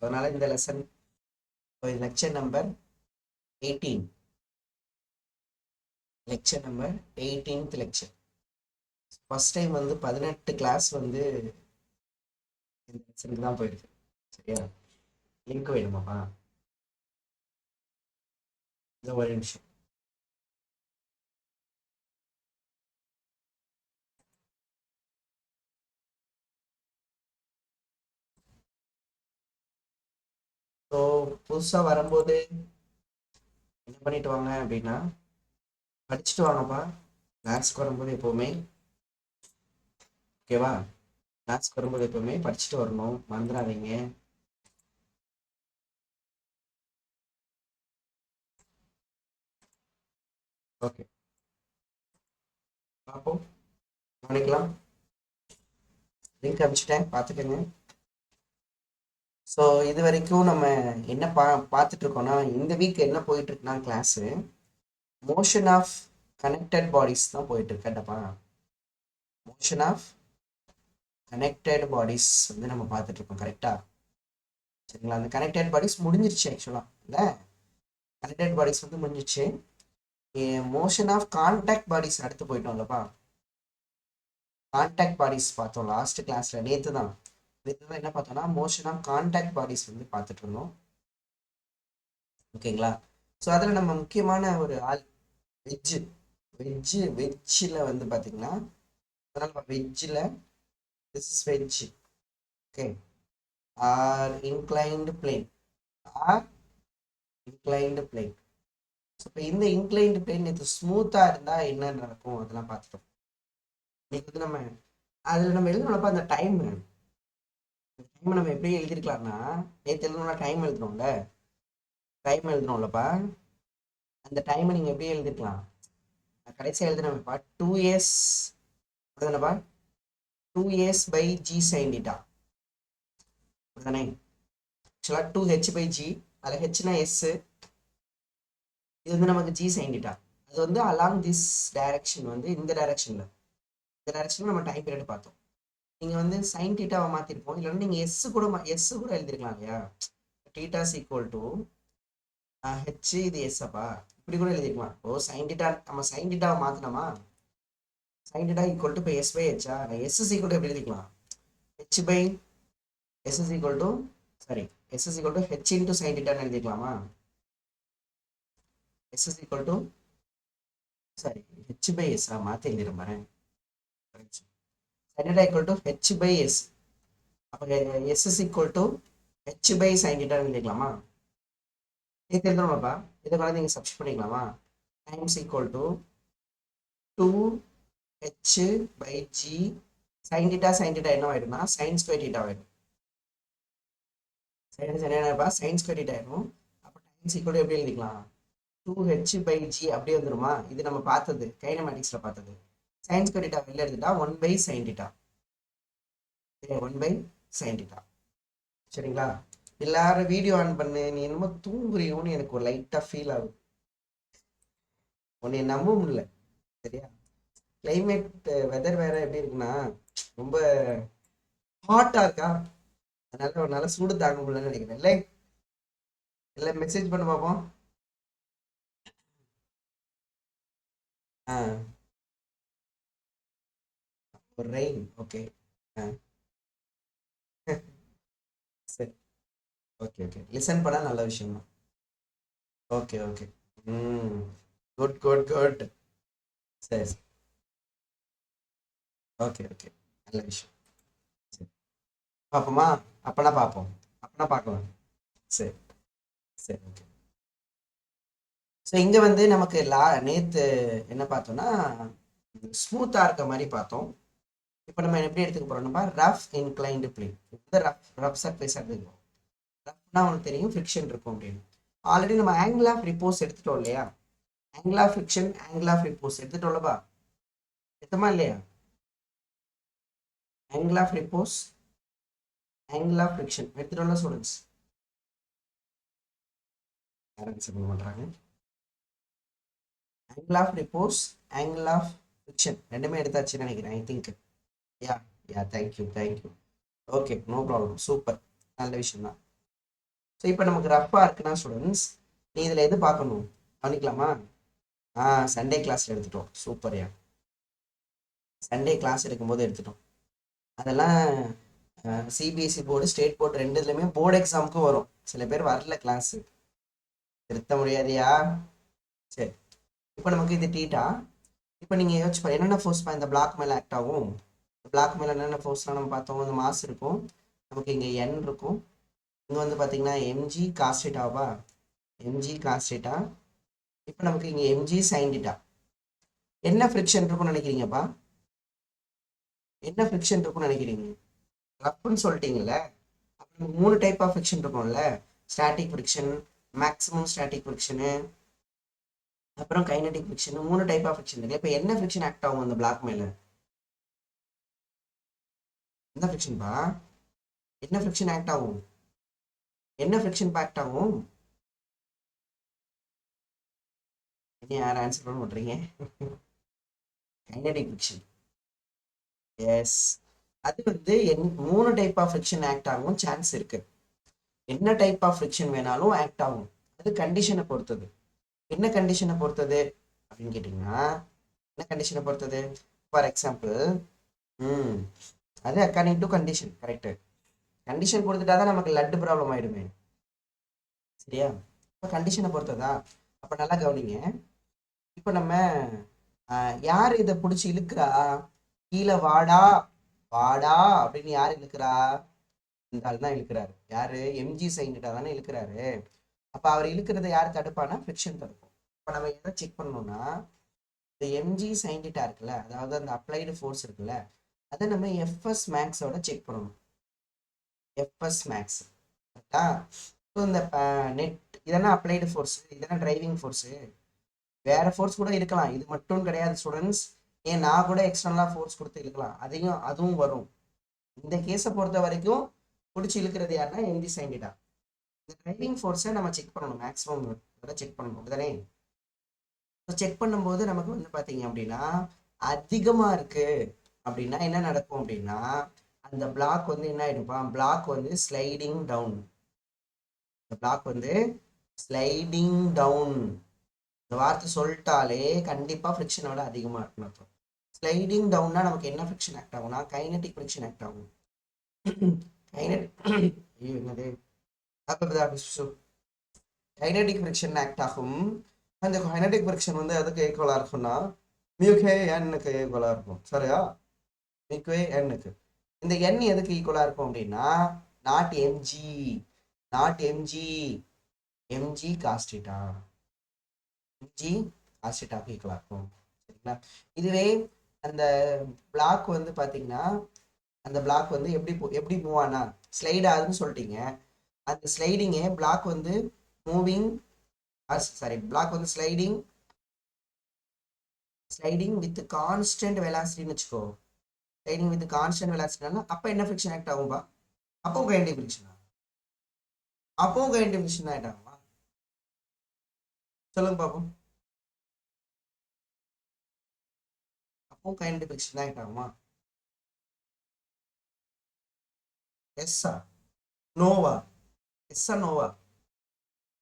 அதனால இந்த lesson lecture number 18, lecture number 18th lecture. First time வந்து 18 கிளாஸ் வந்து இந்த லெசனுக்கு தான் போயிருக்கு. சரியா? லிங்க் வேணுமாப்பா? இந்த ஒரு நிமிஷம். ஸோ புதுசாக வரும்போது என்ன பண்ணிட்டு வாங்க அப்படின்னா, படிச்சுட்டு வாங்கப்பா. கிளாஸ்க்கு வரும்போது எப்போவுமே, ஓகேவா? கிளாஸ்க்கு வரும்போது எப்போவுமே படிச்சுட்டு வரணும், மறந்துடாதீங்க. ஓகே, பார்ப்போம், கவனிக்கலாம். லிங்க் அனுப்பிச்சிட்டேன், பார்த்துக்கோங்க. ஸோ இது வரைக்கும் நம்ம என்ன பார்த்துட்டு இருக்கோம்னா, இந்த வீக் என்ன போயிட்டு இருக்குன்னா class motion of connected bodies தான் போயிட்டு இருக்கேன்டப்பா. மோஷன் ஆஃப் கனெக்டட் பாடிஸ் வந்து நம்ம பார்த்துட்டு இருக்கோம். கரெக்டா? சரிங்களா? அந்த கனெக்டட் பாடிஸ் முடிஞ்சிருச்சு ஆக்சுவலாக. இல்லை, கனெக்டட் பாடிஸ் வந்து முடிஞ்சிருச்சு. மோஷன் ஆஃப் கான்டாக்ட் பாடிஸ் அடுத்து போயிட்டோம்லப்பா. கான்டாக்ட் பாடிஸ் பார்த்தோம் லாஸ்ட் கிளாஸ்ல, நேற்று தான். என்ன பார்த்தோம்னா மோஷன் ஆஃப் கான்டாக்ட் பாடிஸ் வந்து பார்த்துட்டு இருந்தோம். ஓகேங்களா? ஸோ அதில் நம்ம முக்கியமான ஒரு ஆள் வெஜ்ஜு வெஜ்ஜில் வந்து பார்த்தீங்கன்னா, அதனால் வெஜ்ஜில் this is wedge. Okay, or inclined plane, or inclined plane. So இப்போ இந்த இன்க்ளைன்டு பிளேன் இது ஸ்மூத்தாக இருந்தால் என்ன நடக்கும் அதெல்லாம் பார்த்துட்டோம். இன்னைக்கு வந்து நம்ம அதில் நம்ம எழுதணும்லப்பா அந்த டைம். நம்ம எப்படி எழுதிருக்கலாம்னா, நேற்று எழுதணும்னா டைம் எழுதணும்லப்பா. அந்த டைமை நீங்கள் எப்படி எழுதிருக்கலாம்? கடைசியாக எழுதுனப்பா 2s அதுதானப்பா, 2s by g sin theta. அதுதானே? ஆக்சுவலாக 2h by g, அதில் ஹெச்னா எஸ், இது வந்து நமக்கு g sin theta. அது வந்து அலாங் திஸ் டைரக்ஷன், வந்து இந்த டைரக்ஷனில் நம்ம டைம் பீரியட் பார்த்தோம். நீங்கள் வந்து சைன் டீட்டாவை மாற்றிருப்போம், இல்லைன்னா நீங்கள் எஸ் கூட எழுதிருக்கலாம் இல்லையா? டீட்டாஸ் ஈக்குவல் டு ஹெச், இது எஸ் அப்பா, இப்படி கூட எழுதிருக்கலாம். ஓ சைன் டீட்டா, நம்ம சைன் டீட்டாவை மாற்றினோமா, சைன் டீட்டா ஈக்குவல் டு இப்போ எஸ் பை ஹெச்சா, எஸ் இஸ் ஈக்குவல் டு எப்படி எழுதிக்கலாம்? H by s is equal to, sorry, s is equal to h into sine டீட்டான்னு எழுதிக்கலாமா? S is equal to, sorry, h by s மாற்றி எழுதிடும் பாரு. Sine theta equal to h by s, அப்போ S is equal to h by sine டீட்டான்னு எழுதிக்கலாமா? இது தெரிஞ்சிடும்ப்பா. இதை கூட நீங்கள் சப்ஸ்ட் பண்ணிக்கலாமா? Times equal to 2h by g sin theta என்ன ஆயிடும்னா sin square theta ஆயிடும். சரியானப்பா, sin square theta ஆயிடும். அப்போ டைம்ஸ் ஈக்குவல் எப்படி எழுதிக்கலாம்? 2h by g அப்படியே வந்துருமா? இது நம்ம பார்த்தது, கைனமேட்டிக்ஸ்ல பார்த்தது. sin square theta வெளில எடுத்துட்டா 1 by sin theta. 1 by sin theta. சரிங்களா? எல்லாரும் வீடியோ ஆன் பண்ணு, நீ என்னமோ தூங்குறியோன்னு எனக்கு ஒரு லைட்டா ஃபீல் ஆகுது. உன்னை நம்ப முடியல. சரியா? கிளைமேட் வெதர் வேற எப்படி இருக்குன்னா, ரொம்ப ஹாட்டா இருக்கா, அதனால ஒரு நாள் சூடு தாங்க முடியலன்னு நினைக்கிறேன். இல்லை இல்லை, மெசேஜ் பண்ண பார்ப்போம். ஆ, ஒரு ரெயின். ஓகே. ஆ, சரி. ஓகே ஓகே, லிசன் பண்ணா நல்ல விஷயம் தான். Okay okay. ம், குட் குட் குட். சரி சரி. ஓகே ஓகே, நல்ல விஷயம். சரி, பார்ப்போமா? அப்பனா பார்ப்போம், அப்பனா பார்க்கலாம். சரி சரி, ஓகே. ஸோ இங்கே வந்து நமக்கு நேற்று என்ன பார்த்தோம்னா, ஸ்மூத்தாக இருக்க மாதிரி பார்த்தோம். இப்போ நம்ம எப்படி எடுத்துக்க போறோம்னா, ரஃப் இன்க்ளைன்டு பிளேன். இந்த ரஃப் சர்ஃபேஸ் எடுத்துக்கிறோம். ரஃப்னா உனக்கு தெரியும் ஃப்ரிக்ஷன் இருக்கும் அப்படின்னு. ஆல்ரெடி நம்ம ஆங்கிள் ஆஃப் ரிப்போஸ் எடுத்துட்டோம் இல்லையா? Angle of friction, angle of repose எடுத்துட்டோம்லப்பா, எடுத்தோமா இல்லையா? Angle of repose, angle of friction எடுத்துட்டோம்ல ஸ்டூடெண்ட்ஸ்? ஆன்சர் பண்ண மாட்டாங்க. Angle of repose, angle of friction ரெண்டுமே எடுத்தாச்சுன்னு நினைக்கிறேன், I think. Yeah yeah, thank you thank you. Okay, no problem, super, நல்ல விஷயம் தான். ஸோ இப்போ நமக்கு ரஃப்பாக இருக்குன்னா ஸ்டூடெண்ட்ஸ், நீ இதில் எது பார்க்கணும் கவனிக்கலாமா? சண்டே கிளாஸில் எடுத்துட்டோம். சூப்பர்யா, சண்டே கிளாஸ் எடுக்கும்போது எடுத்துட்டோம். அதெல்லாம் சிபிஎஸ்சி போர்டு, ஸ்டேட் போர்டு ரெண்டு இதுலையுமே போர்டு எக்ஸாமுக்கும் வரும். சில பேர் வரல கிளாஸு, திருத்த முடியாதியா? சரி, இப்போ நமக்கு இது டீட்டா. இப்போ நீங்கள் யோசிச்சு என்னென்ன ஃபோர்ஸ் இந்த பிளாக் மேலே ஆக்ட் ஆகும்? பிளாக் மேலே என்னென்ன ஃபோர்ஸ்லாம் நம்ம பார்த்தோம்? அந்த மாஸ் இருக்கும், நமக்கு இங்கே என் இருக்கும், இங்கே வந்து பார்த்தீங்கன்னா எம்ஜி காஸ்டேட்டாவா, எம்ஜி காஸ்டேட்டா. இப்போ நமக்கு இங்கே எம்ஜி சைன்டிட்டா. என்ன ஃப்ரிக்ஷன் இருக்கும்னு நினைக்கிறீங்கப்பா? என்ன ஃப்ரிக்ஷன் இருக்கும்னு நினைக்கிறீங்க? ரஃப்னு சொல்லிட்டீங்கல்ல, அப்போ 3 டைப் ஆஃப் ஃப்ரிக்ஷன் இருக்கும்ல. Static friction, maximum static friction, அப்புறம் kinetic friction. 3 type of friction இருக்கு. இப்போ என்ன ஃப்ரிக்ஷன் ஆக்ட் ஆகும் அந்த பிளாக் மேலே? என்ன ஃப்ரிக்ஷன்பா? என்ன ஃப்ரிக்ஷன் ஆக்ட் ஆகும்? என்ன ஃப்ரிக்ஷன் ஆக்ட் ஆகும்? என்ன யாரும் ஆன்சர் பண்ண மாட்டீங்க? Kinetic friction. எஸ், அது வந்து 3 டைப் ஆஃப் ஃப்ரிக்ஷன் ஆக்ட் ஆகும் சான்ஸ் இருக்கு. என்ன டைப் ஆஃப் ஃப்ரிக்ஷன் வேணாலும் ஆக்ட் ஆகும், அது கண்டிஷனை பொறுத்தது. என்ன கண்டிஷனை பொறுத்தது அப்படின்னு கேட்டிங்கன்னா, என்ன கண்டிஷனை பொறுத்தது? ஃபார் எக்ஸாம்பிள், அது according to condition. Correct, condition கொடுத்துட்டா தான் நமக்கு லட்டு ப்ராப்ளம் ஆயிடுமே. சரியா? இப்போ கண்டிஷனை பொறுத்ததா? அப்போ நல்லா கவனிங்க. இப்போ நம்ம யார் இதை பிடிச்சி இழுக்கிறா? கீழே வாடா வாடா அப்படின்னு யார் இழுக்கிறா? இந்த ஆள் தான் இழுக்கிறாரு. யாரு? எம்ஜி சைன்கிட்ட தானே இழுக்கிறாரு. அப்போ அவர் இழுக்கிறத யார் தடுப்பானா? ஃப்ரிக்ஷன் தடுக்கும். இப்போ நம்ம எதை செக் பண்ணணும்னா, இந்த எம்ஜி சைன்டிட்டா இருக்குல்ல, அதாவது அந்த அப்ளைடு ஃபோர்ஸ் இருக்குல்ல, அதை நம்ம எஃப்எஸ் மேக்ஸோட செக் பண்ணணும். எஃப்எஸ் மேக்ஸ் கரெக்டா? ஸோ இந்த நெட் இதெல்லாம் அப்ளைடு ஃபோர்ஸ், இதெல்லாம் டிரைவிங் ஃபோர்ஸு. வேற ஃபோர்ஸ் கூட இருக்கலாம், இது மட்டும் கிடையாது ஸ்டூடெண்ட்ஸ். ஏன் நான் கூட எக்ஸ்டர்னலாக ஃபோர்ஸ் கொடுத்து இழுக்கலாம், அதுவும் வரும். இந்த கேஸை பொறுத்த வரைக்கும் பிடிச்சி இழுக்கிறது யாருன்னா எம்ஜி சைன்டிட்டா. இந்த டிரைவிங் ஃபோர்ஸை நம்ம செக் பண்ணணும், மேக்ஸிமம் செக் பண்ணணும். அப்படிதானே? செக் பண்ணும்போது நமக்கு வந்து பார்த்தீங்க அப்படின்னா அதிகமாக இருக்கு அப்படின்னா என்ன நடக்கும் அப்படின்னா, அந்த பிளாக் வந்து என்ன ஆயிடுப்பா? பிளாக் வந்து ஸ்லைடிங் டவுன். இந்த பிளாக் வந்து ஸ்லைடிங் டவுன். இந்த வார்த்தை சொல்லிட்டாலே கண்டிப்பாக ஃப்ரிக்ஷனோட அதிகமாக இருக்குன்னு அர்த்தம். ஸ்லைடிங் டவுன்னா நமக்கு என்ன ஃப்ரிக்ஷன் ஆக்ட் ஆகும்னா கைனடிக் ஃப்ரிக்ஷன் ஆக்ட் ஆகும். என்னது? கைனடிக் ஃப்ரிக்ஷன் ஆக்ட் ஆகும். அந்த கைனடிக் ஃப்ரிக்ஷன் வந்து அதுக்கு ஈக்குவலாக இருக்கும்னா மியூகே எண்ணுக்கு ஈக்குவலாக இருக்கும். சரியா? மியூகே எண்ணுக்கு. இந்த எண் எதுக்கு ஈக்குவலாக இருக்கும் அப்படின்னா not mg, not mg, mg cos theta, mg காஸ்டிட்டாக்கு ஈக்குவலாக இருக்கும். சரிங்களா? இதுவே அந்த பிளாக் வந்து பார்த்தீங்கன்னா, அந்த பிளாக் வந்து எப்படி மூவ் ஆனா ஸ்லைட் ஆகுதுன்னு சொல்லிட்டீங்க. அந்த ஸ்லைடிங்கே பிளாக் வந்து மூவிங், சாரி, பிளாக் வந்து ஸ்லைடிங் வித் கான்ஸ்டன்ட் வெலாசிட்டின்னு வச்சுக்கோ. ஸ்லைடிங் வித் கான்ஸ்டன்ட் வெலாசிட்டினா அப்போ என்ன ஃப்ரிக்ஷன் ஆக்ட் ஆகும்பா? அப்பவும் கைனடிக் ஃப்ரிக்ஷன், அப்பவும் கைனடிக் ஃப்ரிக்ஷன் ஆக்ட் ஆகுமா? சொல்லுங்க பாப்போம். அப்பவும் கைனடிக் ஃப்ரிக்ஷன் ஆக்ட் ஆகுமா? எஸ்ஸா நோவா? எஸ்ஸா நோவா?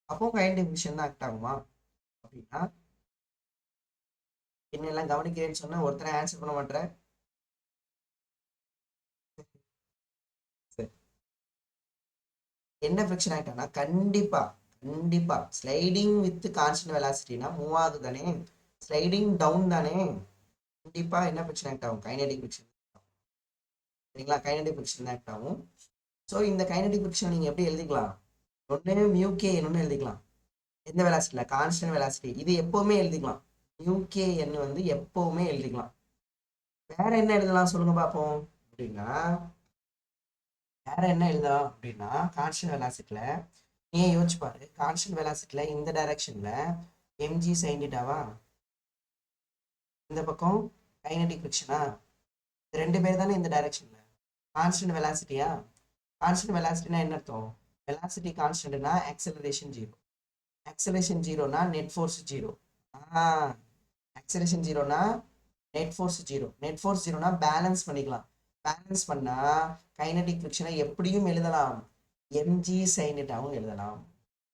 அப்பவும் கைனடிக் ஃப்ரிக்ஷன் தான் ஆக்ட் ஆகுமா அப்படின்னா? என்னெல்லாம் கவனிக்கிறேன்னு சொன்னா ஒருத்தரை ஆன்சர் பண்ண மாட்டேன். என்ன ஃப்ரிக்ஷன் ஆகிட்டானா கண்டிப்பா ஸ்லைடிங் வித் கான்ஸ்டன்ட் வெலாசிட்டினா மூவ் ஆகுது தானே, ஸ்லைடிங் டவுன் தானே, கண்டிப்பா என்ன ஃப்ரிக்ஷன் ஆக்ட் ஆகும்? Kinetic friction. சரிங்களா? கைனடிக் ஃப்ரிக்ஷன் ஆக்ட் ஆகும். ஸோ இந்த கைனடிக் ஃப்ரிக்ஷன் நீங்க எப்படி எழுதிக்கலாம்? ஒன்று மியூகே என்னன்னு எழுதிக்கலாம். எந்த வெலாசிட்டியில்? Constant velocity. இது எப்பவுமே எழுதிக்கலாம், மியூகே என்ன வந்து எப்பவுமே எழுதிக்கலாம். வேற என்ன எழுதலாம் சொல்லுங்க பார்ப்போம் அப்படின்னா, வேற என்ன எழுதலாம் அப்படின்னா கான்ஸ்டன்ட் வெலாசிட்டியில ஏன் யோசிச்சு பாரு. கான்ஸ்டன்ட் வெலாசிட்டியில இந்த டைரக்ஷன்ல எம்ஜி சைன்டிட்டாவா, இந்த பக்கம் கைனடிக் ஃப்ரிக்ஷனா, ரெண்டு பேர் தானே இந்த டைரக்ஷன்ல. கான்ஸ்டன்ட் வெலாசிட்டியா? கான்ஸ்டன்ட் வெலாசிட்டினா என்ன அர்த்தம்? வெலாசிட்டி கான்ஸ்டன்ட்னா ஆக்சலரேஷன் ஜீரோ, ஆக்சலரேஷன் ஜீரோனா நெட் ஃபோர்ஸ் ஜீரோ. ஆக்சலரேஷன் ஜீரோனா net force zero, net force ஜீரோனா பேலன்ஸ் பண்ணிக்கலாம். பேலன்ஸ் பண்ணா கைனடிக் ஃப்ரிக்ஷனை எப்படியும் எழுதலாம். எம்ஜி சைன் இட்டாவும் எழுதலாம்.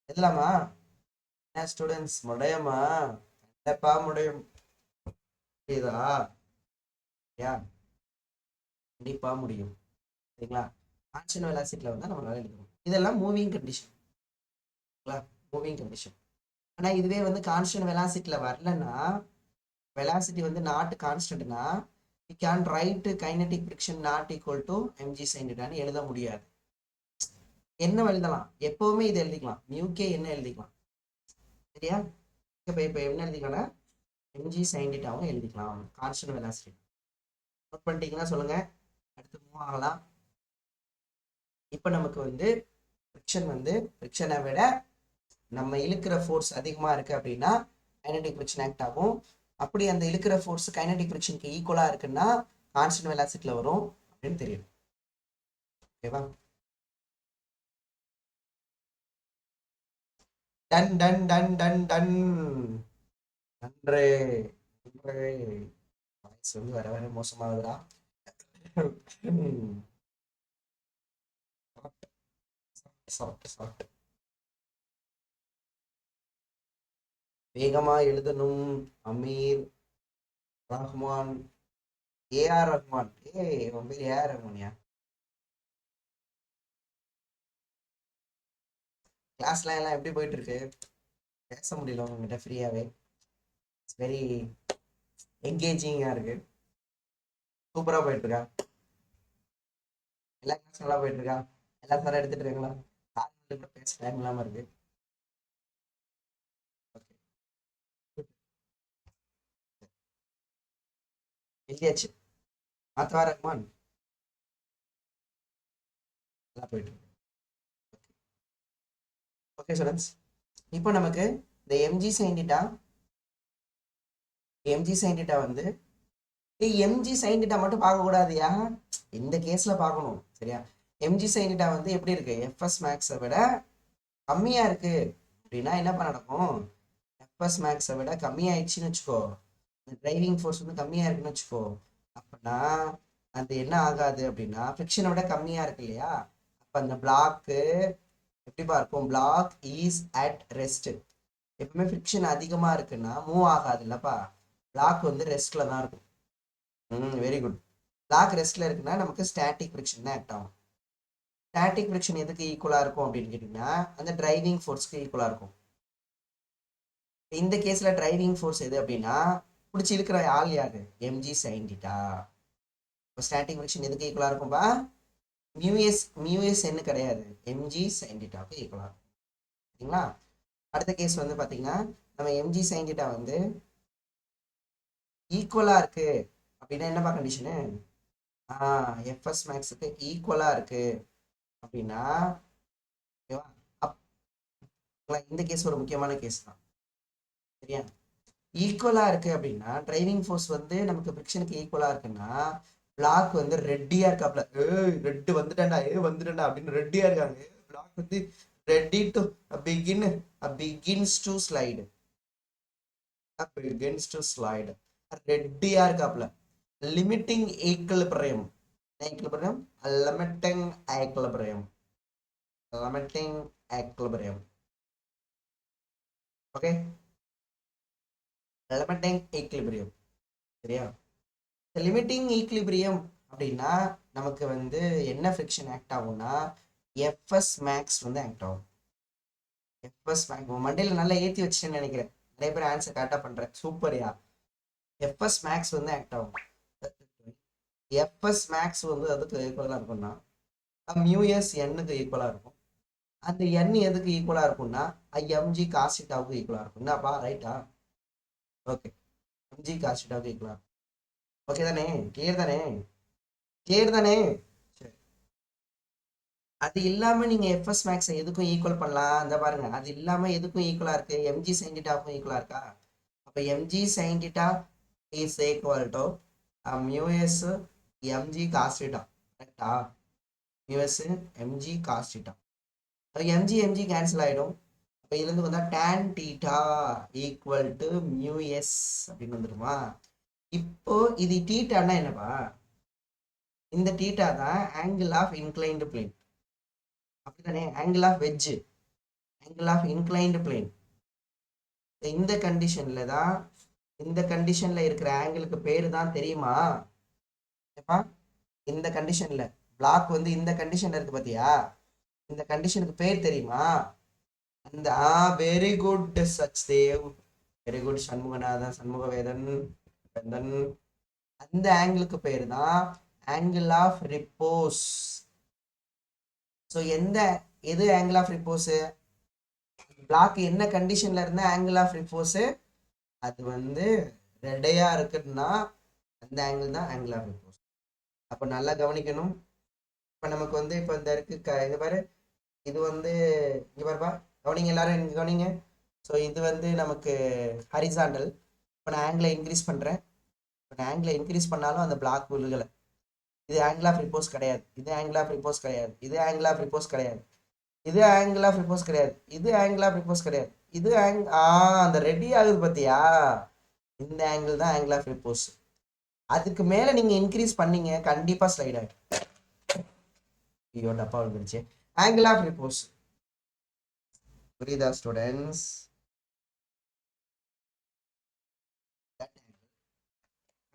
எழுதலாமா என்ன ஸ்டூடெண்ட்ஸ்? முடியுமா? கண்டிப்பா முடியும். புரியுதா? யா கண்டிப்பா முடியும். சரிங்களா? கான்ஸ்டன்ட் வெலாசிட்டில வந்து நம்மளால எழுதணும். இதெல்லாம் மூவிங் கண்டிஷன். Moving condition. ஆனா இதுவே வந்து கான்ஸ்டன்ட் வெலாசிட்டில வரலன்னா, வெலாசிட்டி வந்து not கான்ஸ்டன்ட்னா we can write kinetic friction not equal to mg sin theta ன்னு எழுத முடியாது. என்ன எழுதலாம்? எப்பவுமே இது எழுதிக்கலாம். மியூகே என்ன எழுதிக்கலாம். சரியா? இப்ப என்ன எழுதிக்கலாம்னா mg sin thetaவும் எழுதிக்கலாம். Constant velocity. நோட் பண்ணிட்டீங்கன்னா சொல்லுங்க. அடுத்து மூவ் ஆகலாம். இப்போ நமக்கு வந்து ஃப்ரிக்ஷன் வந்து ஃப்ரிக்ஷனை விட நம்ம இழுக்கிற ஃபோர்ஸ் அதிகமாக இருக்குது அப்படின்னா கைனடிக் ஃப்ரிக்ஷன் ஆக்ட் ஆகும். அப்படி அந்த இழுக்கிற ஃபோர்ஸ் கைனடிக் ஃப்ரிக்ஷனுக்கு ஈக்குவலாக இருக்குன்னா கான்ஸ்டன்ட் வெலாசிட்டியில் வரும் அப்படின்னு தெரியும். ஓகேவா? Done done done done done. நன்றே நன்றே. வாய்ஸ் வந்து வர வர மோசமாகுதுடா. சாப்பிட்டு சாப்பிட்டு வேகமா எழுதணும். அமீர் ரஹ்மான், ஏஆர் ரஹ்மான். உன் பேர் ஏஆர் ரஹ்மானியா? கிளாஸ்லாம் எல்லாம் எப்படி போயிட்டு இருக்கு? பேச முடியல உங்ககிட்ட ஃப்ரீயாவே. இட்ஸ் வெரி என்கேஜிங்கா இருக்கு. சூப்பரா போயிட்டு இருக்கா? எல்லா கிளாஸ் நல்லா போயிட்டு இருக்கா? எல்லா சாரும் எடுத்துட்டு இருக்காங்களா? சார் கூட பேச டைம் இல்லாம இருக்கு. ஓகே, எழுதியாச்சு. மாத்தவா ரஹ்மான் நல்லா போயிட்டு இருக்கு. ஓகே ஸ்டூடெண்ட்ஸ், இப்போ நமக்கு இந்த எம்ஜி சைன் டீட்டா வந்து எம்ஜி சைன் டீட்டா மட்டும் பார்க்க கூடாதுயா. இந்த கேஸ்ல பார்க்கணும். சரியா? எம்ஜி சைன் டீட்டா வந்து எப்படி இருக்கு? எஃப்எஸ் மேக்ஸை விட கம்மியா இருக்கு அப்படின்னா என்ன பண்ண நடக்கும்? எஃப்எஸ் மேக்ஸை விட கம்மியாயிடுச்சுன்னு வச்சுக்கோ. இந்த டிரைவிங் ஃபோர்ஸ் வந்து கம்மியா இருக்குன்னு வச்சுக்கோ. அப்படின்னா அது என்ன ஆகாது அப்படின்னா ஃபிரிக்ஷனை விட கம்மியா இருக்கு இல்லையா? அப்ப அந்த பிளாக்கு எப்படிப்பா இருக்கும்? Block is at rest. எப்பவுமே ஃபிரிக்ஷன் அதிகமா இருக்குன்னா மூவ் ஆகாது இல்லப்பா. பிளாக் வந்து ரெஸ்ட்ல தான் இருக்கும். Very good. பிளாக் ரெஸ்ட்ல இருக்குன்னா நமக்கு ஸ்டாட்டிக் ஃபிரிக்ஷன் தான் ஆக்ட் ஆகும். ஸ்டாட்டிக் ஃபிரிக்ஷன் எதுக்கு ஈக்குவலா இருக்கும் அப்படின்னு கேட்டீங்கன்னா அந்த டிரைவிங் ஃபோர்ஸ்க்கு ஈக்குவலா இருக்கும். இந்த கேஸ்ல டிரைவிங் ஃபோர்ஸ் எது அப்படின்னா பிடிச்சி இருக்கிற ஆள் யாரு? Mg sine theta. இப்போ ஸ்டாட்டிக் ஃபிரிக்ஷன் எதுக்கு ஈக்குவலா இருக்கும்பா? மியூஎஸ் என்ன கிடையாது, எம்ஜி சைன் டீட்டாவுக்கு ஈக்குவலா இருக்கும். சரிங்களா? அடுத்த கேஸ் வந்து பாத்தீங்கன்னா நம்ம எம்ஜி சைன் டீட்டா வந்து ஈக்குவலா இருக்கு அப்படின்னா என்னப்பா கண்டிஷனு? எஃப்எஸ் மேக்ஸுக்கு ஈக்குவலா இருக்கு அப்படின்னா ஓகேவா? இந்த கேஸ் ஒரு முக்கியமான கேஸ் தான். சரியா? ஈக்குவலா இருக்கு அப்படின்னா டிரைவிங் ஃபோர்ஸ் வந்து நமக்கு ஃபிரிக்ஷனுக்கு ஈக்குவலா இருக்குன்னா பிளாக் வந்து ரெட்டியா இருக்காப்ல. ரெட்டு வந்துட்டேன்டா, வந்துட்டேன்டா அப்படின்னு ரெட்டியா இருக்காங்க. பிளாக் வந்து ready to begin begins to slide begins to slide. ரெட்டியா இருக்காப்ல. Limiting equilibrium. Equilibrium limiting equilibrium limiting equilibrium. Okay, limiting equilibrium. சரியா? லிமிட்டிங் ஈக்குலிபிரியம் அப்படின்னா நமக்கு வந்து என்ன ஃபிரிக்ஷன் ஆக்ட் ஆகும்னா எஃப்எஸ் மேக்ஸ் வந்து ஆக்ட் ஆகும். எஃப்எஸ் மேக்ஸ் மண்டையில் நல்லா ஏற்றி வச்சுட்டேன்னு நினைக்கிறேன். நிறைய பேர் ஆன்சர் கரெக்டாக பண்ணுறேன். சூப்பர்யா. எஃப்எஸ் மேக்ஸ் வந்து ஆக்ட் ஆகும். எஃப்எஸ் மேக்ஸ் வந்து அதுக்கு ஈக்குவலாக இருக்கும்னா மியூஎஸ் எண்ணுக்கு ஈக்குவலாக இருக்கும். அந்த எண் எதுக்கு ஈக்குவலாக இருக்கும்னா எம்ஜி காசிட்டாவுக்கு ஈக்குவலாக இருக்கும். என்னப்பா ரைட்டா? ஓகே, எம்ஜி காசிட்டாவுக்கு ஈக்குவலாக இருக்கும். ஓகே தானே? கிளியர் தானே? கிளியர் தானே? சரி. அது இல்லாம நீங்க எஃப்எஸ் மேக்ஸை எதுக்கும் ஈக்குவல் பண்ணலாம். அந்த பாருங்க, அது இல்லாம எதுக்கும் ஈக்குவலா இருக்கு? எம்ஜி சைன் டீட்டாவுக்கும் ஈக்குவலா இருக்கா? அப்ப mg sine theta is equal to mu s mg cos theta. கரெக்டா? Mu s mg cos theta. Mg mg cancel ஆயிடும். அப்ப இதுல இருந்து வந்தா tan theta equal to mu s அப்படின்னு வந்துருமா? இப்போ இது டீட்டான்னா என்னப்பா? இந்த டீட்டா தான் ஆங்கிள் ஆஃப் இன்க்ளைன்டு பிளேன். அப்படித்தானே? Angle of wedge, angle of inclined plane. இந்த கண்டிஷன்ல தான், இந்த கண்டிஷன்ல இருக்கிற ஆங்கிளுக்கு பேரு தான் தெரியுமா? ஏப்பா, இந்த கண்டிஷன்ல பிளாக் வந்து இந்த கண்டிஷன்ல இருக்கு பாத்தியா, இந்த கண்டிஷனுக்கு பேர் தெரியுமா? அந்த very good Sachdev, very good Shanmuganathan, Shanmugavedan Vendhan. அந்த ஆங்கிளுக்கு பேர் தான் ஆங்கிள் ஆஃப் ரிப்போஸ். ஸோ எது ஆங்கிள் ஆஃப் ரிப்போஸ்? பிளாக் என்ன கண்டிஷன்ல இருந்தா ஆங்கிள் ஆஃப் ரிப்போஸ்? அது வந்து ரெடையா இருக்குன்னா அந்த ஆங்கிள் தான் ஆங்கிள் ஆஃப் ரிப்போஸ். அப்போ நல்லா கவனிக்கணும். இப்போ நமக்கு வந்து இப்போ இந்த இருக்கு இது பாரு, இது வந்து இங்க பாருப்பா, கவனிங்க எல்லாரும், இங்க கவனிங்க. ஸோ இது வந்து நமக்கு ஹரிசாண்டல். இப்போ நான் ஆங்கிளை இன்க்ரீஸ் பண்ணுறேன். இப்போ நான் ஆங்கிளை இன்க்ரீஸ் பண்ணாலும் அந்த பிளாக் விழுகலை. இது ஆங்கிள் ஆஃப் ரிப்போஸ் கிடையாது, இது ஆங்கிள் ஆஃப் ரிப்போஸ் கிடையாது, இது ஆங்கிள் ஆஃப் ரிப்போஸ் கிடையாது, இது ஆங்கிள் ஆஃப் ரிப்போஸ் கிடையாது, இது ஆங்கிள் ஆஃப் ரிப்போஸ் கிடையாது, இது அந்த ரெடி ஆகுது பார்த்தியா, இந்த ஆங்கிள் தான் ஆங்கிள் ஆஃப் ரிப்போஸ். அதுக்கு மேலே நீங்கள் இன்க்ரீஸ் பண்ணீங்க கண்டிப்பாக ஸ்லைட் ஆகிடும். ஐயோ டப்பா வந்துருச்சு. ஆங்கிள் ஆஃப் ரிப்போஸ் புரியுதா ஸ்டூடெண்ட்ஸ்?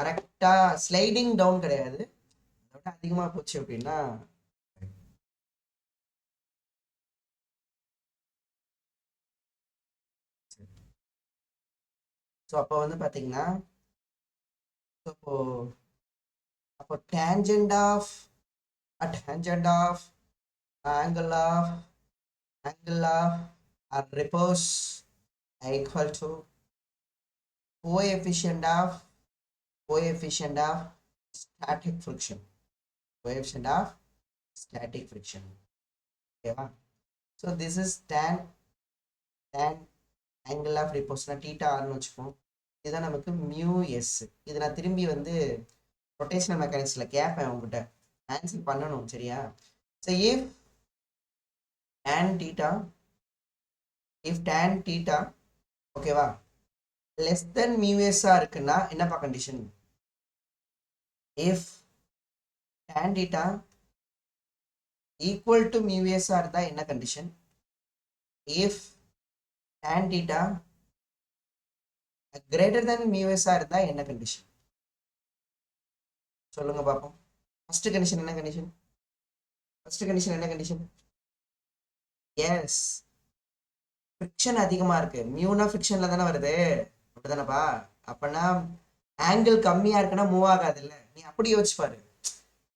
கரெக்டா ஸ்லைடிங் டவுன் கிடையாது, அதோட அதிகமாக போச்சு அப்படின்னா ஸோ அப்போ வந்து பார்த்தீங்கன்னா, அப்போ tangent of angle of repose equal to coefficient of static friction. Coefficient of static friction. Okay. So this is tan angle of repose na theta ன்னு வச்சுப்போம். இதுதான் நமக்கு மியூ எஸ். இது நான் திரும்பி வந்து ரொட்டேஷனல் மெக்கானிக்ஸில் கேட்பேன் உங்ககிட்ட, ஆன்சர் பண்ணணும் சரியா? ஸோ இஃப் tan theta ஓகேவா லெஸ் தென் மியூஎஸ்ஸா இருக்குன்னா என்னப்பா condition? If tan theta equal to மியூஎஸ்ஸா இருந்தா என்ன condition? If tan theta greater than மியூஎஸ்ஸா இருந்தா என்ன கண்டிஷன்? சொல்லுங்க பாப்போம். ஃபர்ஸ்ட் கண்டிஷன் என்ன கண்டிஷன்? எஸ், ஃப்ரிக்ஷன் அதிகமா இருக்கு. மியூனா ஃப்ரிக்ஷன்ல தானே வருது, அப்படிதானப்பா? அப்பனா ஆங்கிள் கம்மியா இருக்குன்னா மூவ் ஆகாது இல்ல, நீ அப்படி யோசிச்சு பாரு.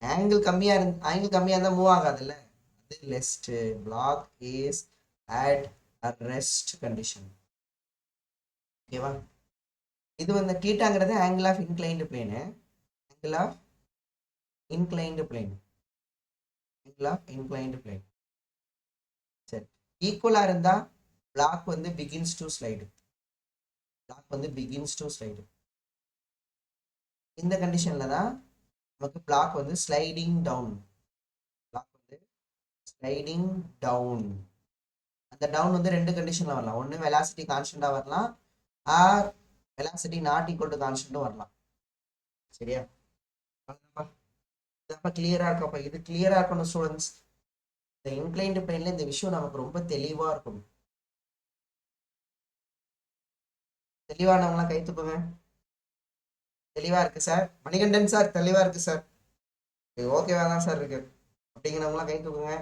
ஆங்கிள் கம்மியா இருந்தா மூவ் ஆகாது இல்ல. அது rest block is at a rest condition. ஓகேவா? இது வந்து தீட்டாங்கிறது angle of inclined plane, angle of inclined plane. சரி, ஈக்குவலா இருந்தா பிளாக் வந்து பிகின்ஸ் டு ஸ்லைடு. இந்த கண்டிஷன்ல தான் நமக்கு பிளாக் வந்து ஸ்லைடிங் டவுன். அந்த டவுன் வந்து ரெண்டு கண்டிஷன்ல வரலாம். ஒன்று வெலாசிட்டி கான்ஸ்டண்டா வரலாம், or velocity not equal to கான்ஸ்டன்ட்டும் வரலாம். சரியா? இதப்ப கிளியரா இருக்கப்ப, இது கிளியரா இருக்கணும் ஸ்டூடெண்ட்ஸ். இந்த இன்க்ளைன்டு பிளேன்ல இந்த விஷயம் நமக்கு ரொம்ப தெளிவா இருக்கணும். தெளிவானவங்களாம் கை தூக்குங்க. தெளிவா இருக்கு சார், மணிகண்டன் சார் தெளிவா இருக்கு சார், ஓகேவா தான் சார் இருக்கு அப்படிங்கிறவங்களாம் கை தூக்குங்க.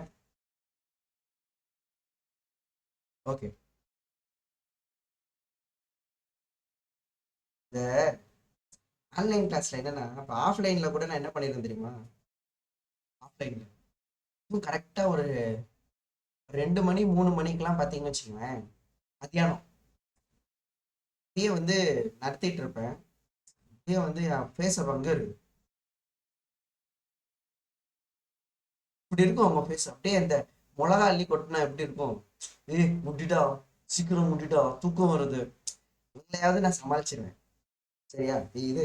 ஓகே. இந்த ஆன்லைன் கிளாஸ்ல என்னன்னா, இப்போ ஆஃப்லைன்ல கூட நான் என்ன பண்ணிருந்தேன் தெரியுமா? ஆஃப்லைன்ல கரெக்டா ஒரு 2 மணி 3 மணிக்கெல்லாம் பார்த்தீங்கன்னு வச்சுக்கோங்களேன், மத்தியானம் அப்படியே வந்து நடத்திட்டு இருப்பேன். அப்படியே வந்து என் ஃபேஸை இருக்கு இப்படி இருக்கும் அவங்க ஃபேஸ். அப்படியே அந்த மிளகா அள்ளி கொட்டினா எப்படி இருக்கும், முட்டிட்டா சீக்கிரம், முட்டிட்டா தூக்கம் வருது, இவங்களையாவது நான் சமாளிச்சிருவேன் சரியா? இது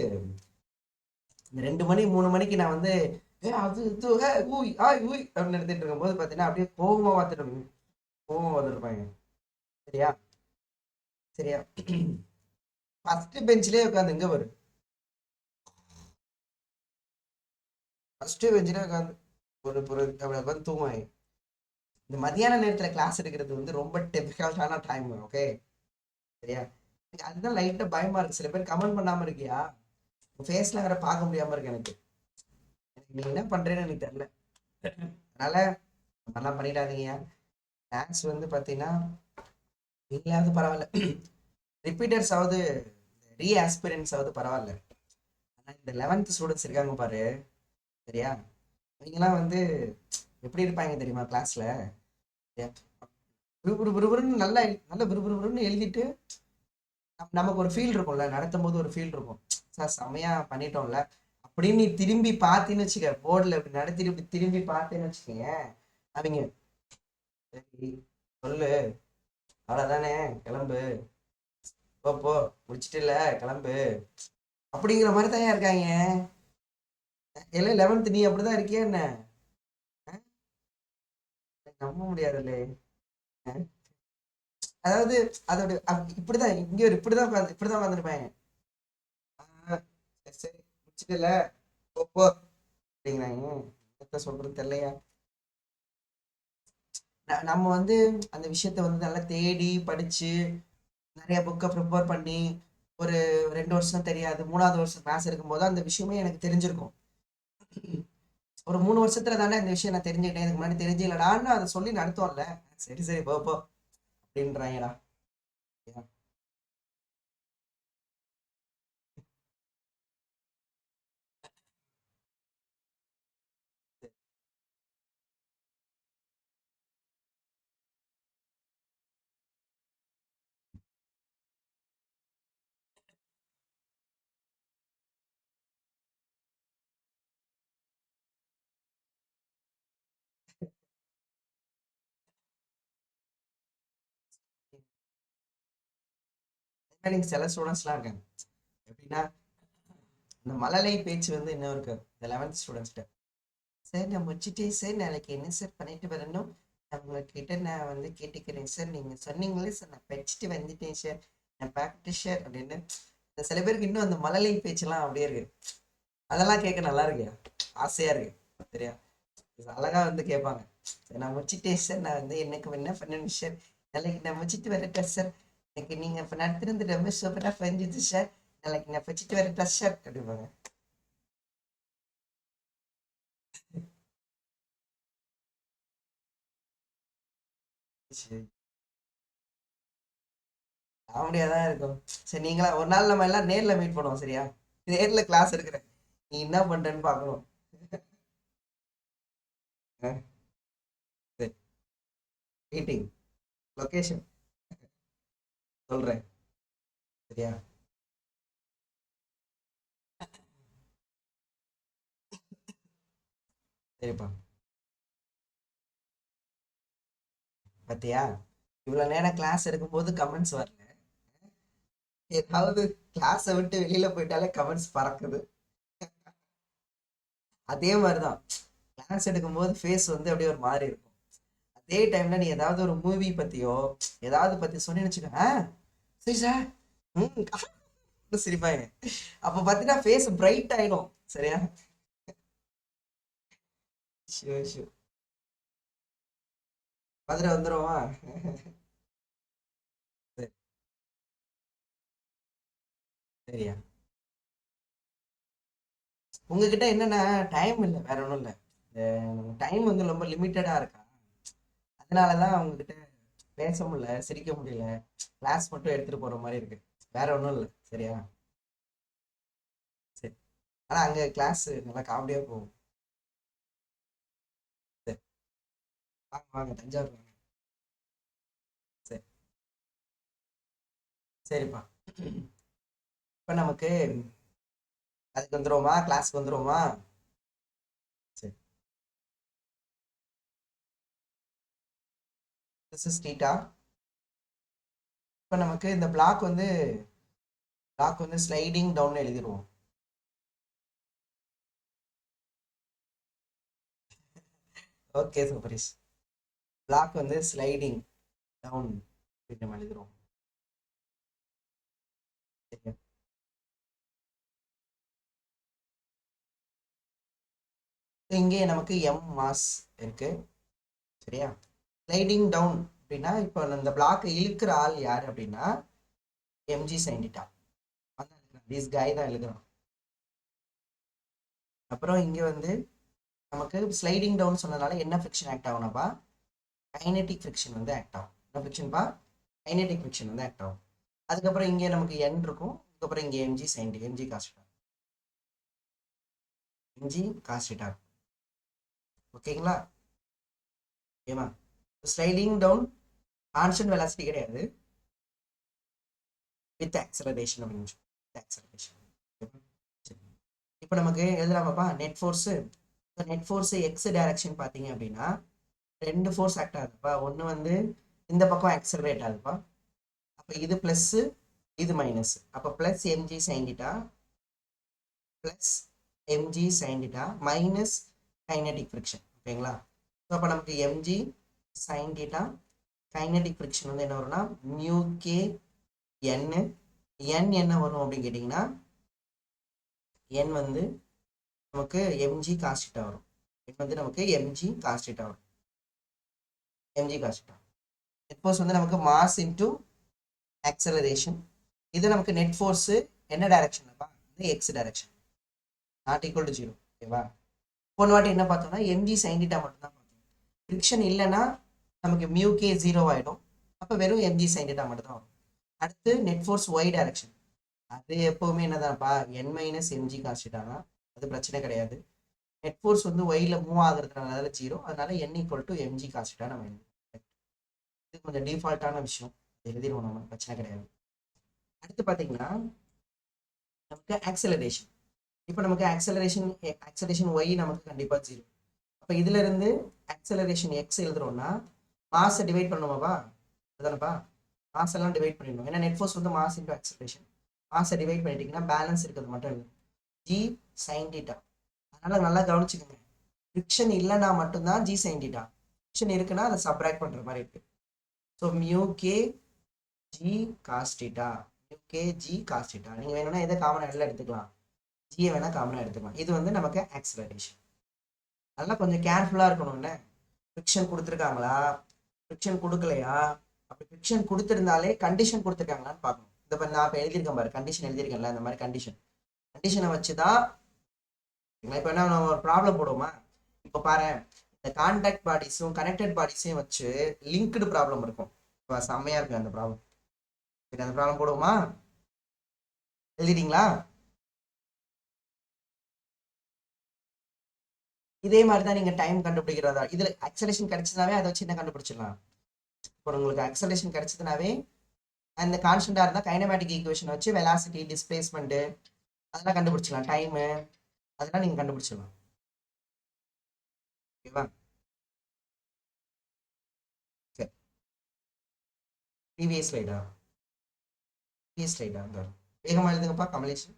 2 மணி 3 மணிக்கு நான் வந்து அது இது ஊய் ஊய் அப்படின்னு எடுத்துட்டு இருக்கும்போது பார்த்தீங்கன்னா அப்படியே கோவமா வந்துருப்பாங்க. சரியா? ஃபர்ஸ்ட் பெஞ்சிலே உட்காந்து இங்க வரும், ஃபர்ஸ்ட் பெஞ்சிலே உட்காந்து ஒரு அப்படி உட்காந்து தூங்குவாங்க. இந்த மதியான நேரத்துல கிளாஸ் எடுக்கிறது வந்து ரொம்ப டிஃபிகல்ட்டான டைம். ஓகே, சரியா? எனக்கு அதுதான் லைட்டா பயமா இருக்கு. சில பேர் கமெண்ட் பண்ணாம இருக்கியா, ஃபேஸ்ல வேற பார்க்க முடியாம இருக்கு எனக்கு. எனக்கு நீ என்ன பண்றேன்னு எனக்கு தெரியல. அதனால இந்த மாதிரிலாம் பண்ணிடாதீங்க. மேக்ஸ் வந்து பார்த்தீங்கன்னா நீங்களாவது பரவாயில்ல, ரிப்பீட்டர்ஸ் ஆகுது, ரீ ஆஸ்பிரன்ஸ் ஆகுது பரவாயில்ல. ஆனால் இந்த 11th ஸ்டூடெண்ட்ஸ் இருக்காங்க பாரு, சரியா? இவங்கெல்லாம் வந்து எப்படி இருப்பாங்க தெரியுமா கிளாஸ்ல? விறுவிறுன்னு நல்லா நல்லா விறுவிறுன்னு எழுதிட்டு நமக்கு ஒரு ஃபீல் இருக்கும்ல, நடத்தும் போது ஒரு ஃபீல் இருக்கும், சார் செம்மையா பண்ணிட்டோம்ல அப்படின்னு. நீ திரும்பி பார்த்தேன்னு வச்சுக்க, போர்டில் இப்படி நடத்திட்டு இப்படி திரும்பி பார்த்தேன்னு வச்சுக்கோங்க, அவங்க சரி சொல்லு அவ்வளோதானே கிளம்பு, போ போ முடிச்சிட்டு இல்ல கிளம்பு அப்படிங்கிற மாதிரி தான் இருக்காங்க. எல்லாம் 11th நீ அப்படிதான் இருக்கியா என்ன? அஹ் நம்ப முடியாதுல்ல. அஹ் அதாவது அதோட இப்படிதான் இங்க ஒரு இப்படிதான் இப்படிதான் உட்காந்துருப்பாங்க. சரி சரி முடிச்சிட்டு இல்ல, போ போ அப்படிங்கிறாங்க. என்ன சொல்றது தெரியலையா? நம்ம வந்து அந்த விஷயத்த வந்து நல்லா தேடி படிச்சு நிறைய புக்கை ப்ரிப்பேர் பண்ணி ஒரு 2 வருஷம் தெரியாது, 3வது வருஷம் கிளாஸ் இருக்கும்போது அந்த விஷயமே எனக்கு தெரிஞ்சிருக்கும். ஒரு 3 வருஷத்துல தானே இந்த விஷயம் நான் தெரிஞ்சுக்கிட்டேன், இதுக்கு முன்னாடி தெரிஞ்சுக்கலடான்னு அதை சொல்லி நடத்துவோம்ல. சரி சரி போ போ அப்படின்றாங்கடா. எனக்கு சில ஸ்டூடெண்ட்ஸ்லாம் இருக்காங்க எப்படின்னா, இந்த மழலை பேச்சு வந்து இன்னும் இருக்கு இந்த 11th ஸ்டூடெண்ட்ஸ்கிட்ட. சார் நான் முடிச்சிட்டேன் சார், நாளைக்கு என்ன சார் பண்ணிட்டு வரணும், நான் உங்ககிட்ட நான் வந்து கேட்டுக்கிறேன் சார், நீங்க சொன்னீங்களே சார் நான் படிச்சுட்டு வந்துட்டேன் சார், நான் பார்த்துட்டு சார் அப்படின்னு. இந்த சில பேருக்கு இன்னும் அந்த மழலை பேச்செல்லாம் அப்படியே இருக்கு. அதெல்லாம் கேட்க நல்லா இருக்கு, ஆசையா இருக்கு, சரியா? அழகா வந்து கேட்பாங்க. சார் நான் முடிச்சிட்டேன் சார், நான் வந்து எனக்கு என்ன பண்ணணும் சார், நாளைக்கு நான் முடிச்சிட்டு வரட்டேன் சார், எனக்கு நீங்க இப்ப நடத்துறது ரொம்ப சூப்பரா புரிஞ்சுது சார், நாளைக்கு நான் படிச்சுட்டு வரட்டா சார் அப்படிம்பாங்க. சரி, காமெடியா தான் இருக்கும். சரி நீங்களா ஒரு நாள் நம்ம எல்லாம் நேர்ல மீட் பண்ணுவோம், சரியா? நேர்ல கிளாஸ் எடுக்கிறேன், நீ என்ன பண்றேன்னு பார்க்கணும். அஹ், சரி, மீட்டிங் லொகேஷன் சொல்றேன், சரியா? சரிப்பா. பாத்தியா, இவ்வளவு நேரம் கிளாஸ் எடுக்கும்போது கமெண்ட்ஸ் வரல, ஏதாவது கிளாஸை விட்டு வெளியில போயிட்டாலே கமெண்ட்ஸ் பறக்குது. அதே மாதிரிதான் கிளாஸ் எடுக்கும்போது ஃபேஸ் வந்து அப்படியே ஒரு மாதிரி இருக்கும். அதே டைம்ல நீ ஏதாவது ஒரு மூவி பத்தியோ ஏதாவது பத்தி சொன்னேன்னு வச்சுக்க, சரி சார், சிரிப்பாங்க. அப்ப பாத்தீங்கன்னா ஃபேஸ் பிரைட் ஆயிடும், சரியா? Sure sure. மதுரை வந்துருவா. சரி, சரியா? உங்ககிட்ட என்னன்னா டைம் இல்லை, வேற ஒன்றும் இல்லை. டைம் வந்து ரொம்ப லிமிட்டடா இருக்கா, அதனாலதான் உங்ககிட்ட பேச முடியல, சிரிக்க முடியல, கிளாஸ் மட்டும் எடுத்துட்டு போற மாதிரி இருக்கு, வேற ஒன்றும் இல்லை, சரியா? சரி. ஆனா அங்க கிளாஸ் நல்லா காமெடியா போகும். சரி, வாங்க வாங்க தஞ்சாவூர் வாங்க. சரி, சரிப்பா. இப்ப நமக்கு அதுக்கு வந்துருவோமா, கிளாஸ்க்கு வந்துருவோமா? சரி, திஸ் இஸ் டீட்டா. இப்ப நமக்கு இந்த பிளாக் வந்து ஸ்லைடிங் டவுன் எழுதிருவோம். ஓகே சூப்பரிஸ். பிளாக் வந்து ஸ்லைடிங் டவுன் அப்படின்னு நம்ம எழுதுறோம், சரியா? இங்கே நமக்கு எம் மாஸ் இருக்கு, சரியா? ஸ்லைடிங் டவுன் அப்படின்னா இப்போ இந்த பிளாக் இழுக்கிற ஆள் யார் அப்படின்னா எம்ஜி சைன் தீட்டா. திஸ் காய் தான் எழுதுறோம். அப்புறம் இங்க வந்து நமக்கு ஸ்லைடிங் டவுன் சொன்னதுனால என்ன ஃபிரிக்ஷன் ஆக்ட் ஆகும்னாப்பா, கைனெட்டிக் ஃபிரிக்ஷன் வந்து ஆக்ட் ஆகும். என்ன ஃபிரிக்ஷன்ப்பா, கைனெட்டிக் ஃபிரிக்ஷன் வந்து ஆக்ட் ஆகும். அதுக்கப்புறம் இங்கே நமக்கு என் இருக்கும், அதுக்கப்புறம் இங்கே mg sine t, mg cos theta, mg cos theta. ஓகேங்களா? ஓகேவா? ஸ்லைடிங் டவுன் கான்ஸ்டன்ட் வெலாசிட்டி கிடையாது, வித் ஆக்சலரேஷன் அப்படின்னு சொல்லி ஆக்சலரேஷன். இப்போ நமக்கு எழுதலாமாப்பா net force. Net force x direction பார்த்தீங்க அப்படின்னா ரெண்டு ஃபோர்ஸ் ஆக்ட் ஆகுதுப்பா. ஒன்று வந்து இந்த பக்கம் ஆக்சலரேட் ஆகுதுப்பா, அப்போ இது ப்ளஸ்ஸு இது மைனஸ், அப்போ plus MG sine theta plus MG sine theta minus kinetic friction. ஓகேங்களா? ஸோ அப்போ நமக்கு MG sine theta kinetic friction வந்து என்ன வரும்னா மியூ கே என்னு. என் என்ன வரும் அப்படின்னு கேட்டிங்கன்னா என் வந்து நமக்கு எம்ஜி காஸ்டிட்டா வரும். என் வந்து நமக்கு எம்ஜி காஸ்டிட்டா வரும். எம்ஜி காஸ்டிட்டா நெட் ஃபோர்ஸ் வந்து நமக்கு மாஸ் இன்டூ ஆக்சலரேஷன். இது நமக்கு நெட் ஃபோர்ஸு என்ன டைரக்ஷன்ப்பா, இது X direction, not equal to 0. ஓகேவா? போன வாட்டி என்ன பார்த்தோம்னா எம்ஜி சைன் தீட்டா மட்டும் தான் பார்த்தோம். ஃப்ரிக்ஷன் இல்லைன்னா நமக்கு மியூ கே 0 ஆகிடும், அப்போ வெறும் எம்ஜி சைன் தீட்டா மட்டும் தான் வரும். அடுத்து நெட் ஃபோர்ஸ் ஒய் டைரக்ஷன், அது எப்போவுமே என்னதான்ப்பா என் மைனஸ் எம்ஜி காஸ்டிட்டா தான், அது பிரச்சனை கிடையாது. நெட் ஃபோர்ஸ் வந்து ஒய்ல மூவ் ஆகுறதுனால 0, அதனால n equal to MG cos theta நம்ம எழுதிக்கலாம். இது கொஞ்சம் டிஃபால்ட்டான விஷயம், எழுதிடுவோம் நம்ம, பிரச்சனை கிடையாது. அடுத்து பார்த்தீங்கன்னா நமக்கு ஆக்சலரேஷன். இப்போ நமக்கு ஆக்சலரேஷன் ஒய் நமக்கு கண்டிப்பாக 0. அப்போ இதுல இருந்து ஆக்சலரேஷன் எக்ஸ் எழுதுறோம்னா மாஸை டிவைட் பண்ணுவோமாப்பா, அதுதானப்பா, மாஸ் எல்லாம் டிவைட் பண்ணிடணும். ஏன்னா நெட் ஃபோர்ஸ் வந்து மாஸ் இன்டூ ஆக்சலரேஷன், மாஸை டிவைட் பண்ணிட்டீங்கன்னா பேலன்ஸ் இருக்கிறது மட்டும் இல்லை ஜி சைன் தீட்டா. அதனால நல்லா கவனிச்சுக்கோங்க, ஃப்ரிக்ஷன் இல்லைன்னா மட்டும்தான் ஜி சைன் தீட்டா, ஃப்ரிக்ஷன் இருக்குன்னா அதை சப்ராக்ட் பண்ற மாதிரி இருக்கு. So mu k g cos theta, mu k g cos theta. நீங்க வேணும்னா எதை காமன் இடத்துல எடுத்துக்கலாம், ஜியை வேணா காமனாக எடுத்துக்கலாம். இது வந்து நமக்கு ஆக்சலரேஷன். அதெல்லாம் கொஞ்சம் கேர்ஃபுல்லாக இருக்கணும்னு. ஃபிக்ஷன் கொடுத்துருக்காங்களா, ஃபிக்ஷன் கொடுக்கலையா, அப்படி ஃபிக்ஷன் கொடுத்துருந்தாலே கண்டிஷன் கொடுத்துருக்காங்களான்னு பார்க்கணும். இந்த மாதிரி நான் இப்போ எழுதியிருக்கேன் பாரு, கண்டிஷன் எழுதியிருக்கேன்ல, இந்த மாதிரி கண்டிஷனை வச்சு தான். இப்போ என்ன நம்ம ஒரு ப்ராப்ளம் போடுவோமா, இப்போ பாரு இந்த கான்டாக்ட் பாடிஸும் கனெக்டட் பாடிஸையும் வச்சு லிங்க்டு ப்ராப்ளம் இருக்கும். இப்போ செம்மையா இருக்கு அந்த ப்ராப்ளம். சரி, அந்த ப்ராப்ளம் போடுவோமா, எழுதிட்டீங்களா? இதே மாதிரி தான் நீங்கள் டைம் கண்டுபிடிக்கிறதா, இதில் ஆக்சலேஷன் கிடைச்சதாவே அதை வச்சு என்ன கண்டுபிடிச்சிடலாம். இப்போ உங்களுக்கு ஆக்சலேஷன் கிடைச்சதுனாவே அந்த கான்ஸ்டன்டாக இருந்தால் கைனமேட்டிக் ஈக்குவேஷன் வச்சு வெலாசிட்டி டிஸ்பிளேஸ்மெண்ட்டு அதெல்லாம் கண்டுபிடிச்சிடலாம், டைமு அதெல்லாம் நீங்கள் கண்டுபிடிச்சிடலாம். ஓகேவா? சரி, ப்ரீவியஸ் ஸ்லைடா, ப்ரீவியஸ் ஸ்லைடா இருந்தால் வேகமாக எழுதுங்கப்பா கமலேஷ்.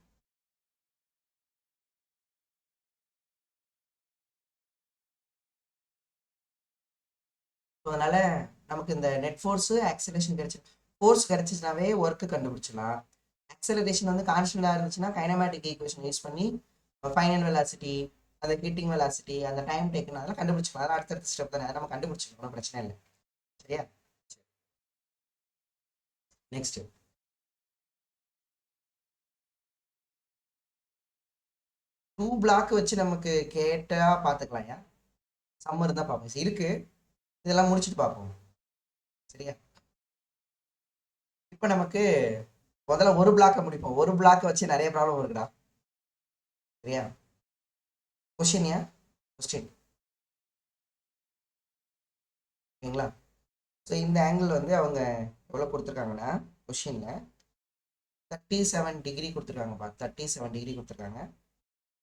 அதனால நமக்கு இந்த நெட் ஃபோர்ஸு ஆக்சலேஷன் கிடைச்சி, ஃபோர்ஸ் கிடைச்சிச்சுனாவே ஒர்க்கு கண்டுபிடிச்சிடலாம். ஆக்சலரேஷன் வந்து கான்ஸ்டன்டாக இருந்துச்சுன்னா கைனமேட்டிக் ஈக்குவேஷன் யூஸ் பண்ணி ஃபைனல் வெலாசிட்டி, அந்த ஹீட்டிங் வெலாசிட்டி, அந்த டைம் டேக்குன்னு அதெல்லாம் கண்டுபிடிச்சிக்கலாம். அதெல்லாம் அடுத்தடுத்த ஸ்டெப் தானே, நம்ம கண்டுபிடிச்சிக்கணும், பிரச்சனை இல்லை. சரியா? நெக்ஸ்ட் 2 பிளாக் வச்சு நமக்கு கேட்டா பார்த்துக்கலாம். ஏன் சம்மர் தான் பார்ப்போம், இருக்கு இதெல்லாம் முடிச்சுட்டு பார்ப்போம். சரியா? இப்போ நமக்கு முதல்ல ஒரு பிளாக்கை முடிப்போம். ஒரு பிளாக் வச்சு நிறைய ப்ராப்ளம் இருக்குடா. சரியா? கொஸ்டின் கொஸ்டின் ஓகேங்களா? ஸோ இந்த ஆங்கிள் வந்து அவங்க எவ்வளோ கொடுத்துருக்காங்கன்னா கொஸ்டினில் 37 டிகிரி கொடுத்துருக்காங்கப்பா, 37 டிகிரி கொடுத்துருக்காங்க.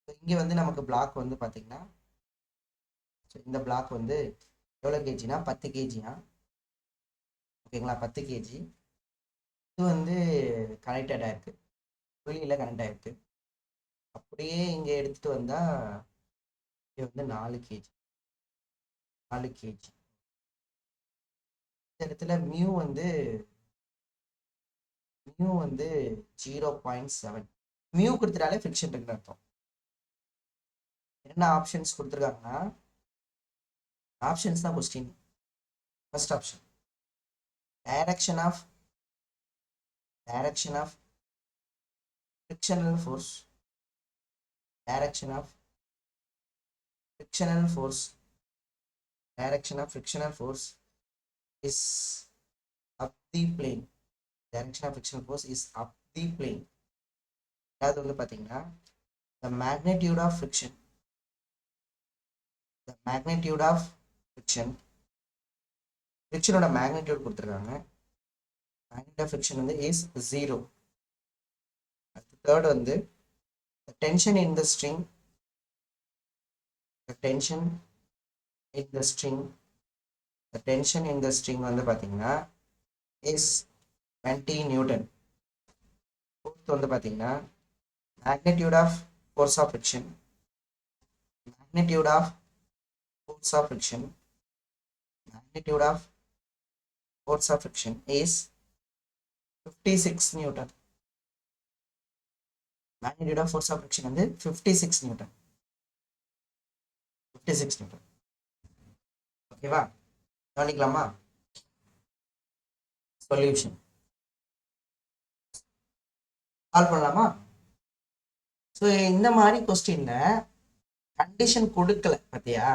ஸோ இங்கே வந்து நமக்கு பிளாக் வந்து பார்த்தீங்கன்னா, ஸோ இந்த பிளாக் வந்து எவ்வளோ கேஜினா 10 கேஜியா. ஓகேங்களா? 10 கேஜி. இது வந்து கனெக்டட் ஆயிருக்கு, வெளியில் கனெக்ட் ஆயிருக்கு. அப்படியே இங்கே எடுத்துகிட்டு வந்தால் இது வந்து 4 கேஜி, 4 கேஜி. இந்த இடத்துல மியூ வந்து 0.7 மியூ கொடுத்துட்டாலே ஃபிக்ஷன் இருக்குன்னு அர்த்தம். என்ன ஆப்ஷன்ஸ் கொடுத்துருக்காங்கன்னா, ஆப்ஷன்ஸ் தான் question. First option direction of frictional force, direction of frictional force, direction of frictional force is up the plane. Direction of frictional force is up the plane. அதாவது வந்து பாத்தீங்கன்னா the magnitude of friction, frictionோட magnitude கொடுத்துருக்காங்க. magnitude of friction வந்து is 0. Third வந்து the tension in the string, the tension in the string வந்து பாத்தீங்கன்னா is 20 Newton. Fourth வந்து பாத்தீங்கன்னா magnitude of force of friction is 56 Newton. magnitude of force of friction வந்து 56 Newton. ஓகேவா? கவனிக்கலாமா? Solution solve பண்ணலாமா? So இந்த மாதிரி கொஸ்டின்ல கண்டிஷன் கொடுக்கல பார்த்தியா?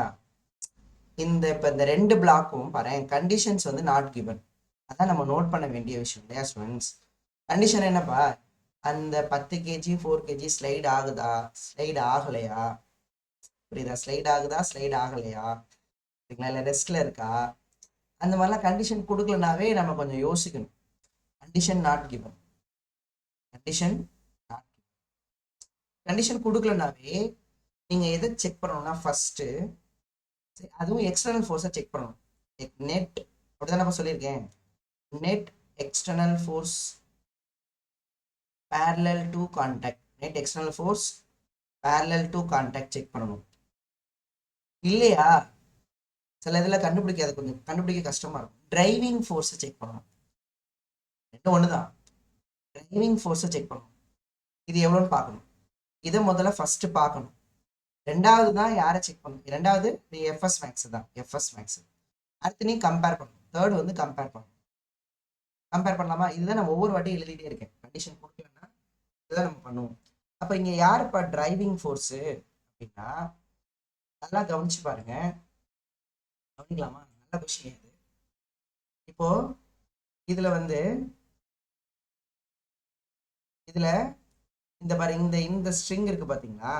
இப்போ இந்த ரெண்டு பிளாக்கும் பாரு, கண்டிஷன்ஸ் வந்து நாட் கிவன். அதான் நம்ம நோட் பண்ண வேண்டிய விஷயம் இல்லையா ஸ்டூடெண்ட்ஸ்? கண்டிஷன் என்னப்பா? அந்த 10 kg 4 kg ஸ்லைட் ஆகுதா, ஸ்லைட் ஆகலையா? புரியுதா? ஸ்லைட் ஆகுதா, ஸ்லைட் ஆகலையா? சரிங்களா? இல்லை ரெஸ்ட்ல இருக்கா? அந்த மாதிரிலாம் கண்டிஷன் கொடுக்கலனாவே நம்ம கொஞ்சம் யோசிக்கணும். கண்டிஷன் நாட் கிவன், கண்டிஷன் கொடுக்கலனாவே நீங்க எதை செக் பண்ணணும்னா ஃபர்ஸ்ட் அதுவும் எக்ஸ்டர்னல் ஃபோர்ஸை செக் பண்ணணும். நெட் அப்படிதான் நான் சொல்லியிருக்கேன். Net external force parallel to contact, net external force parallel to contact check பண்ணணும். இல்லையா சில இதில் கண்டுபிடிக்காது, கொஞ்சம் கண்டுபிடிக்க கஷ்டமா இருக்கும். டிரைவிங் ஃபோர்ஸை செக் பண்ணணும். ரெண்டும் ஒண்ணுதான். டிரைவிங் ஃபோர்ஸை செக் பண்ணணும். இது எவ்வளோன்னு பார்க்கணும். இதை முதல்ல ஃபர்ஸ்ட் பார்க்கணும். ரெண்டாவது தான் யாரை செக் பண்ணணும்? ரெண்டாவது நீ எஃப்எஸ் மேக்ஸ் தான், எஃப்எஸ் மேக்ஸ். அடுத்து நீ கம்பேர் பண்ணணும். தேர்ட் வந்து கம்பேர் பண்ணணும். கம்பேர் பண்ணலாமா? இதுதான் நான் ஒவ்வொரு வாட்டியும் எழுதிட்டே இருக்கேன். கண்டிஷன் கொடுக்கலன்னா இதுதான் நம்ம பண்ணுவோம். அப்ப இங்க யாருப்பா டிரைவிங் ஃபோர்ஸ் அப்படின்னா, நல்லா கவனிச்சு பாருங்க. கவனிக்கலாமா? நல்ல விஷயம் இது. இப்போ இதுல வந்து இதுல இந்த பாருங்க, இந்த ஸ்ட்ரிங் இருக்கு பாத்தீங்களா?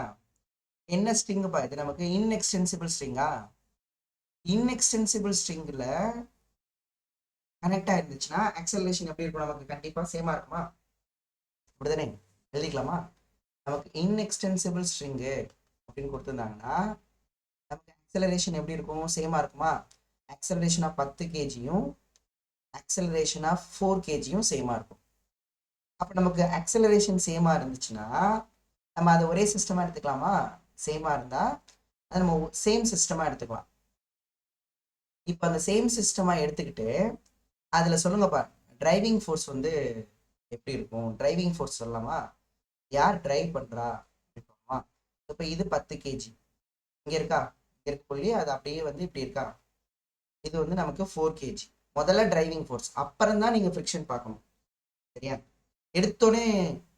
என்ன ஸ்ட்ரிங்குப்பா இது? நமக்கு இன்எக்ஸ்டென்சிபிள் ஸ்ட்ரிங்கா? இன்எக்ஸ்டென்சிபிள் ஸ்ட்ரிங்ல கனெக்டா இருந்துச்சுன்னா ஆக்சலரேஷன் எப்படி இருக்கும்? நமக்கு கண்டிப்பா சேமா இருக்குமா? அப்படிதானே? எழுதிக்கலாமா? நமக்கு இன்எக்ஸ்டென்சிபிள் ஸ்ட்ரிங்கு அப்படின்னு கொடுத்துருந்தாங்கன்னா நமக்கு ஆக்சலரேஷன் எப்படி இருக்கும்? சேமா இருக்குமா? ஆக்சலரேஷன் ஆஃப் 10 kgயும் ஆக்சலரேஷன் ஆஃப் 4 kgயும் சேமா இருக்கும். அப்ப நமக்கு ஆக்சலரேஷன் சேமா இருந்துச்சுன்னா நம்ம அதை ஒரே சிஸ்டமா எடுத்துக்கலாமா? சேமா இருந்தா அது நம்ம சேம் சிஸ்டமா எடுத்துக்கலாம். இப்ப அந்த சேம் சிஸ்டமா எடுத்துக்கிட்டு அதுல சொல்லுங்கப்பா, டிரைவிங் ஃபோர்ஸ் வந்து எப்படி இருக்கும்? டிரைவிங் ஃபோர்ஸ் சொல்லலாமா? யார் டிரைவ் பண்றா? இப்ப இது 10 kg இங்க இருக்கா, இங்க இருக்க புள்ளி, அது அப்படியே வந்து இப்படி இருக்கா. இது வந்து நமக்கு 4 kg. முதல்ல டிரைவிங் ஃபோர்ஸ், அப்புறம் தான் நீங்க ஃப்ரிக்ஷன் பார்க்கணும். சரியா? எடுத்தோடனே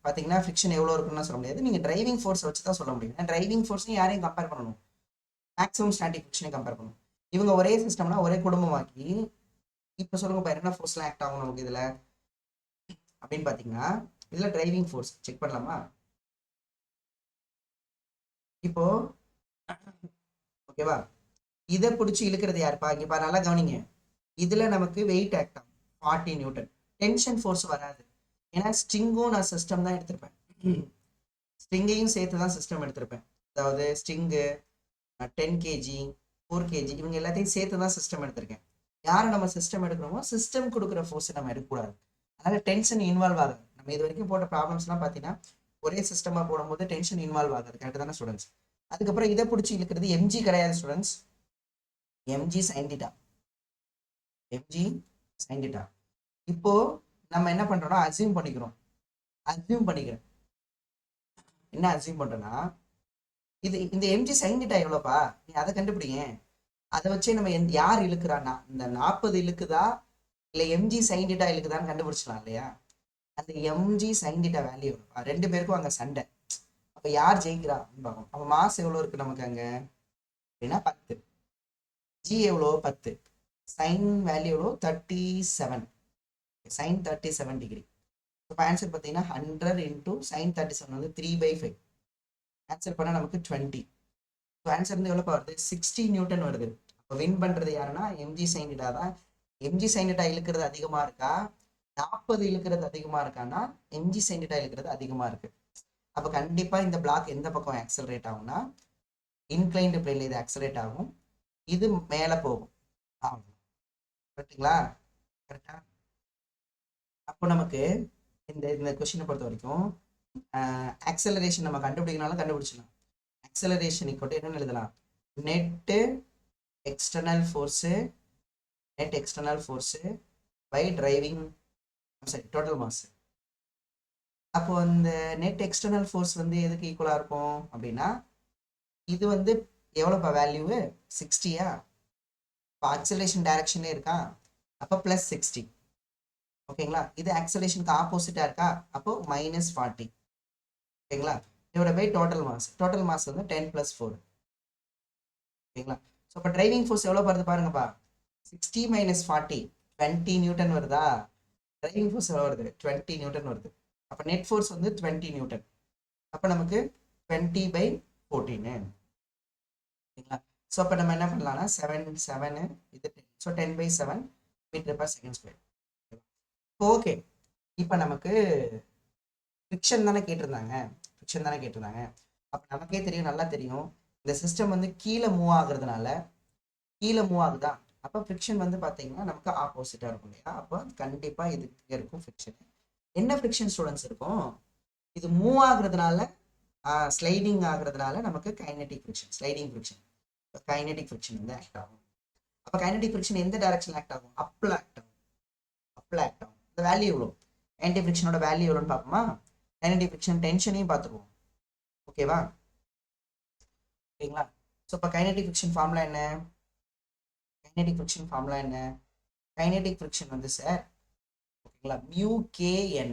பாத்தீங்கன்னா ஃப்ரிக்ஷன் எவ்வளவு இருக்குன்னு சொல்ல முடியாது. நீங்க டிரைவிங் ஃபோர்ஸ் வச்சு தான் சொல்ல முடியும். டிரைவிங் ஃபோர்ஸையும் யாரையும் கம்பேர் பண்ணணும்? மேக்ஸிமம் ஸ்டாட்டிக் ஃப்ரிக்ஷனை கம்பேர் பண்ணணும். இவங்க ஒரே சிஸ்டம்னா ஒரே குடும்பமாக்கி இப்ப சொல்லுங்க என்ன ஃபோர்ஸ்லாம் ஆக்ட் ஆகும் நமக்கு இதுல அப்படின்னு பாத்தீங்கன்னா, இதுல டிரைவிங் ஃபோர்ஸ் செக் பண்ணலாமா? இப்போ ஓகேவா? இதை பிடிச்சி இழுக்கிறது யாருப்பா? இங்க பாரு, நல்லா கவனிங்க. இதுல நமக்கு வெயிட் ஆக்ட் ஆகும் 40 நியூட்டன். டென்ஷன் ஃபோர்ஸ் வராது. ஏன்னா ஸ்ட்ரிங்கும் நான் சிஸ்டம் தான் எடுத்திருப்பேன். ஸ்ட்ரிங்கையும் சேர்த்து தான் சிஸ்டம் எடுத்திருப்பேன். அதாவது ஸ்ட்ரிங்கு 10 kg 4 kg இவங்க எல்லாத்தையும் சேர்த்து தான் சிஸ்டம் எடுத்திருக்கேன். யாரை நம்ம சிஸ்டம் எடுக்கிறோமோ சிஸ்டம் கொடுக்குற ஃபோர்ஸை நம்ம எடுக்கக்கூடாது. அதனால டென்ஷன் இன்வால்வ் ஆகுது. நம்ம இது வரைக்கும் போட்ட ப்ராப்ளம்ஸ்லாம் பார்த்தீங்கன்னா ஒரே சிஸ்டமா போடும்போது டென்ஷன் இன்வால்வ் ஆகுது. கரெக்ட் தானே ஸ்டூடெண்ட்ஸ்? அதுக்கப்புறம் இதை பிடிச்சி இழுக்கிறது எம்ஜி கிடையாது students, MG sine theta. MG sine theta. இப்போ நம்ம என்ன பண்றோம்னா அசியூம் பண்ணிக்கிறோம். என்ன அசியூம் பண்றோம்னா, இது இந்த எம்ஜி சைன் தீட்டா எவ்வளோப்பா? நீ அதை கண்டுபிடிங்க. அதை வச்சே நம்ம யார் இழுக்கிறான்னா இந்த 40 இழுக்குதா இல்லை எம்ஜி சைன் டீட்டா இழுக்குதான்னு கண்டுபிடிச்சலாம் இல்லையா. அந்த எம்ஜி சைன் டீட்டா வேல்யூ ரெண்டு பேருக்கும் அங்கே சண்டை. அப்போ யார் ஜெயிக்கிறா அப்படின்னு பார்க்கணும். அப்போ மாஸ் எவ்வளோ இருக்கு நமக்கு அங்கே அப்படின்னா 10, ஜி எவ்வளோ 10, சைன் வேல்யூ எவ்வளோ 37, சைன் 37 டிகிரி. இப்போ ஆன்சர் பார்த்தீங்கன்னா 100 இன்டூ சைன் 37 வந்து 3/5. ஆன்சர் பண்ணால் நமக்கு 20. ஸோ ஆன்சர் வந்து எவ்வளோ வருது 60 நியூட்டன் வருது. இப்போ வின் பண்ணுறது யாருன்னா எம்ஜி சைன் டீட்டா தான். எம்ஜி சைன் டீட்டா இழுக்கிறது அதிகமாக இருக்கா 40 இழுக்கிறது அதிகமாக இருக்கான்னா எம்ஜி சைன் டீட்டா இழுக்கிறது அதிகமாக இருக்கு. அப்போ கண்டிப்பாக இந்த பிளாக் எந்த பக்கம் ஆக்சலரேட் ஆகும்னா இன்க்ளைன்டு பிளேன்ல இது ஆக்சலரேட் ஆகும், இது மேலே போகும். கரெக்டுங்களா? கரெக்டா? அப்போ நமக்கு இந்த இந்த கொஸ்டினை பொறுத்த வரைக்கும் ஆக்சலரேஷன் நம்ம கண்டுபிடிக்கனாலும் கண்டுபிடிச்சிடலாம். ஆக்சலரேஷன் ஈக்குவல் டு என்னன்னு எழுதலாம், net external force by driving sorry total mass. அப்போ அந்த நெட் எக்ஸ்டர்னல் ஃபோர்ஸ் வந்து எதுக்கு ஈக்குவலாக இருக்கும் அப்படின்னா இது வந்து எவ்வளோப்பா வேல்யூ 60யா. இப்போ ஆக்சலேஷன் டைரக்ஷன்லேயே இருக்கா அப்போ +60. ஓகேங்களா? இது ஆக்சலேஷனுக்கு ஆப்போசிட்டாக இருக்கா அப்போ -40. ஓகேங்களா? இதோட பை டோட்டல் மாஸ் வந்து 10 + 4. ஓகேங்களா? ஸோ இப்போ டிரைவிங் ஃபோர்ஸ் எவ்வளோ வருது பாருங்கப்பா, 60 - 40 20 நியூட்டன் வருதா. டிரைவிங் ஃபோர்ஸ் எவ்வளோ வருது 20 நியூட்டன் வருது. அப்போ நெட் ஃபோர்ஸ் வந்து 20 நியூட்டன். அப்போ நமக்கு 20/14. ஓகேங்களா? ஸோ அப்போ நம்ம என்ன பண்ணலாம்னா 7 இது 10. So 10/7 மீட்டர்/செகண்ட் square. ஓகே, இப்போ நமக்கு ஃப்ரிக்ஷன் தானே கேட்டிருந்தாங்க. அப்போ நமக்கே தெரியும், நல்லா தெரியும், இந்த சிஸ்டம் வந்து கீழே மூவ் ஆகுதா. அப்போ ஃப்ரிக்ஷன் வந்து பார்த்தீங்கன்னா நமக்கு ஆப்போசிட்டாக இருக்கும் இல்லையா. அப்போ கண்டிப்பாக இது இருக்கும் ஃப்ரிக்ஷன். என்ன ஃப்ரிக்ஷன் ஸ்டூடெண்ட்ஸ் இருக்கும், இது மூவ் ஆகுறதுனால ஸ்லைடிங் ஆகுறதுனால நமக்கு kinetic friction, sliding friction. Kinetic friction வந்து ஆக்ட் ஆகும். அப்போ கைனெட்டிக் ஃப்ரிக்ஷன் எந்த டைரக்ஷன் ஆக்ட் ஆகும், அப்ல ஆக்ட் ஆகும். இந்த வேல்யூ எவ்வளோ, கைனெட்டிக் ஃப்ரிக்ஷனோட வேல்யூ எவ்வளோன்னு பார்ப்போமா. கைனெட்டிக் ஃப்ரிக்ஷன் டென்ஷனையும் பார்த்துருவோம். ஓகேவா? ஓகேங்களா? ஸோ இப்போ கைனெட்டிக் ஃப்ரிக்ஷன் ஃபார்முலா என்ன, கைனெட்டிக் ஃப்ரிக்ஷன் வந்து சார் ஓகேங்களா μkn.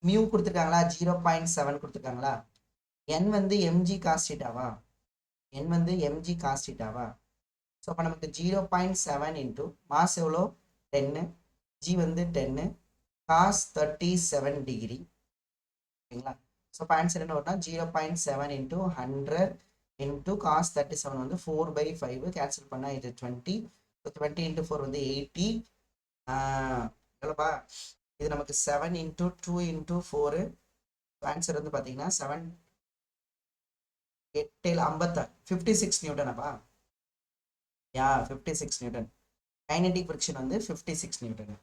மியூ கொடுத்துருக்காங்களா 0.7 கொடுத்துருக்காங்களா. n வந்து mg cos θவா. ஸோ அப்போ நமக்கு 0.7 இன்ட்டு மாஸ் எவ்வளோ 10, g வந்து 10 cos 37 டிகிரி. ஓகேங்களா? ஸோ இப்போ ஆன்சர் என்ன வரும்னா 0.7 இன்ட்டு 100 இன்ட்டு cos 37 வந்து 4/5. கேன்சல் பண்ணால் இது 20. ஸோ 20 இன்ட்டு 4 வந்து 80. எவ்வளோப்பா, இது நமக்கு 7 இன்ட்டு 2 இன்ட்டு 4. ஆன்சர் வந்து பார்த்தீங்கன்னா 7 8 56 56 நியூட்டனப்பா. 56 நியூட்டன். கைனெட்டிக் ஃப்ரிக்ஷன் வந்து 56 நியூட்டன்.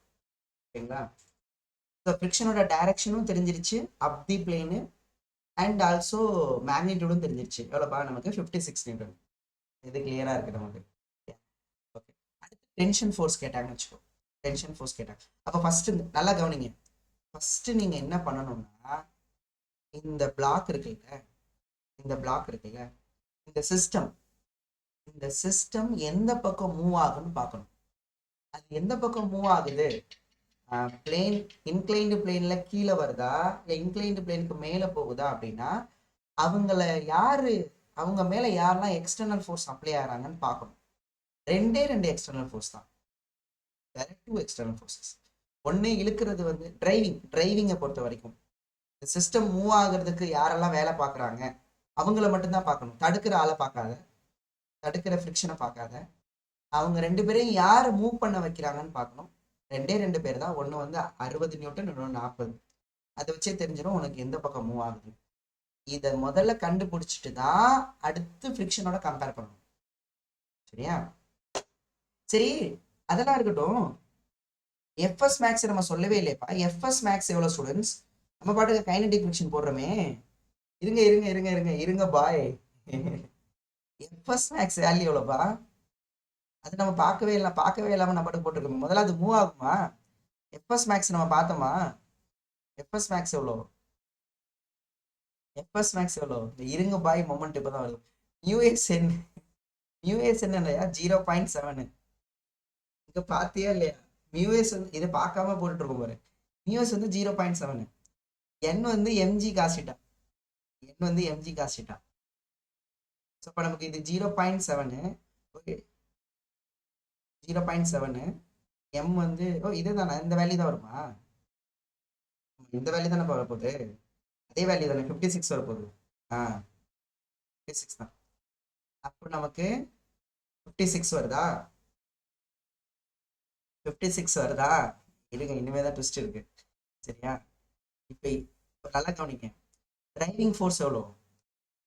ஓகேங்களா? ஸோ ஃப்ரிக்ஷனோட டைரக்ஷனும் தெரிஞ்சிருச்சு, அப் தி பிளேனு அண்ட் ஆல்சோ மேக்னிடியூடும் தெரிஞ்சிருச்சு. எவ்வளோப்பா நமக்கு 56 நியூட்டன். இது கிளியராக இருக்குது நமக்கு. ஓகே, அடுத்து டென்ஷன் ஃபோர்ஸ் கேட்டாங்கன்னு வச்சுக்கோ. அப்போ ஃபர்ஸ்ட் நல்லா கவனிங்க. ஃபர்ஸ்ட் நீங்கள் என்ன பண்ணணும்னா இந்த பிளாக் இருக்குல்ல, இந்த சிஸ்டம் எந்த பக்கம் மூவ் ஆகுன்னு பார்க்கணும். அது எந்த பக்கம் மூவ் ஆகுது, பிளேன் இன்க்ளைன்டு பிளேன்ல கீழே வருதா இல்லை இன்க்ளைன்டு பிளேனுக்கு மேலே போகுதா அப்படின்னா அவங்க மேலே யாரெல்லாம் எக்ஸ்டர்னல் ஃபோர்ஸ் அப்ளை ஆகிறாங்கன்னு பார்க்கணும். 2 எக்ஸ்டர்னல் ஃபோர்ஸ் தான், வேற 2 எக்ஸ்டர்னல் ஃபோர்ஸஸ். ஒன்று இழுக்கிறது வந்து டிரைவிங்கை பொறுத்த வரைக்கும் சிஸ்டம் மூவ் ஆகுறதுக்கு யாரெல்லாம் வேலை பார்க்குறாங்க அவங்கள மட்டும்தான் பார்க்கணும். தடுக்கிற ஆளை பார்க்காத, தடுக்கிற ஃப்ரிக்ஷனை பார்க்காத. அவங்க 2 பேரையும் யார் மூவ் பண்ண வைக்கிறாங்கன்னு பார்க்கணும். 2 பேர் தான். ஒன்று வந்து 60 நியூட்டன், இன்னொன்று 40. அதை வச்சே தெரிஞ்சிடும் உனக்கு எந்த பக்கம் மூவ் ஆகுது. இதை முதல்ல கண்டுபிடிச்சிட்டு தான் அடுத்து ஃப்ரிக்ஷனோட கம்பேர் பண்ணணும். சரியா? சரி, அதெல்லாம் இருக்கட்டும். எஃப்எஸ் மேக்ஸ் நம்ம சொல்லவே இல்லையப்பா. எஃப்எஸ் மேக்ஸ் எவ்வளோ ஸ்டூடெண்ட்ஸ்? நம்ம பாட்டுக்கு கைனெட்டிக் ஃப்ரிக்ஷன் போடுறோமே. இருங்க பாய். எஃப்எஸ் மேக்ஸ் வேல்யூ எவ்வளோப்பா? அது நம்ம பார்க்கவே இல்லாமல் நம்ம பாட்டுக்கு போட்டிருக்கோம். முதல்ல அது மூவ் ஆகுமா? எஃப்எஸ் மேக்ஸ் நம்ம பார்த்தோமா? எஃப்எஸ் மேக்ஸ் எவ்வளோ? இருங்க பாய் மொமெண்ட் இப்போ தான் வருது. மியூஎஸ் என்னலையா 0.7. இங்க பாத்தியா இல்லையா? மியூஎஸ் வந்து இதை பார்க்காம போட்டுட்டு இருக்கோம் பாரு. மியூஎஸ் வந்து 0.7. என் வந்து எம்ஜி காசிட்டா. என் வந்து எம்ஜி காசிட்டா. ஸோ இப்போ நமக்கு இது 0.7. ஓகே 0.7. எம் வந்து இதே தானே, இந்த வேல்யூ தான் வருமா? இந்த வேல்யூ தானே வரப்போகுது. அதே வேல்யூ தானே 56 வரப்போகுது. 56 தான். அப்போ நமக்கு 56 வருதா? 56 வருதா? இருங்க, இனிமே தான் ட்விஸ்ட் இருக்கு. சரியா? இப்போ நல்லா கவனிங்க. டிரைவிங் ஃபோர்ஸ் எவ்வளோ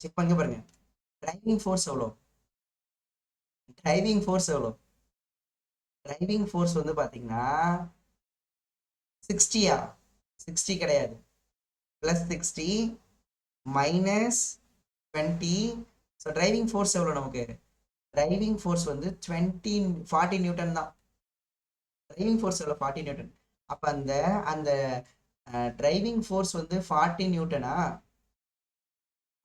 செக் பண்ணி பாருங்க. டிரைவிங் ஃபோர்ஸ் எவ்வளோ? டிரைவிங் ஃபோர்ஸ் எவ்வளோ? டிரைவிங் ஃபோர்ஸ் வந்து பார்த்தீங்கன்னா 60யா? 60 கிடையாது. +60 -20. ஸோ டிரைவிங் ஃபோர்ஸ் எவ்வளோ நமக்கு? டிரைவிங் ஃபோர்ஸ் வந்து 40 நியூட்டன் தான். டிரைவிங் ஃபோர்ஸ் எவ்வளோ? 40 நியூட்டன். அப்போ அந்த அந்த டிரைவிங் ஃபோர்ஸ் வந்து 40 நியூட்டனா?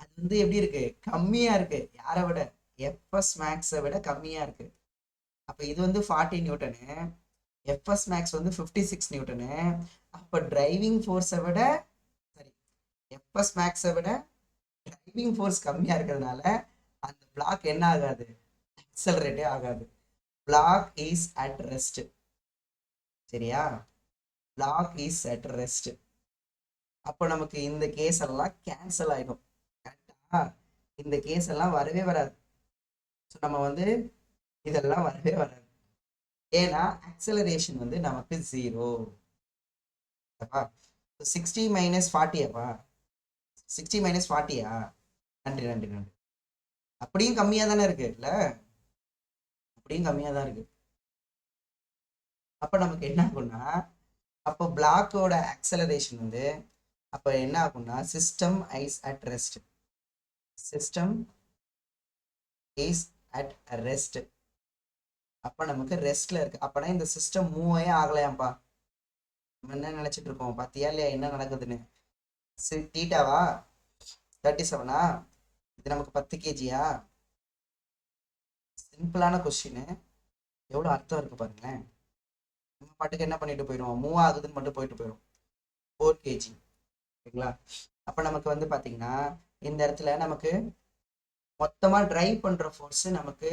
அது வந்து எப்படி இருக்கு? கம்மியா இருக்கு. யாரை விட? எஃப்எஸ் மேக்ஸை விட கம்மியா இருக்கு. அப்போ இது வந்து 40 நியூட்டனு, எஃப்எஸ் மேக்ஸ் வந்து 56 நியூட்டனு. அப்போ டிரைவிங் ஃபோர்ஸை விட சரி எஃப்எஸ் மேக்ஸை விட டிரைவிங் ஃபோர்ஸ் கம்மியா இருக்கிறதுனால அந்த பிளாக் என்ன ஆகாது? அக்சலரேட்டே ஆகாது. Block is at rest. சரியா? Block is at rest. அப்போ நமக்கு இந்த கேஸ் எல்லாம் கேன்சல் ஆயிடும். கரெக்டா? இந்த கேஸ் எல்லாம் வரவே வராது. ஸோ நம்ம வந்து இதெல்லாம் வரவே வராது. ஏன்னா ஆக்சலரேஷன் வந்து நமக்கு 0. 60 - 40. 60 - 40. நன்றி நன்றி நன்றி. அப்படியும் கம்மியா தானே இருக்கு இல்ல? அப்படியும் கம்மியா தான் இருக்கு. அப்ப நமக்கு என்ன ஆகும்னா, அப்போ பிளாக்கோட ஆக்சலரேஷன் வந்து அப்ப என்ன ஆகும்னா, system is at rest. System is at rest. அப்ப நமக்கு ரெஸ்ட்ல இருக்கு. அப்பனா இந்த சிஸ்டம் மூவே ஆகலையாம்பா. நம்ம என்ன நினைச்சிட்டு இருக்கோம் பாத்தியா இல்லையா என்ன நடக்குதுன்னு? தீட்டாவா 37? இது நமக்கு 10 kgயா? சிம்பிளான கொஸ்டின், எவ்வளவு அர்த்தம் இருக்கு பாருங்களேன். நம்ம பாட்டுக்கு என்ன பண்ணிட்டு போயிடுவோம், மூவ் ஆகுதுன்னு மட்டும் போயிட்டு போயிடும். 4 kg. ஓகேங்களா? அப்ப நமக்கு வந்து பாத்தீங்கன்னா இந்த இடத்துல நமக்கு மொத்தமா டிரைவ் பண்ற ஃபோர்ஸ் நமக்கு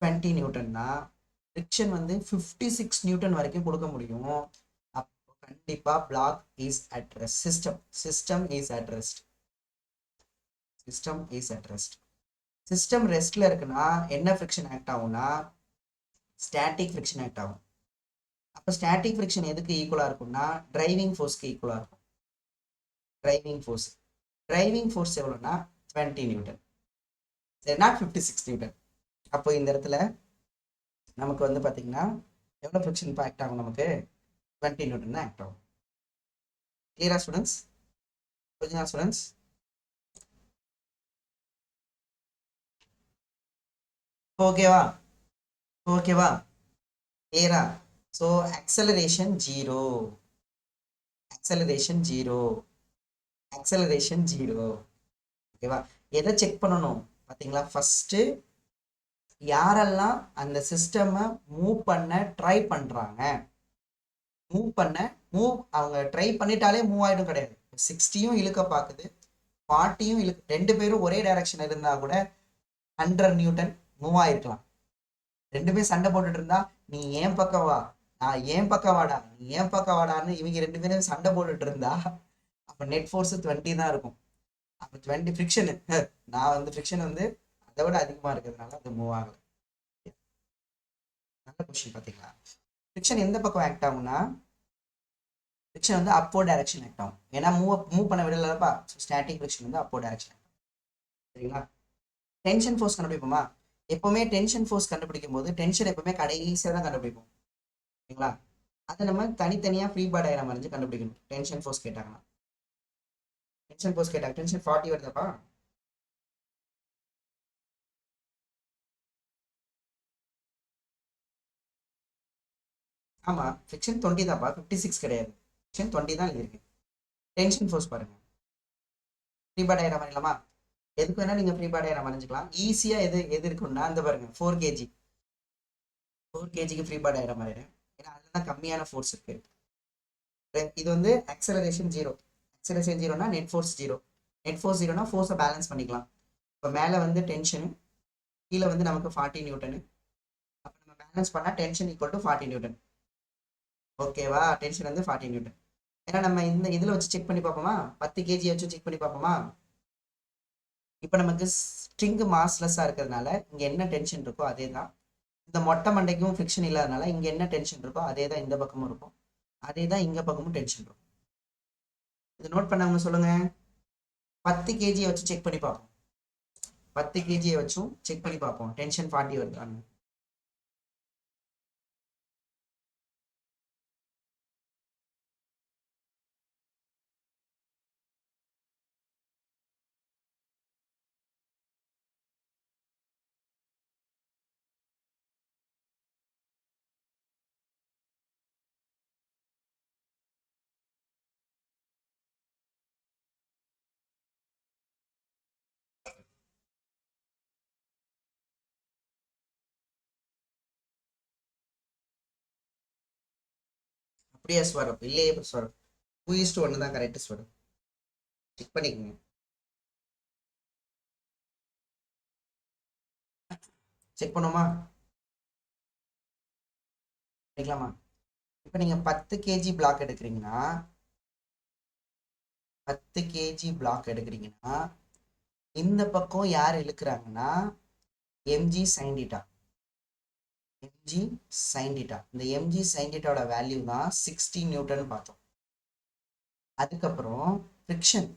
20 நியூட்டன் தான். ஃப்ரிக்ஷன் வந்து 56 நியூட்டன் வரைக்கும் கொடுக்க முடியும். அப்போ கண்டிப்பா block is at rest. System is at rest. System is at rest. System ரெஸ்ட்ல இருக்குன்னா என்ன ஃப்ரிக்ஷன் ஆக்ட் ஆகும்னா, ஸ்டாட்டிக் ஃப்ரிக்ஷன் ஆக்ட் ஆகும். அப்போ ஸ்டாட்டிக் ஃப்ரிக்ஷன் எதுக்கு ஈக்குவலா இருக்கும்னா, டிரைவிங் ஃபோர்ஸ்க்கு ஈக்குவலா இருக்கும். டிரைவிங் ஃபோர்ஸ் எவ்வளோனா 20 நியூட்டன். சரி, நாட் 56 நியூட்டன். அப்போ இந்த இடத்துல நமக்கு வந்து பார்த்தீங்கன்னா எவ்வளோ ஃப்ரிக்ஷன் ஆக்ட் ஆகும்? நமக்கு 20 நியூட்டன் தான் ஆக்ட் ஆகும். கிளியரா ஸ்டூடெண்ட்ஸ்? புரிஞ்சுதா ஸ்டூடெண்ட்ஸ்? ஓகேவா? ஓகேவா? கிளியரா? So acceleration 0. ஆக்சலரேஷன் 0. ஆக்சலரேஷன் 0. ஓகேவா? எதை செக் பண்ணணும் பார்த்தீங்களா? ஃபர்ஸ்ட் யாரெல்லாம் அந்த சிஸ்டமை மூவ் பண்ண ட்ரை பண்றாங்க, அவங்க ட்ரை பண்ணிட்டாலே மூவ் ஆயிடும் கிடையாது. 60யும் இழுக்க பார்க்குது, 40யும் இழுக்க, ரெண்டு பேரும் ஒரே டைரக்ஷன் இருந்தா கூட 100 நியூட்டன் மூவ் ஆயிருக்கலாம். ரெண்டுமே சண்டை போட்டுட்டு இருந்தா, நீ ஏன் பக்கம் வா, நான் ஏன் பக்கம் வாடா, நீ ஏன் பக்கம் வாடான்னு இவங்க ரெண்டு பேரும் சண்டை போட்டுட்டு இருந்தா அப்ப நெட் ஃபோர்ஸ் 20 தான் இருக்கும். அப்ப 20 ஃப்ரிக்ஷன், நான் வந்து ஃப்ரிக்ஷன் வந்து அதை விட அதிகமா இருக்கிறதுனால அது மூவ் ஆகல. நல்ல கொஸ்டின். பாத்தீங்களா? ஃப்ரிக்ஷன் எந்த பக்கம் ஆக்ட் ஆகும்னா, ஃப்ரிக்ஷன் வந்து அப்போர்ட் டைரக்ஷன் ஆக்ட் ஆகும். ஏன்னா மூவ் பண்ண விடலப்பா. ஸ்டாட்டிக் ஃப்ரிக்ஷன் வந்து அப்போர்ட் டைரக்ஷன். சரிங்களா? டென்ஷன் ஃபோர்ஸ் கண்டுபிடிப்போமா? எப்பவுமே டென்ஷன் ஃபோர்ஸ் கண்டுபிடிக்கும் போது டென்ஷன் எப்பவுமே கடைசியாக தான் கண்டுபிடிப்போம். சரிங்களா? அதை நம்ம தனித்தனியா ஃப்ரீ பாடி டயக்ராம் வரைஞ்சு கண்டுபிடிக்கணும். டென்ஷன் ஃபோர்ஸ் கேட்டாங்கன்னா, டென்ஷன் 40 வருதாப்பா? ஆமா, ஃப்ரிக்ஷன் 20 தான்ப்பா, 56 கிடையாது. ஃப்ரிக்ஷன் 20 தான் எழுதியிருக்கு. டென்ஷன் ஃபோர்ஸ் பாருங்க, ஃப்ரீ பாடி டயக்ராம் வரையலாமா? எதுக்கு வேணா நீங்க ஃப்ரீ பாடி டயக்ராம் வரைஞ்சிக்கலாம். ஈஸியா எது எது இருக்கும்னா அந்த பாருங்க 4 kg 4 kgக்கு ஃப்ரீ பாடி டயக்ராம் வரைகிறேன். ஏன்னா அதுல தான் கம்மியான ஃபோர்ஸ் இருக்கு. இது வந்து அக்சலரேஷன் 0. அக்சலரேஷன் 0னா நெட் ஃபோர்ஸ் 0. நெட் ஃபோர்ஸ் 0னா ஃபோர்ஸை பேலன்ஸ் பண்ணிக்கலாம். இப்போ மேலே வந்து டென்ஷனு, கீழே வந்து நமக்கு 40 நியூட்டனு. அப்போ நம்ம பேலன்ஸ் பண்ணால் டென்ஷன் ஈக்குவல் டு 40 நியூட்டன். ஓகேவா? டென்ஷன் வந்து 40 நியூட்டன். ஏன்னா நம்ம இந்த இதில் வச்சு செக் பண்ணி பார்ப்போமா? 10 kg வச்சு செக் பண்ணி பார்ப்போமா? இப்போ நமக்கு ஸ்ட்ரிங்கு மாஸ்லெஸ்ஸாக இருக்கிறதுனால இங்கே என்ன டென்ஷன் இருக்கோ அதே தான். இந்த மொட்டை மண்டைக்கும் ஃபிக்ஷன் இல்லாதனால இங்கே என்ன டென்ஷன் இருக்கோ அதே தான் இந்த பக்கமும் இருக்கும். அதே தான் இங்கே பக்கமும் டென்ஷன் இருக்கும். இது நோட் பண்ணவங்க சொல்லுங்க. 10 kg வச்சு செக் பண்ணி பார்ப்போம். 10 kg வச்சும் செக் பண்ணி பார்ப்போம் டென்ஷன் 40 வருதான்னு. அப்படியே ஸ்வரம் இல்லையே ஸ்வரம் 2:1 தான் கரெக்ட் ஸ்வரம். செக் பண்ணிக்கோங்க. செக் பண்ணுமா? பண்ணிக்கலாமா? இப்போ நீங்க 10 kg பிளாக் எடுக்கிறீங்கன்னா 10 kg பிளாக் எடுக்கிறீங்கன்னா இந்த பக்கம் யார் இழுக்கிறாங்கன்னா mg sin θ. mg sin θ. இந்த mg sin θோட வேல்யூ தான் 60 நியூட்டன் பார்த்தோம். அதுக்கப்புறம் ஃப்ரிக்ஷன்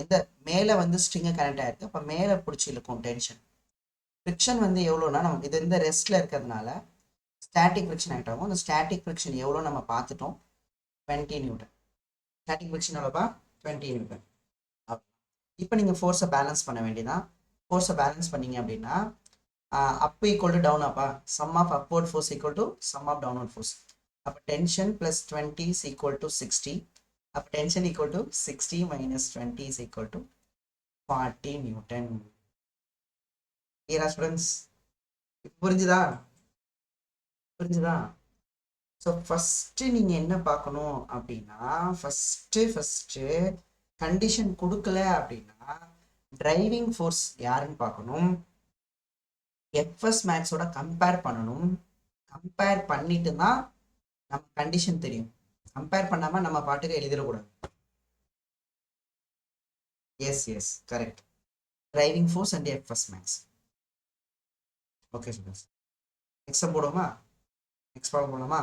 எந்த மேலே வந்து ஸ்ட்ரிங்கை கனெக்ட் ஆயிருக்கு. அப்போ மேலே பிடிச்சி இழுக்கும் டென்ஷன். ஃப்ரிக்ஷன் வந்து எவ்வளோனா நமக்கு இது இந்த ரெஸ்ட்ல இருக்கிறதுனால ஸ்டாட்டிக் ஃப்ரிக்ஷன் ஆகிட்டு ஆகும். அந்த ஸ்டாட்டிக் ஃப்ரிக்ஷன் எவ்வளோ நம்ம பார்த்துட்டோம், 20 நியூட்டன். ஸ்டாட்டிக் ஃப்ரிக்ஷன் எவ்வளோப்பா? 20 நியூட்டன். இப்போ நீங்கள் ஃபோர்ஸை பேலன்ஸ் பண்ண வேண்டியதான். ஃபோர்ஸை பேலன்ஸ் பண்ணீங்க அப்படின்னா அப் ஈக்குவல் டு டவுன் அப்பா sum of upward force equal to sum of downward force. அப்போ tension plus 20 is equal to 60. அப்போ tension equal to 60 minus 20 is equal to 40 newton. Students புரிஞ்சுதா? புரிஞ்சுதா? ஸோ ஃபஸ்ட்டு நீங்கள் என்ன பார்க்கணும் அப்படின்னா ஃபஸ்ட்டு கண்டிஷன் கொடுக்கல அப்படின்னா டிரைவிங் ஃபோர்ஸ் யாருன்னு பார்க்கணும். எஃப்எஸ் மேக்ஸோட கம்பேர் பண்ணணும். கம்பேர் பண்ணிட்டு தான் நம்ம கண்டிஷன் தெரியும். கம்பேர் பண்ணாமல் நம்ம பாட்டுக்கு எழுதிடக்கூடாது. Yes correct. Driving force and fs max. Okay students, next போடுவோமா? நெக்ஸ்ட் ப்ராப்ளம் போடலாமா?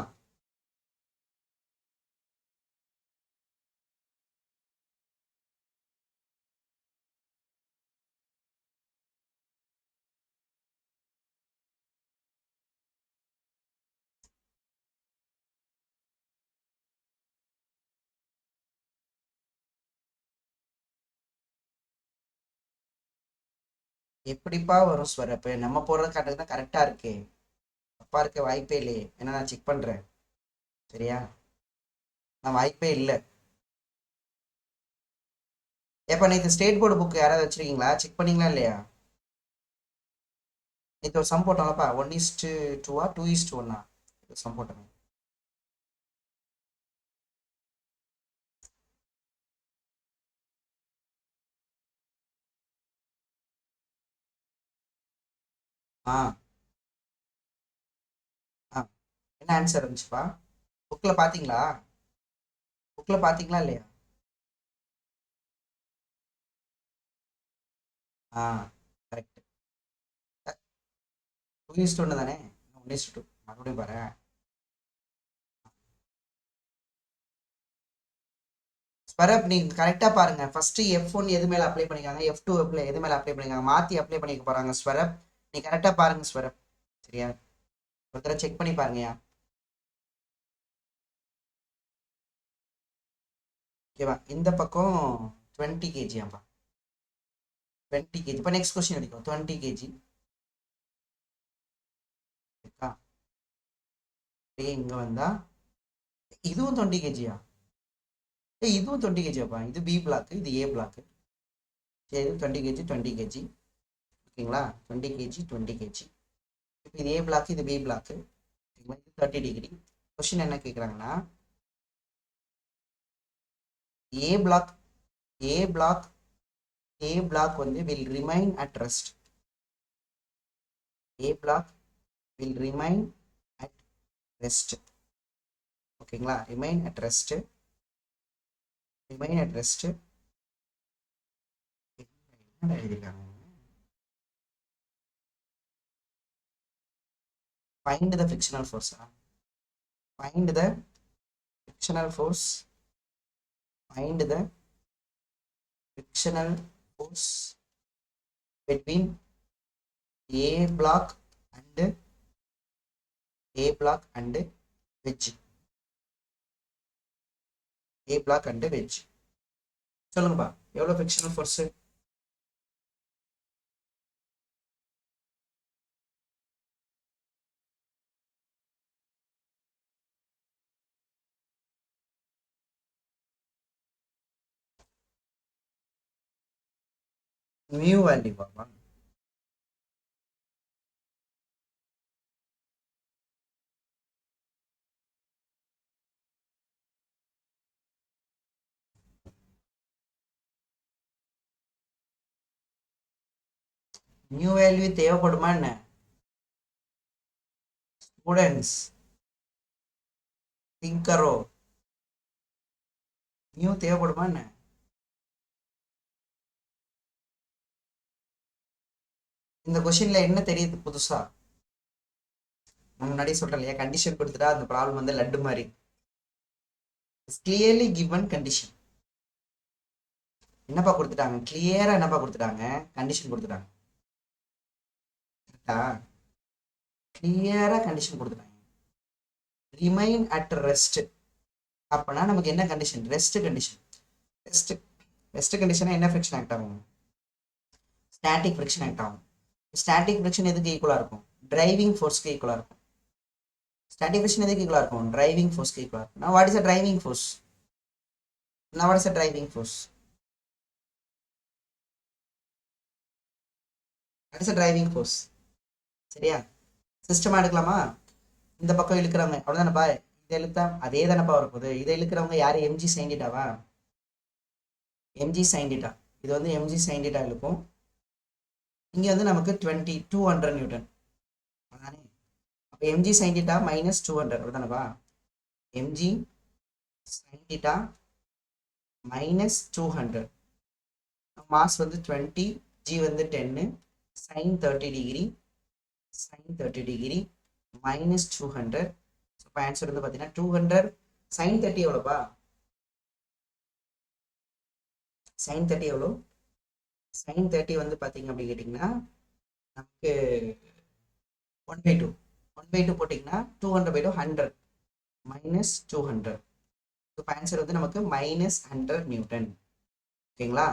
எப்படிப்பா வரும் ஸ்வரப்பு? நம்ம போடுற கரெக்டாக தான் கரெக்டாக இருக்கு. தப்பா இருக்க வாய்ப்பே இல்லையே. ஏன்னா நான் செக் பண்ணுறேன். சரியா? நான் வாய்ப்பே இல்லை. எப்போ நேற்று ஸ்டேட் போர்டு புக் யாராவது வச்சிருக்கீங்களா? செக் பண்ணீங்களா இல்லையா? நேற்று ஒரு சம் போட்டோம்லப்பா 1:2 2:1 சம் போட்டோம். ஆ ஆ என்ன ஆன்சர் இருந்துச்சுப்பா? புக்கில் பார்த்தீங்களா? புக்கில் பார்த்தீங்களா இல்லையா? ஆ கரெக்ட். 2:1 தானே? 1:2 மறுபடியும் பாரு. ஸ்வரப் நீங்க கரெக்டா பாருங்க. ஃபர்ஸ்ட் F1 எது மேல அப்ளை பண்ணிருக்காங்க, F2 எது மேல அப்ளை பண்ணிருக்காங்க, மாத்தி அப்ளை பண்ணிக்க போறாங்க. ஸ்வரப் நீ கரெக்டா பாருங்க ஸ்வரப். சரியா? ஒரு தடவை செக் பண்ணி பாருங்கயா. ஓகேவா? இந்த பக்கம் 20 kg ஆப்பா. 20 kg. இப்போ நெக்ஸ்ட் கொஸ்டின் அடிக்கும் 20 kg. இருக்கா? அப்படியே இங்க வந்தா இதுவும் 20 kg-யா? இதுவும் 20 kg ஆப்பா. இது பி பிளாக், இது ஏ பிளாக். சரி 20 kg 20 kg ஓகேங்களா, 20 kg 20 kg. இப்போ இது ஏ பிளாக், இது பி பிளாக்கு, ஓகேங்களா, இது 30 டிகிரி. கொஸ்டின் என்ன கேட்குறாங்கன்னா, A block A block A block வந்து will remain at rest. A block will remain at rest. ஓகேங்களா, remain at rest, remain at rest. என்ன எழுதிருக்காங்க? Find the frictional force. Find the frictional force. Find the frictional force between A block and wedge. A block and wedge. சொல்லுங்கப்பா, எவ்வளவு fictional force? Mu value பாப்பா. New value தேவைப்படுமா என்ன students? திங்கரோ new தேவைப்படுமா என்ன? இந்த கொஸ்டின்ல என்ன தெரியுது புதுசா? நான் முன்னாடி சொல்றேன் இல்லையா, கண்டிஷன் கொடுத்துட்டா அந்த ப்ராப்ளம் வந்து லட்டு மாதிரி. Clearly given condition. என்னப்பா கொடுத்துட்டாங்க? கிளியரா என்னப்பா கொடுத்துட்டாங்க? கண்டிஷன் கொடுத்துட்டாங்க. கரெக்டா? கிளியரா கண்டிஷன் கொடுத்துட்டாங்க. Remain at rest. அப்பனா நமக்கு என்ன கண்டிஷன்? Rest condition. ரெஸ்ட் கண்டிஷனா என்ன ஃபிரிக்ஷன் ஆக்ட் ஆகும்? ஸ்டாட்டிக் ஃபிரிக்ஷன் ஆக்ட் ஆகும். ஸ்டாட்டிக் ஃபிரிக்ஷன் எதுக்கு ஈக்குவலா இருக்கும்? டிரைவிங் ஃபோர்ஸ்க்கு ஈக்குவலா இருக்கும். ஸ்டாட்டிக் ஃபிரிக்ஷன் எதுக்கு ஈக்குவலா இருக்கும்? டிரைவிங் ஃபோர்ஸ்க்கு ஈக்குவலா இருக்கும். Now what is a driving force? Now what is a driving force? What is a driving force? சரியா? சிஸ்டமா எடுக்கலாமா? இந்த பக்கம் இழுக்கிறவங்க அவ்வளவுதானப்பா. இதை இழுத்தா அதே தானப்பா வரப்போகுது. இதை இழுக்கிறவங்க யாரு? எம்ஜி சைன் டீட்டாவா? Mg sine theta. இது வந்து எம்ஜி சைன் டீட்டா இழுக்கும். இங்க வந்து நமக்கு 200 நியூட்டன். அதானே? அப்போ எம்ஜி சைன் டீட்டா மைனஸ் 200 அவ்வளவுதானப்பா. Mg sine theta minus 200. Mass வந்து 20, ஜி வந்து 10, sine 30 degree, sine 30 degree minus 200. இப்போ ஆன்சர் வந்து பார்த்தீங்கன்னா 200 சைன் 30 எவ்வளோப்பா? சைன் 30 எவ்வளோ? சைன் 30 வந்து பார்த்தீங்க அப்படின்னு கேட்டிங்கன்னா நமக்கு 1/2. 1/2 போட்டிங்கன்னா 200/2 100 மைனஸ் 200. இப்போ ஆன்சர் வந்து நமக்கு மைனஸ் 100 நியூட்டன். ஓகேங்களா?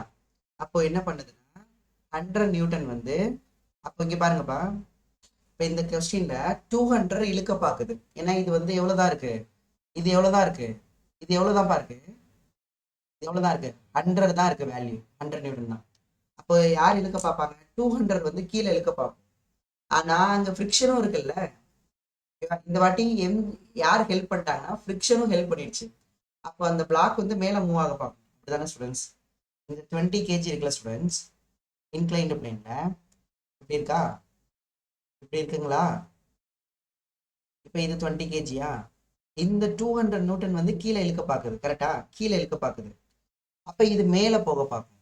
அப்போ என்ன பண்ணுதுன்னா 100 நியூட்டன் வந்து, அப்போ இங்கே பாருங்கப்பா, இப்போ இந்த கொஸ்டின்ல 200 இழுக்க பார்க்குது. ஏன்னா இது வந்து எவ்வளோதான் இருக்கு? இது எவ்வளோதான் இருக்கு? இது எவ்வளோதான்ப்பா இருக்கு? இது எவ்வளோதான் இருக்கு? 100 தான் இருக்கு வேல்யூ. 100 நியூட்டன் தான். அப்போ யார் இழுக்க பார்ப்பாங்க? 200 வந்து கீழே இழுக்க பார்ப்போம். ஆனா அங்க ஃப்ரிக்ஷனும் இருக்குல்ல. இந்த வாட்டி யார் ஹெல்ப் பண்ணிட்டாங்கன்னா ஃப்ரிக்ஷனும் ஹெல்ப் பண்ணிடுச்சு. அப்போ அந்த பிளாக் வந்து மேலே மூவ் ஆக பார்க்கும். அப்படிதானே ஸ்டூடெண்ட்ஸ்? இந்த 20 kg இருக்குல்ல ஸ்டூடெண்ட்ஸ், இன்க்ளைன்டு பிளேன்ல இப்படி இருக்கா? இப்படி இருக்குங்களா? இப்போ இது 20 kgயா? இந்த 200 நியூட்டன் வந்து கீழே இழுக்க பார்க்குது. கரெக்டா? கீழே இழுக்க பார்க்குது. அப்போ இது மேலே போக பார்க்கும்.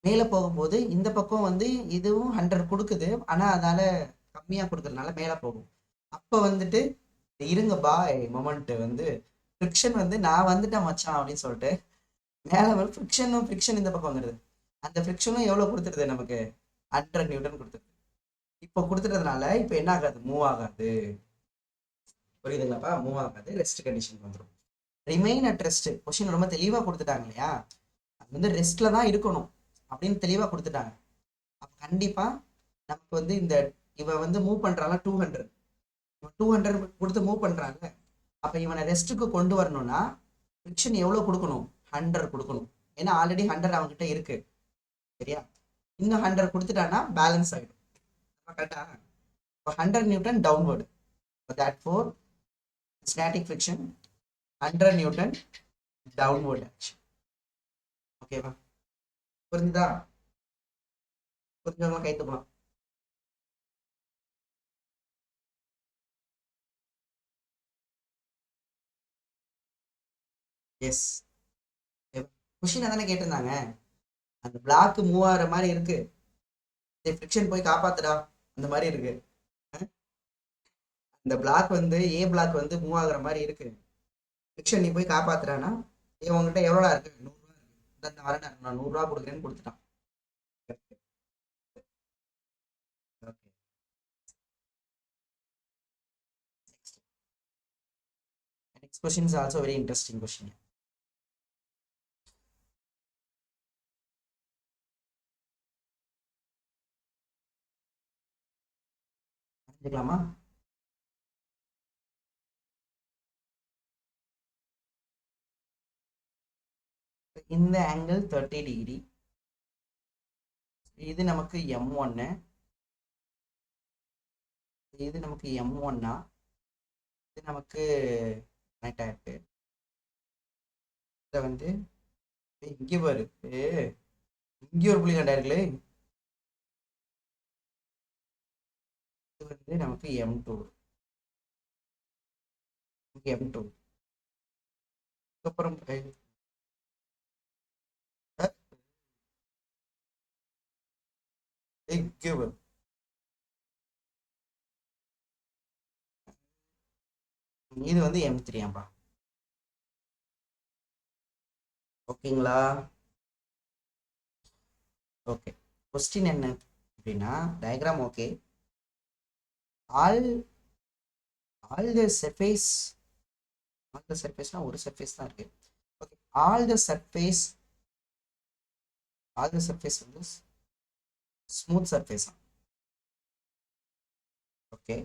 மேலே போகும்போது இந்த பக்கம் வந்து இதுவும் 100 கொடுக்குது, ஆனால் அதனால கம்மியாக கொடுக்கறதுனால மேலே போகும். அப்போ வந்துட்டு இருங்க பாய் மொமெண்ட் வந்து ஃப்ரிக்ஷன் வந்து நான் வந்துட்டேன் மச்சான் அப்படின்னு சொல்லிட்டு மேலே வந்து ஃப்ரிக்ஷன் இந்த பக்கம் வந்துடுது. அந்த ஃப்ரிக்ஷனும் எவ்வளோ கொடுத்துருது நமக்கு? 100 நியூட்டன் கொடுத்துருது. இப்போ கொடுத்துட்டதுனால இப்போ என்ன ஆகாது? மூவ் ஆகாது. புரியுதுங்களாப்பா? மூவ் ஆகாது. ரெஸ்ட் கண்டிஷன் வந்துடும். ரிமைன் அட் ரெஸ்ட் கொஸ்டின் ரொம்ப தெளிவாக கொடுத்துட்டாங்க இல்லையா? அது வந்து ரெஸ்ட்ல தான் இருக்கணும் அப்படின்னு தெளிவாக கொடுத்துட்டாங்க. அப்போ கண்டிப்பாக நமக்கு வந்து இந்த இவன் வந்து மூவ் பண்ணுறாங்க 200. 200 கொடுத்து மூவ் பண்ணுறாங்க. அப்போ இவனை ரெஸ்ட்டுக்கு கொண்டு வரணும்னா ஃப்ரிக்ஷன் எவ்வளோ கொடுக்கணும்? 100 கொடுக்கணும். ஏன்னா ஆல்ரெடி 100 அவங்ககிட்ட இருக்கு. சரியா? இன்னும் 100 கொடுத்துட்டான்னா பேலன்ஸ் ஆகிடும். கரெக்டா? இப்போ 100 Newton downward, that four static friction 100 Newton downward action. ஓகேவா? புரிஞ்சுதா? புரிஞ்சவங்க கை தூக்கலாம். எஸ். கொஸ்டின் தானே கேட்டிருந்தாங்க. அந்த பிளாக் மூவ் ஆகிற மாதிரி இருக்கு, ஃபிரிக்ஷன் போய் காப்பாத்துடா அந்த மாதிரி இருக்கு. இந்த பிளாக் வந்து ஏ பிளாக் வந்து மூவ் ஆகுற மாதிரி இருக்கு, ஃபிரிக்ஷன் நீ போய் காப்பாத்துறானா, உங்ககிட்ட எவ்வளோடா இருக்கு? 100 ரூபா இருக்கு, இந்த வரேன் நான் 100 ரூபா கொடுக்குறேன்னு கொடுத்துட்டான். Okay, next question is also very interesting question. தெரிஞ்சுக்கலாமா? இந்த ஆங்கிள் 30 டிகிரி, இது நமக்கு M1, இது நமக்கு M1, இது நமக்கு கனெக்ட் ஆயிருக்கு. இதை வந்து இங்கே பாரு, இங்கே ஒரு புள்ளி கண்டாயிருக்குல்ல, இது வந்து நமக்கு M2, M2. அப்புறம் இங்கே பாரு, இது வந்து M3 ஆம்பா. ஓகேங்களா? ஓகே, கொஸ்டின் என்ன அப்படின்னா, diagram okay, all all the surface, all the சர்ஃபேஸ்னா ஒரு சர்ஃபேஸ் தான் இருக்கு. Okay, all the surface, all the surface வந்து smooth surface. Okay,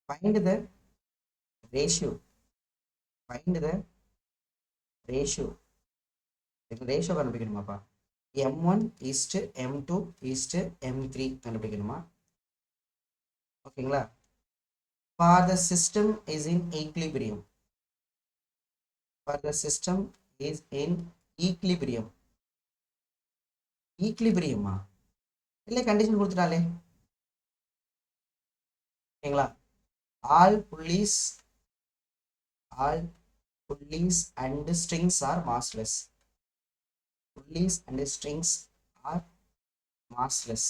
find the ratio, find the ratio, ratio கண்டுபிடிக்கணுமாப்பா. M1 east M2 east M3 கண்டுபிடிக்கணுமா? ஓகேங்களா? For the system is in equilibrium, for the system is in equilibrium, ஈக்லிபிரியமா இல்லை condition கொடுத்துட்டாலே. ஓகேங்களா? all pulleys and strings are massless, pulleys and strings are massless,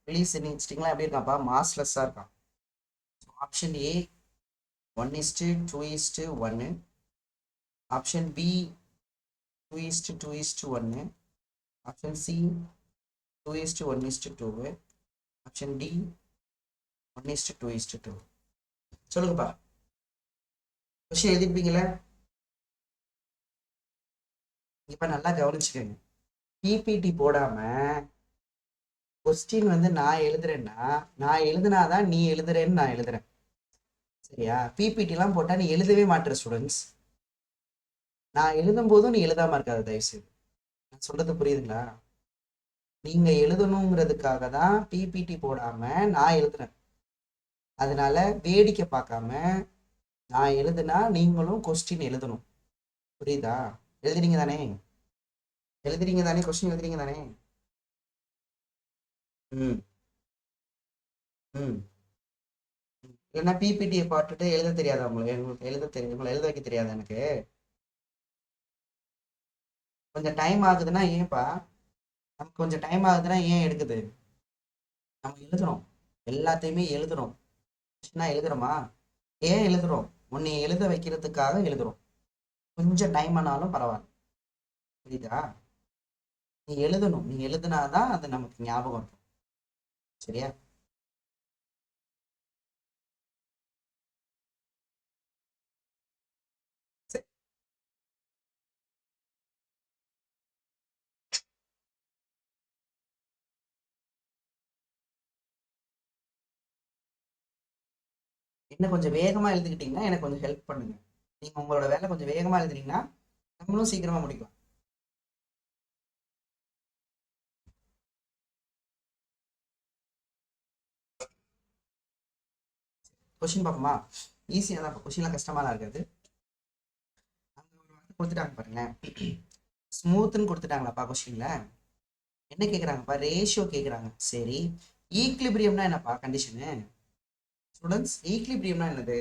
pulleys and stringலாம் எப்படி இருக்காப்பா? மாஸ்லெஸ்ஸாக இருக்கான். Option A 1:2:1, option B 2:2:1, option C 2:1:2, option D 1:2:2. சொல்லுங்கப்பா, question எழுதிருப்பீங்களா? இப்ப நல்லா கவனிச்சுக்கோங்க, பிபிடி போடாம கொஸ்டின் வந்து நான் எழுதுறேன்னா, நான் எழுதுனாதான் நீ எழுதுறேன்னு நான் எழுதுறேன். சரியா? பிபிடி எல்லாம் போட்டா நீ எழுதவே மாட்டேற ஸ்டூடெண்ட்ஸ். நான் எழுதும் போதும் நீ எழுதாம இருக்காது தயவுசெய்து. நான் சொல்றது புரியுதுங்களா? நீங்க எழுதணுங்கிறதுக்காக தான் பிபிடி போடாம நான் எழுதுறேன். அதனால வேடிக்கை பார்க்காம நான் எழுதுனா நீங்களும் கொஸ்டின் எழுதணும். புரியுதா? எழுதுறீங்க தானே? எழுதுறீங்க தானே? கொஸ்டின் எழுதுறீங்க தானே? ம் ம் இல்லைன்னா பிபிடியை பார்த்துட்டு எழுத தெரியாதா உங்களுக்கு எழுத தெரியும், உங்களை எழுத வைக்க தெரியாது எனக்கு. கொஞ்சம் டைம் ஆகுதுன்னா ஏன்ப்பா? நமக்கு கொஞ்சம் டைம் ஆகுதுன்னா ஏன் எடுக்குது? நம்ம எழுதுறோம், எல்லாத்தையுமே எழுதுறோம். எழுதுறோமா? ஏன் எழுதுறோம்? உன்னை எழுத வைக்கிறதுக்காக எழுதுறோம். கொஞ்சம் டைம் ஆனாலும் பரவாயில்ல. புரியுதா? நீ எழுதணும், நீ எழுதுனாதான் அது நமக்கு ஞாபகம் இருக்கும். சரியா? சரி. என்ன கொஞ்சம் வேகமாக எழுதிக்கிட்டீங்கன்னா எனக்கு கொஞ்சம் ஹெல்ப் பண்ணுங்க. நீங்கள் உங்களோட வேலை கொஞ்சம் வேகமாக எழுதுனீங்கன்னா நம்மளும் சீக்கிரமாக முடிக்கலாம். கொஸ்டின் பார்ப்போமா? ஈஸியாக தான். இப்போ கொஸ்டின்லாம் கஷ்டமாலாம் இருக்காது. அங்கே ஒரு வார்த்தை கொடுத்துட்டாங்க பாருங்களேன், ஸ்மூத்துன்னு கொடுத்துட்டாங்களாப்பா கொஸ்டின்ல. என்ன கேட்குறாங்கப்பா? ரேஷியோ கேட்குறாங்க. சரி, ஈக்லிபிரியம்னா என்னப்பா கண்டிஷனு? ஸ்டூடெண்ட்ஸ், ஈக்லிபிரியம்னா என்னது?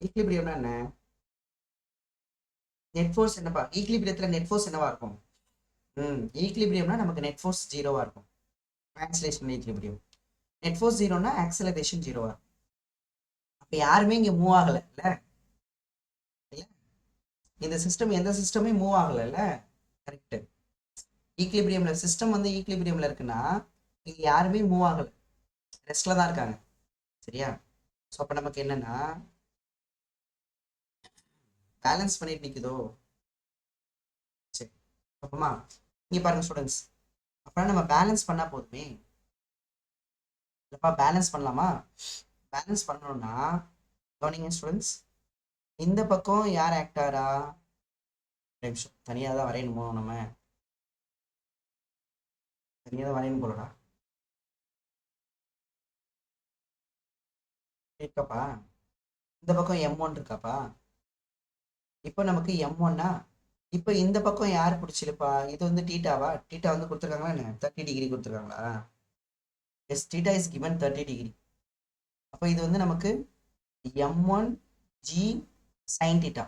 ஈக்லிபிரியம்னா என்ன? நெட் ஃபோர்ஸ் என்னப்பா? ஈக்லிபிரியத்தில் நெட் ஃபோர்ஸ் என்னவா இருக்கும்? ஈக்லிபிரியம்னா நமக்கு நெட் ஃபோர்ஸ் ஜீரோவா இருக்கும். Translation equilibrium. நெட் ஃபோர்ஸ் ஜீரோனா ஆக்சலரேஷன் ஜீரோவா இருக்கும். அப்போ யாருமே இங்கே மூவ் ஆகலைல்ல, இந்த சிஸ்டம் எந்த சிஸ்டமே மூவ் ஆகலைல்ல. கரெக்டு. ஈக்லிபிரியம்ல சிஸ்டம் வந்து ஈக்லிபிரியம்ல இருக்குன்னா இங்க யாருமே மூவ் ஆகல, ரெஸ்ட்ல தான் இருக்காங்க. சரியா? ஸோ அப்போ நமக்கு என்னன்னா பேலன்ஸ் பண்ணிட்டு நிக்குதோ. சரி, அப்பமா இங்க பாருங்க ஸ்டூடெண்ட்ஸ், அப்ப நம்ம பேலன்ஸ் பண்ணா போதுமே. இல்லப்பா பேலன்ஸ் பண்ணலாமா? பேலன்ஸ் பண்ணணும்னா கவனிங்க ஸ்டூடெண்ட்ஸ், இந்த பக்கம் யார் ஆக்டாரா? நிமிஷம், தனியாக தான் வரையணுமோ? நம்ம தனியாக தான் வரையணும் போலடா. இருக்கப்பா, இந்த பக்கம் M1 இருக்காப்பா. இப்போ நமக்கு M1னா இப்போ இந்த பக்கம் யார் பிடிச்சிருப்பா? இது வந்து டீட்டாவா? டீட்டா வந்து கொடுத்துருக்காங்களா என்ன? 30 டிகிரி கொடுத்துருக்காங்களா? Yes, theta is given 30 degree. அப்போ இது வந்து நமக்கு M1 G sine theta,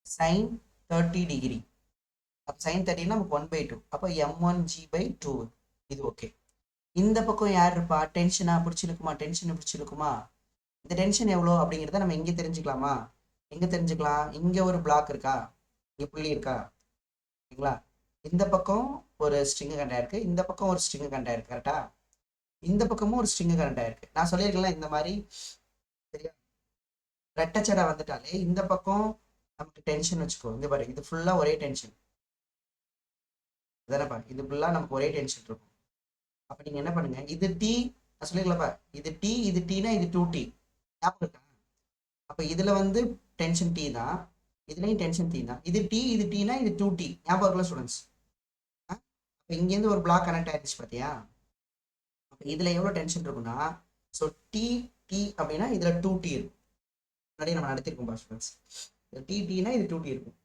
sine 30 degree. அப்போ சைன் 30 நமக்கு 1/2. அப்போ M1G/2. இது ஓகே. இந்த பக்கம் யார் இருப்பா? டென்ஷனா பிடிச்சிருக்குமா? டென்ஷன் பிடிச்சிருக்குமா? இந்த டென்ஷன் எவ்வளோ அப்படிங்கிறத நம்ம இங்கே தெரிஞ்சுக்கலாமா? எங்கே தெரிஞ்சுக்கலாம்? இங்கே ஒரு பிளாக் இருக்கா, இங்கே புள்ளி இருக்கா, சரிங்களா? இந்த பக்கம் ஒரு ஸ்ட்ரிங்கு கண்டா இருக்கு, இந்த பக்கம் ஒரு ஸ்ட்ரிங்கு கண்டா இருக்கு. கரெக்டா? இந்த பக்கமும் ஒரு ஸ்ட்ரிங்கு கண்டா இருக்கு. நான் சொல்லியிருக்கேன்ல இந்த மாதிரி. சரியா? ரெட்டச்சடை வந்துட்டாலே இந்த பக்கம் நமக்கு டென்ஷன் வச்சுக்கோ. இங்க பாரு, இது ஃபுல்லா ஒரே டென்ஷன் தானேப்பா? இது ஃபுல்லா நமக்கு ஒரே டென்ஷன் இருக்கும். அப்ப நீங்க என்ன பண்ணுங்க, இது டி, நான் சொல்லிருக்கலப்பா, இது டி, இது டீனா இது 2T. ஞாபகம் இருக்கா? அப்ப இதுல வந்து டென்ஷன் டி தான், இதுலயும் டென்ஷன் டி தான். இது டி, இது டீனா இது 2T. ஞாபகம் இருக்குல்ல ஸ்டூடெண்ட்ஸ்? அப்ப இங்க இருந்து ஒரு பிளாக் கனெக்ட் ஆயிடுச்சு பாத்தியா? அப்ப இதுல எவ்வளவு டென்ஷன் இருக்குன்னா, ஸோ டி டி அப்படின்னா இதுல 2T இருக்கும். முன்னாடி நம்ம நடத்திருக்கோம் ஸ்டூடெண்ட்ஸ். டி டீனா இது 2T இருக்கும்.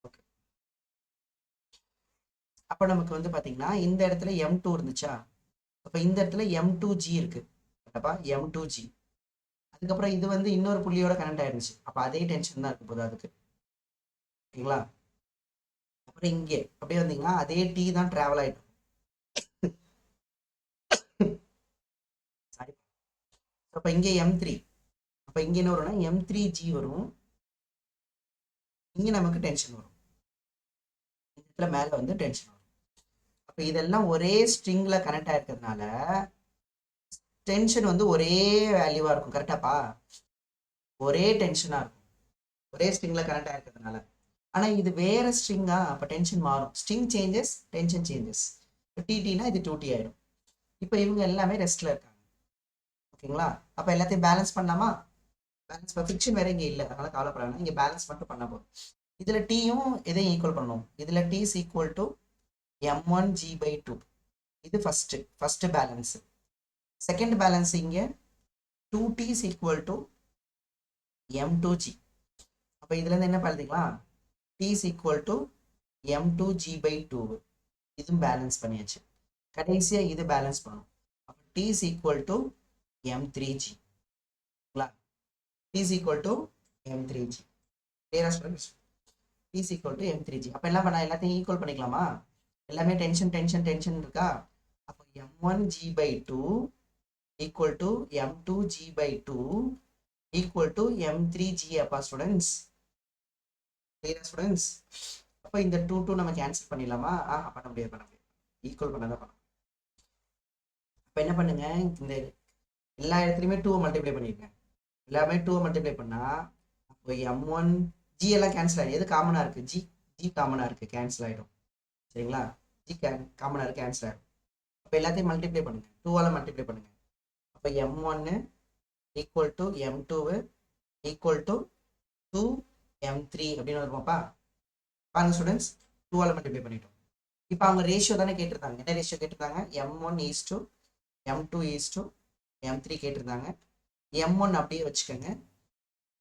ஓகே. அப்ப நமக்கு வந்து பாத்தீங்கன்னா இந்த இடத்துல M2 இருந்துச்சா? அப்ப இந்த இடத்துல M2G இருக்கு. அப்பா M2G. அதுக்கப்புறம் இது வந்து இன்னொரு புள்ளியோட கனெக்ட் ஆயிருந்துச்சு. அப்ப அதே டென்ஷன் தான் இருக்கு போது அதுக்கு. ஓகேங்களா? அப்புறம் இங்கே அப்படியே வந்தீங்கன்னா அதே டி தான் டிராவல் ஆயிட்டு. சாரி. அப்ப இங்க M3. அப்ப இங்க என்ன வரும்னா M3G வரும். இங்க நமக்கு டென்ஷன் வரும். இந்த இடத்துல மேல வந்து டென்ஷன் வரும். அப்ப இதெல்லாம் ஒரே ஸ்ட்ரிங்ல கனெக்ட் ஆயிருக்கிறதுனால டென்ஷன் வந்து ஒரே வேல்யூவா இருக்கும். கரெக்டாப்பா? ஒரே டென்ஷனா இருக்கும், ஒரே ஸ்ட்ரிங்ல கனெக்ட் ஆயிருக்கிறதுனால. ஆனா இது வேற ஸ்ட்ரிங்கா, அப்ப டென்ஷன் மாறும். String changes, tension changes. டிடினா இது 2T ஆயிடும். இப்போ இவங்க எல்லாமே ரெஸ்ட்ல இருக்காங்க. ஓகேங்களா? அப்ப எல்லாத்தையும் பேலன்ஸ் பண்ணலாமா? பேலன்ஸ் ஃபிக்ஷன் வேற இங்க இல்லை, அதனால கவலைப்படாம இங்க பேலன்ஸ் மட்டும் பண்ண போதும். இதுல டீயும் இதையும் ஈக்குவல் பண்ணணும். இதுல D is equal to M1G/2. இது ஃபர்ஸ்ட் பேலன்ஸ். செகண்ட் பேலன்ஸ் இங்க 2T is equal to M2G. அப்ப இதுல இருந்து என்ன பண்ணிக்கலாம்? T is equal to M2G/2. இதுவும் பேலன்ஸ் பண்ணியாச்சு. கடைசியா இது பேலன்ஸ் பண்ணணும். அப்ப T is equal to M3G. T is equal to M3G. Clear students? T is equal to M3G. அப்ப என்ன பண்ணா எல்லாத்தையும் ஈக்குவல் பண்ணிக்கலாமா? எல்லாமே டென்ஷன் டென்ஷன் டென்ஷன் இருக்கா? அப்ப M1G/2 equal to M2G/2 equal to M3G. அப்பா ஸ்டூடெண்ட்ஸ், கிளியரா ஸ்டூடெண்ட்ஸ்? அப்ப இந்த 2 நம்ம கேன்சல் பண்ணிடலாமா? பண்ண முடியாது. ஈக்குவல் பண்ணதான் பண்ணணும். அப்ப என்ன பண்ணுங்க, இந்த எல்லா இடத்துலையுமே 2 மல்டிப்ளை பண்ணிருக்கேன். எல்லாமே 2 மல்டிப்ளை பண்ணா அப்போ M1 G எல்லாம் கேன்சல் ஆகிடும். எது காமனா இருக்கு? G காமனா இருக்கு, கேன்சல் ஆகிடும். சரிங்களா? G காமனா இருக்கு, கேன்சல் ஆகிடும். அப்போ எல்லாத்தையும் மல்டிப்ளை பண்ணுங்க, 2ஆல மல்டிப்ளை பண்ணுங்க. அப்போ M1 equal to m2 equal to 2m3 அப்படின்னு வருமாப்பா. பாருங்க ஸ்டூடெண்ட்ஸ், 2ஆல் மல்டிப்ளை பண்ணிட்டோம். இப்போ அவங்க ரேஷியோ தானே கேட்டிருந்தாங்க. என்ன ரேஷியோ கேட்டிருந்தாங்க? m1 m2 m3 கேட்டிருந்தாங்க. m1 அப்படியே வச்சுக்கோங்க.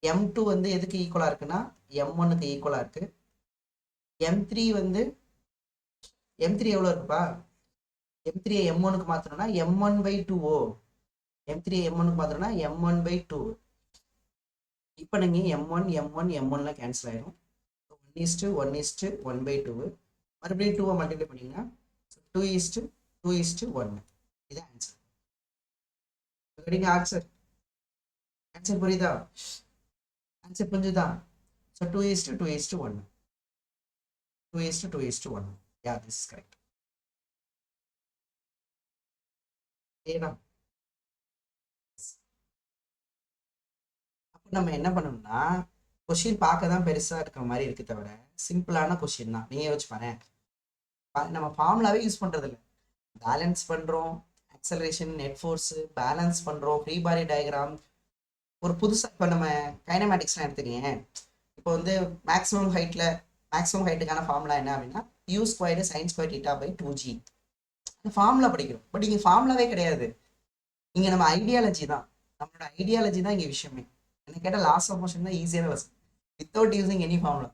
m2 வந்து எதுக்கு ஈக்குவலா இருக்குன்னா m1க்கு ஈக்குவலா இருக்கு. m3 வந்து m3 எவ்வளோ இருக்குப்பா? m3 m1க்கு மாத்திரம்னா m1/2. m3 m1க்கு மாத்திரம்னா m1/2. இப்போ நீங்க m1 கேன்சல் ஆயிடும். 1:1:1/2. மறுபடியும் 2 மல்டிப்ளை பண்ணீங்கன்னா 2:2:1. இது ஆன்சர். ஆன்சர் ஆன்சர் புரியுதா? ஆன்சர் புரிஞ்சுதா? So 2:2:1. 2:2:1. Yeah, this is correct. ஏன்னா அப்போ நம்ம என்ன பண்ணணும்னா, கொஷின் பார்க்க தான் பெருசா இருக்கிற மாதிரி இருக்கு தவிர சிம்பிளான கொஷின் தான். நீங்க யோசிச்சு பாரு, நம்ம ஃபார்முலாவே யூஸ் பண்றது இல்லை. பேலன்ஸ் பண்றோம், அக்சலரேஷன், நெட் ஃபோர்ஸ் பேலன்ஸ் பண்றோம், ஃப்ரீ பாடி டயக்ராம். ஒரு புதுசா இப்போ நம்ம கைனமேட்டிக்ஸ்லாம் எடுத்துக்கீங்க. இப்போ வந்து மேக்ஸிமம் ஹைட்டுக்கான ஃபார்முலா என்ன அப்படின்னா u² sin²θ/2g. அந்த ஃபார்முலா படிக்கிறோம். பட் இங்க ஃபார்முலாவே கிடையாது. இங்க நம்ம ஐடியாலஜி தான், நம்மளோட ஐடியாலஜி தான் இங்க விஷயமே. என்ன கேட்ட லாஸ் ஆஃப் மோஷன் தான் ஈஸியான வருஷம் வித்தவுட் யூசிங் எனி ஃபார்முலா.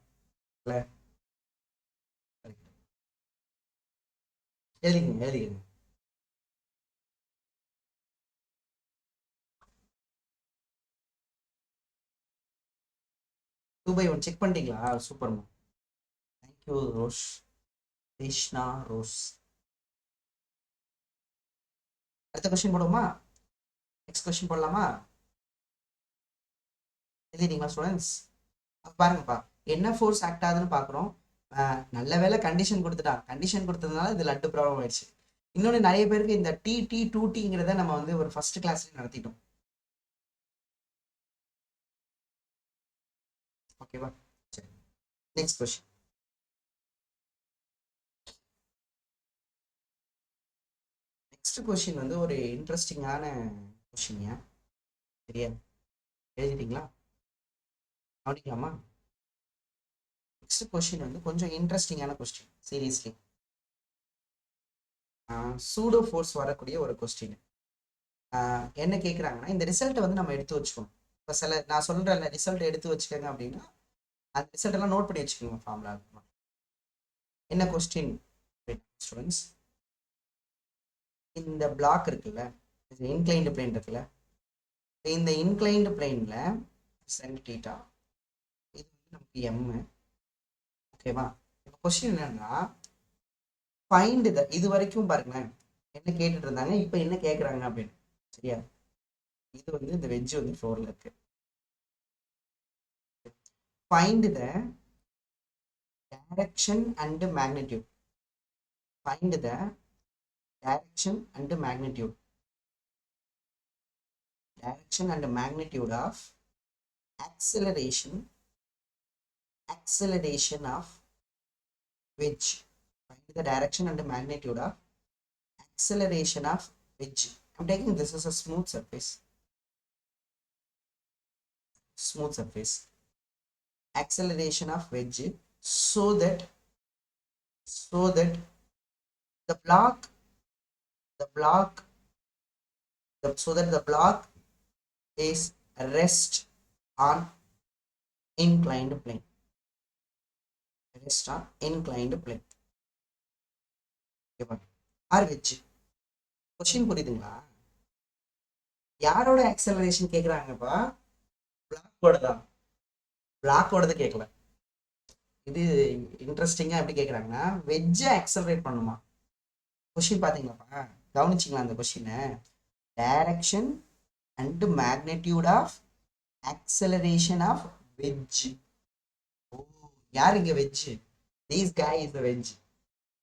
எழுதிக்கங்க. 2/1 செக் பண்ணிட்டீங்களா? சூப்பர்மா, தேங்க்யூ ரோஷ், கிருஷ்ணா ரோஸ். அடுத்த கொஸ்டின் போடுவோமா? நெக்ஸ்ட் கொஸ்டின் போடலாமா? எழுதிட்டீங்களா ஸ்டூடெண்ட்ஸ்? பாருங்கப்பா, என்ன ஃபோர்ஸ் ஆக்ட் ஆகுதுன்னு பார்க்குறோம். நல்ல வேலை கண்டிஷன் கொடுத்துட்டான். கண்டிஷன் கொடுத்ததுனால இது லட்டு ப்ராப்ளம் ஆயிடுச்சு. இன்னொன்று, நிறைய பேருக்கு இந்த T2Tங்கிறத நம்ம வந்து ஒரு ஃபர்ஸ்ட் கிளாஸ்ல நடத்திட்டோம். ஓகேவா? சரி, நெக்ஸ்ட் கொஸ்டின். நெக்ஸ்ட் கொஸ்டின் வந்து ஒரு இன்ட்ரெஸ்டிங்கான கொஸ்டின்யா. சரியா? எழுதிட்டீங்களா? கவனிக்கலாமா? நெக்ஸ்ட் கொஸ்டின் வந்து கொஞ்சம் இன்ட்ரெஸ்டிங்கான கொஸ்டின். சீரியஸ்லி சூடோ ஃபோர்ஸ் வரக்கூடிய ஒரு கொஸ்டின். என்ன கேட்குறாங்கன்னா, இந்த ரிசல்ட்டை வந்து நம்ம எடுத்து வச்சுக்கணும். இப்போ சில நான் சொல்கிறேன் ரிசல்ட் எடுத்து வச்சுக்கோங்க அப்படின்னா அந்த ரிசல்ட் எல்லாம் நோட் பண்ணி வச்சுக்கோங்க ஃபார்முலா. என்ன கொஸ்டின் ஸ்டூடெண்ட்ஸ்? இந்த பிளாக் இருக்குல்ல, இன்க்ளைன்டு பிளேன் இருக்குல்ல, இந்த இன்க்ளைன்டு பிளேன்ல சென்ட் தீட்டா, இது வந்து நமக்கு m. ஓகேவா? இப்போ கொஸ்டின் என்னன்னா, ஃபைண்ட் த, இது வரைக்கும் பாருங்களேன் என்ன கேட்டுட்டு இருந்தாங்க, இப்போ என்ன கேட்குறாங்க அப்படின்னு. சரியா? இது வந்து இந்த வெஜ் வந்து 4ல இருக்கு. Find the direction and magnitude. Find the direction and magnitude. Direction and magnitude of acceleration of wedge. Find the direction and magnitude of acceleration of wedge. I'm taking this as a smooth surface. Acceleration of wedge, so that the block is rest on inclined plane. Or wedge. Question புரியுதுங்களா? யாரோட acceleration கேட்குறாங்கப்பா? பிளாக்கோடது கேட்கல. இது இன்ட்ரெஸ்டிங்காக எப்படி கேட்குறாங்கன்னா, வெஜ்ஜை accelerate பண்ணுமா. Question பார்த்தீங்களாப்பா? கவனிச்சிங்களா அந்த கொஸ்டினை? Direction and magnitude of acceleration of wedge. ஓ, யார் இங்க veg? This guy is the wedge.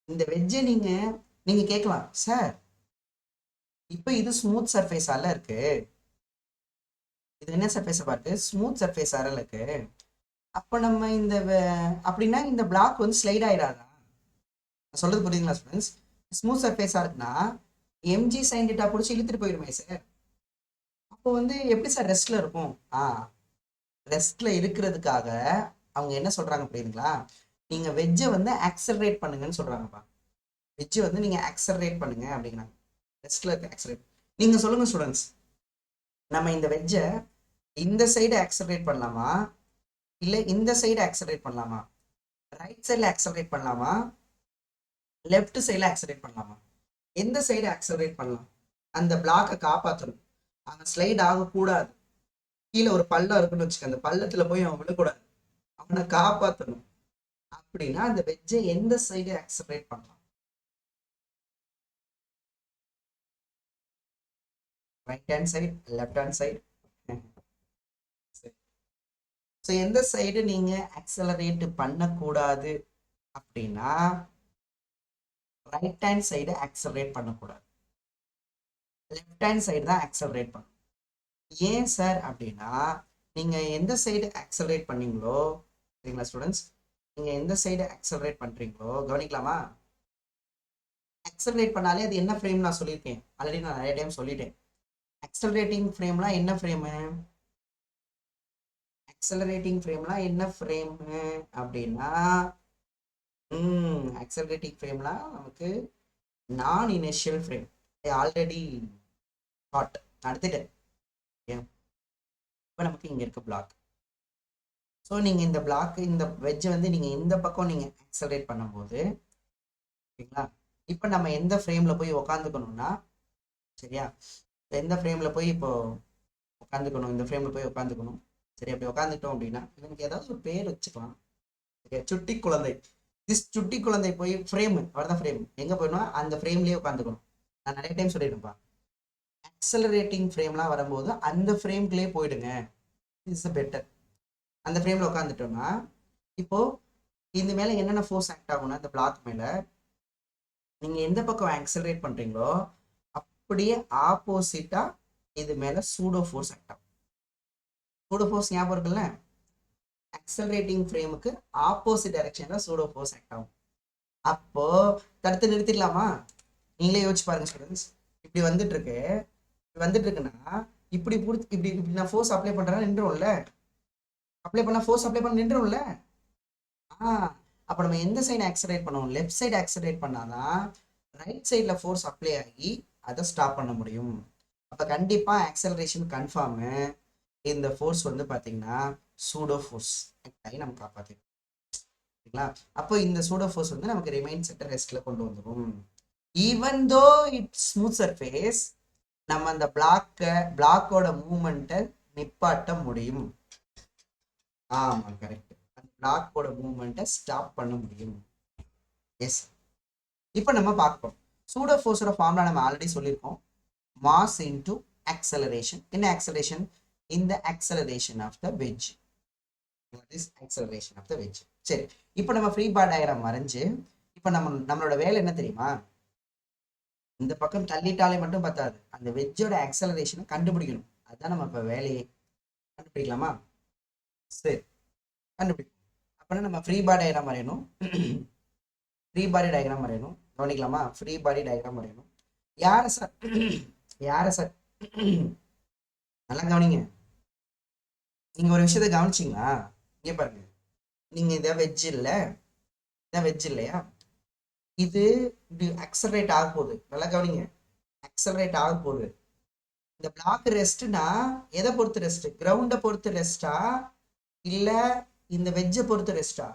இந்த வெஜ்ஜை நீங்க கேட்கலாம், சார் இப்போ இது ஸ்மூத் சர்ஃபேஸ் அல்ல இருக்கு, இது என்ன சர்ஃபேஸ் பார்த்து ஸ்மூத் சர்ஃபேஸ் அரல இருக்கு. அப்ப நம்ம இந்த அப்படின்னா இந்த பிளாக் வந்து ஸ்லைட் ஆயிடாதா? சொல்றது புரியுதுங்களா ஸ்டூடெண்ட்ஸ்? ஸ்மூத் சர்ஃபேஸா இருக்குன்னா mg sin θ பிடிச்சி இழுத்துட்டு போயிடுமே சார். அப்போ வந்து எப்படி சார் ரெஸ்ட்ல இருக்கும்? ரெஸ்ட்ல இருக்கிறதுக்காக அவங்க என்ன சொல்றாங்க புரியுதுங்களா? நீங்க வெஜ்ஜை வந்து ஆக்சலரேட் பண்ணுங்கன்னு சொல்றாங்கப்பா. வெஜ்ஜை வந்து நீங்க ஆக்சலரேட் பண்ணுங்க அப்படிங்கிறாங்க. ரெஸ்ட்ல இருக்க ஆக்சலரேட். நீங்க சொல்லுங்க ஸ்டூடெண்ட்ஸ், நம்ம இந்த வெஜ்ஜை இந்த சைடு ஆக்சலரேட் பண்ணலாமா, இல்லை இந்த சைடு ஆக்சலரேட் பண்ணலாமா? ரைட் சைடில் ஆக்சலரேட் பண்ணலாமா, லெஃப்ட் சைடில் ஆக்சலரேட் பண்ணலாமா? எந்த சைடு ஆக்சலரேட் பண்ணலாம்? அந்த பிளாக்கை காப்பாற்றணும், அங்கே ஸ்லைட் ஆகக்கூடாது. கீழே ஒரு பள்ளம் இருக்குன்னு வச்சுக்க, அந்த பள்ளத்தில் போய் அவன் விழக்கூடாது, அவனை காப்பாற்றணும். அப்படின்னா அந்த வெஜ்ஜை எந்த சைடு ஆக்சலரேட் பண்ணலாம்? Right hand side, left hand side? So எந்த சைடு நீங்க ஆக்சலரேட் பண்ணக்கூடாது அப்படின்னா ரைட் ஹேண்ட் சைடு ஆக்சலரேட் பண்ணக்கூடாது, லெஃப்ட் ஹேண்ட் சைடு தான் ஆக்சலரேட் பண்ணணும். ஏன் சார் அப்படின்னா, நீங்க எந்த சைடு ஆக்சலரேட் பண்ணீங்களோ, சரிங்களா ஸ்டூடெண்ட்ஸ், நீங்க எந்த சைடு ஆக்சலரேட் பண்றீங்களோ கவனிக்கலாமா? ஆக்சலரேட் பண்ணாலே அது என்ன ஃப்ரேம் நான் சொல்லியிருக்கேன் ஆல்ரெடி, நான் நிறைய டைம் சொல்லிட்டேன். ஆக்சலரேட்டிங் ஃப்ரேம்லாம் என்ன ஃப்ரேமு? ஆக்சலரேட்டிங் ஃப்ரேம்லாம் என்ன ஃப்ரேம் அப்படின்னா, ஆக்சலரேட்டிங் ஃப்ரேம்லாம் நமக்கு non initial frame. Already taught நடத்திட்டேன். இப்போ நமக்கு இங்கே இருக்க பிளாக். ஸோ நீங்கள் இந்த பிளாக், இந்த வெஜ்ஜை வந்து நீங்கள் இந்த பக்கம் நீங்கள் ஆக்சலரேட் பண்ணும்போது, ஓகேங்களா, இப்போ நம்ம எந்த ஃப்ரேமில் போய் உக்காந்துக்கணும்னா, சரியா, எந்த ஃப்ரேமில் போய் இப்போ உட்காந்துக்கணும், இந்த ஃப்ரேமில் போய் உட்காந்துக்கணும். சரி, அப்படி உட்காந்துட்டோம் அப்படின்னா எனக்கு ஏதாவது ஒரு பேர் வச்சுக்கலாம். சரியா, சுட்டி குழந்தை. திஸ் சுட்டி குழந்தை போய் ஃப்ரேமு, அவ்வளோதான் ஃப்ரேம், எங்கே போயிடணும் அந்த ஃப்ரேம்லேயே உட்காந்துக்கணும். நான் நிறைய டைம் சொல்லிடுப்பா, ஆக்சலரேட்டிங் ஃப்ரேம்லாம் வரும்போது அந்த ஃப்ரேம்குள்ளேயே போயிடுங்க, இட்ஸ் பெட்டர். அந்த ஃப்ரேமில் உட்காந்துட்டோம்னா இப்போ இந்த மேலே என்னென்ன ஃபோர்ஸ் ஆக்ட் ஆகும்னா, இந்த பிளாக் மேலே நீங்கள் எந்த பக்கம் ஆக்சலரேட் பண்ணுறீங்களோ அப்படியே ஆப்போசிட்டாக இது மேலே சூடோ ஃபோர்ஸ் ஆக்ட் ஆகும். சூடோ ஃபோர்ஸ் ஞாபகம் இருக்குல்ல? ஆக்சலரேட்டிங் ஃப்ரேமுக்கு ஆப்போசிட் டைரக்ஷன்ல சூடோ ஃபோர்ஸ் ஆக்ட் ஆகும். அப்போ தடுத்து நிறுத்திடலாமா? நீங்களே யோசிச்சு பாருங்க ஸ்டூடெண்ட்ஸ். இப்படி வந்துட்டு இருக்குன்னா இப்படி இப்படி இப்படி நான் ஃபோர்ஸ் அப்ளை பண்றேன்னா நின்றும்ல, அப்ளை பண்ண ஃபோர்ஸ் அப்ளை பண்ண நின்றும்ல. அப்போ நம்ம எந்த சைடு ஆக்சலரேட் பண்ணுவோம்? லெஃப்ட் சைடு ஆக்சலரேட் பண்ணாதான் ரைட் சைடில் ஃபோர்ஸ் அப்ளை ஆகி அதை ஸ்டாப் பண்ண முடியும். அப்போ கண்டிப்பாக ஆக்சலரேஷன் கன்ஃபார்மு. இந்த ஃபோர்ஸ் வந்து பார்த்தீங்கன்னா சூடோ ஃபோர்ஸ் ஆகி நம்ம காப்பாற்றிடும். சரிங்களா? அப்போ இந்த சூடோ ஃபோர்ஸ் வந்து நமக்கு ரிமைன் செட் ரெஸ்ட்ல கொண்டு வந்துடும். Even though it's smooth surface, நம்ம அந்த பிளாக்கோட மூவ்மெண்ட்டை நிப்பாட்ட முடியும். ஆமா, கரெக்ட். அந்த பிளாக்கோட மூவ்மெண்ட்டை ஸ்டாப் பண்ண முடியும். எஸ். இப்போ நம்ம பார்ப்போம். சூடோ ஃபோர்ஸோட ஃபார்முலா நம்ம ஆல்ரெடி சொல்லியிருக்கோம். Mass into acceleration. என்ன ஆக்சலரேஷன்? இந்த acceleration of the wedge. Acceleration of the wedge. சரி, இப்போ நம்ம ஃப்ரீ பாடி டயக்ராம் வரைஞ்சு, இப்போ நம்மளோட வேலை என்ன தெரியுமா? இந்த பக்கம் தள்ளிட்டாலே மட்டும் பத்தாது, அந்த வெஜ்ஜோட ஆக்சலரேஷனை கண்டுபிடிக்கணும். அதுதான் நம்ம இப்போ வேலையே. கண்டுபிடிக்கலாமா? சரி, கண்டுபிடிக்கும். அப்படின்னா நம்ம ஃப்ரீ பாடி டயக்ராம் வரையணும். ஃப்ரீ பாடி டயக்ராம் வரையணும். கவனிக்கலாமா? ஃப்ரீ பாடி டயக்ராம் வரையணும். யார சார் நல்லா கவனிங்க. நீங்க ஒரு விஷயத்த கவனிச்சிங்களா? இங்கே பாருங்க, நீங்க இதை வெஜ் இல்லை, இதான் வெஜ் இல்லையா? இது இப்படி அக்சலரேட் ஆக போகுது. நல்லா கவனிங்க, அக்சலரேட் ஆக போகுது. இந்த பிளாக் ரெஸ்ட்னா எதை பொறுத்து ரெஸ்ட்? கிரவுண்டை பொறுத்து ரெஸ்டா இல்ல இந்த வெஜ்ஜை பொறுத்து ரெஸ்டா?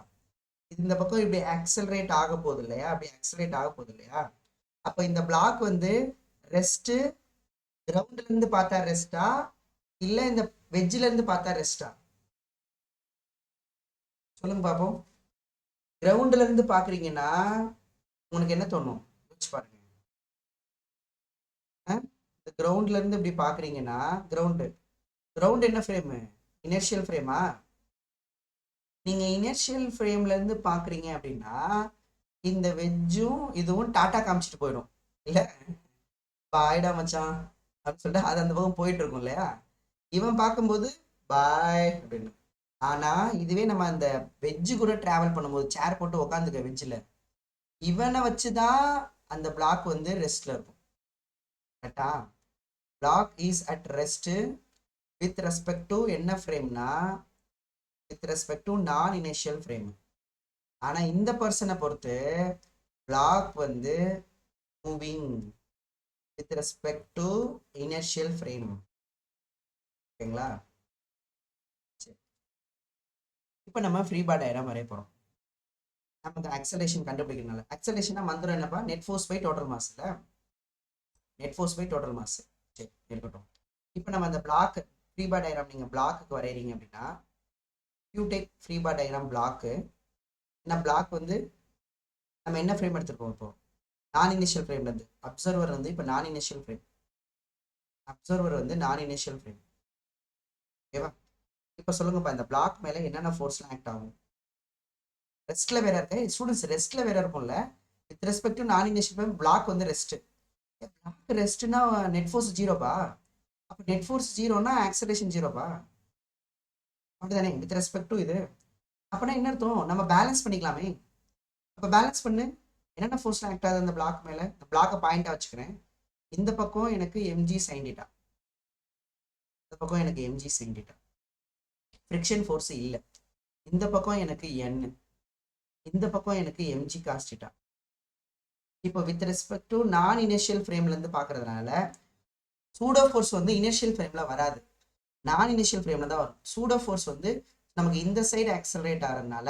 இந்த பக்கம் இப்படி ஆக்சலரேட் ஆக போகுது இல்லையா? அப்படி ஆக்சலரேட் ஆக போகுது இல்லையா? அப்ப இந்த பிளாக் வந்து ரெஸ்ட் கிரவுண்ட்ல இருந்து பார்த்தா ரெஸ்டா இல்ல இந்த வெஜ்ல இருந்து பார்த்தா ரெஸ்டா? சொல்லுங்க பாப்போம். கிரவுண்ட்ல இருந்து பாக்குறீங்கன்னா உங்களுக்கு என்ன தோணும்? யோசிச்சு பாருங்க. கிரவுண்ட்ல இருந்து இப்படி பாக்குறீங்கன்னா, கிரவுண்ட் என்ன ஃப்ரேம்? இனர்ஷியல் ஃப்ரேமா? நீங்க இனர்ஷியல் ஃப்ரேம்ல இருந்து பாக்குறீங்க அப்படின்னா இந்த வெஜ்ஜும் இதுவும் டாட்டா காமிச்சிட்டு போயிடும் இல்ல, பாய்டா மச்சான் அப்படின்னு சொல்லிட்டு அது அந்த பக்கம் போயிட்டு இருக்கும் இல்லையா? இவன் பார்க்கும்போது பாய் அப்படின்னு. ஆனா இதுவே நம்ம அந்த வெஜ்ஜு கூட டிராவல் பண்ணும்போது, சேர் போட்டு உட்காந்துக்க வெஜ்ஜில், இவனை வச்சுதான் அந்த பிளாக் வந்து ரெஸ்ட்ல இருக்கும். கரெக்டா? Block is at rest with respect to என்ன ஃப்ரேம்னா வித் ரெஸ்பெக்ட் டு நான் இனிஷியல் ஃப்ரேம். ஆனா இந்த பர்சனை பொறுத்து பிளாக் வந்து moving with respect to initial frame. ஓகேங்களா? சரி, இப்போ நம்ம ஃப்ரீ பாடி டயக்ராம் வரைய போறோம். நமக்கு அக்சலேஷன் கண்டுபிடிக்கிறதுனால அக்சலேஷனா மந்திரம் என்னப்பா? Net force by total mass. இல்ல net force by total mass. சரி, இருக்கட்டும். இப்போ நம்ம அந்த பிளாக் ஃப்ரீ பாடி டயக்ராம் நீங்க பிளாக்கு வரையறீங்க அப்படின்னா you take free body diagram பிளாக்கு. ஏன்னா பிளாக் வந்து நம்ம என்ன ஃப்ரேம் எடுத்துருக்கோம்? இப்போ நான் இனிஷியல் ஃப்ரேம்ல இருந்து அப்சர்வர் வந்து இப்போ நான் இனிஷியல் ஃப்ரேம். அப்சர்வர் வந்து நான் இனிஷியல் ஃப்ரேம். ஓகேவா? இப்போ சொல்லுங்கப்பா, இந்த பிளாக் மேல என்னென்ன ஃபோர்ஸ்லாம் ஆக்ட் ஆகும்? ரெஸ்ட்ல வேற இருக்கு ஸ்டூடெண்ட்ஸ், ரெஸ்ட்ல வேற இருக்கும்ல. வித் ரெஸ்பெக்ட் டு நான் இனிஷியல் ஃப்ரேம் பிளாக் வந்து ரெஸ்ட். பிளாக் ரெஸ்ட்னா நெட் ஃபோர்ஸ் ஜீரோப்பா. அப்போ நெட் ஃபோர்ஸ் ஜீரோனா ஆக்சலேஷன் ஜீரோப்பா. அப்படிதானே? வித் ரெஸ்பெக்ட் டு இது. அப்பனா என்ன அர்த்தம்? நம்ம பேலன்ஸ் பண்ணிக்கலாமே. அப்போ பேலன்ஸ் பண்ணு. என்னென்ன ஃபோர்ஸ்லாம் ஆக்ட் ஆகுது அந்த பிளாக் மேல? இந்த பிளாக்கை பாயிண்டா வச்சுக்கிறேன். இந்த பக்கம் எனக்கு எம்ஜி சைன் டீட்டா, இந்த பக்கம் எனக்கு MG sine theta. Friction force இல்லை. இந்த பக்கம் எனக்கு என், இந்த பக்கம் எனக்கு எம்ஜி காஸ் டீட்டா. இப்போ வித் ரெஸ்பெக்ட் டு நான் இனிஷியல் ஃப்ரேம்ல இருந்து பாக்குறதுனால சூடோ ஃபோர்ஸ் வந்து இனிஷியல் ஃப்ரேம்ல வராது, நான் இனிஷியல் ஃப்ரேம்ல தான் வரும். சூடோ ஃபோர்ஸ் வந்து நமக்கு இந்த சைடு ஆக்சலரேட் ஆகிறதுனால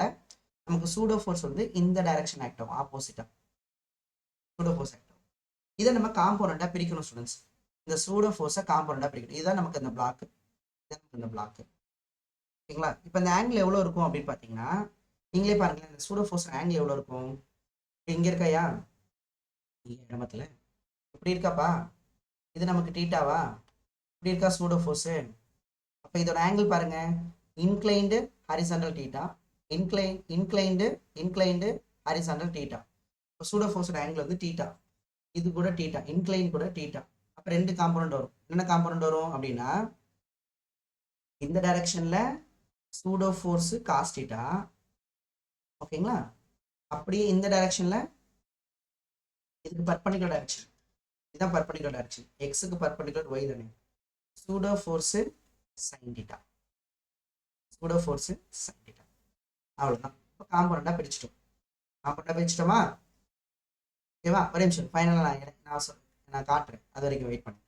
நமக்கு சூடோ ஃபோர்ஸ் வந்து இந்த டைரக்ஷன் ஆக்ட் ஆகும், ஆப்போசிட்டா சூடோ ஃபோர்ஸ் ஆக்ட் ஆகும். இதை நம்ம காம்போனண்டா பிரிக்கணும் ஸ்டூடெண்ட்ஸ். இந்த சூடோ ஃபோர்ஸை காம்போனண்டா பிரிக்கணும். இதுதான் நமக்கு இந்த பிளாக், இந்த பிளாக். ஓகேங்களா? இப்போ இந்த ஆங்கிள் எவ்வளோ இருக்கும் அப்படின்னு பார்த்தீங்கன்னா நீங்களே பாருங்களேன். இந்த சூடோ ஃபோர்ஸ் ஆங்கிள் எவ்வளோ இருக்கும்? இங்க இருக்கையா இடமத்துல இப்படி இருக்காப்பா? இது நமக்கு டீட்டாவா? இப்படி இருக்கா சூடோ ஃபோர்ஸ். அப்போ இதோட ஆங்கிள் பாருங்க, inclined horizontal theta, inclined horizontal theta. இப்போ சூடோ ஃபோர்ஸோட ஆங்கிள் வந்து டீட்டா. இது கூட டீட்டா, இன்க்ளைன் கூட டீட்டா. அப்போ ரெண்டு காம்பனண்ட் வரும். என்ன காம்பனண்ட் வரும் அப்படின்னா இந்த டைரக்ஷன்ல சூடோ ஃபோர்ஸ் காஸ் டீட்டா. ஓகேங்களா? அப்படியே இந்த டைரக்ஷன்ல இதுக்கு பர்பண்டிகுலர் டைரக்ஷன், இதுதான் பர்பண்டிகுலர் டைரக்ஷன், எக்ஸுக்கு பர்பண்டிகுலர் ஒய் தானே, pseudo force sine theta, pseudo force sine theta. அவ்வளோதான். இப்போ காம்பனண்டா பிரிச்சிட்டோம். காம்பனண்டா பிரிச்சிட்டோமா? ஓகேவா? ஒரே நிமிஷம், ஃபைனலாக நான் காட்டுறேன், அது வரைக்கும் வெயிட் பண்ணு.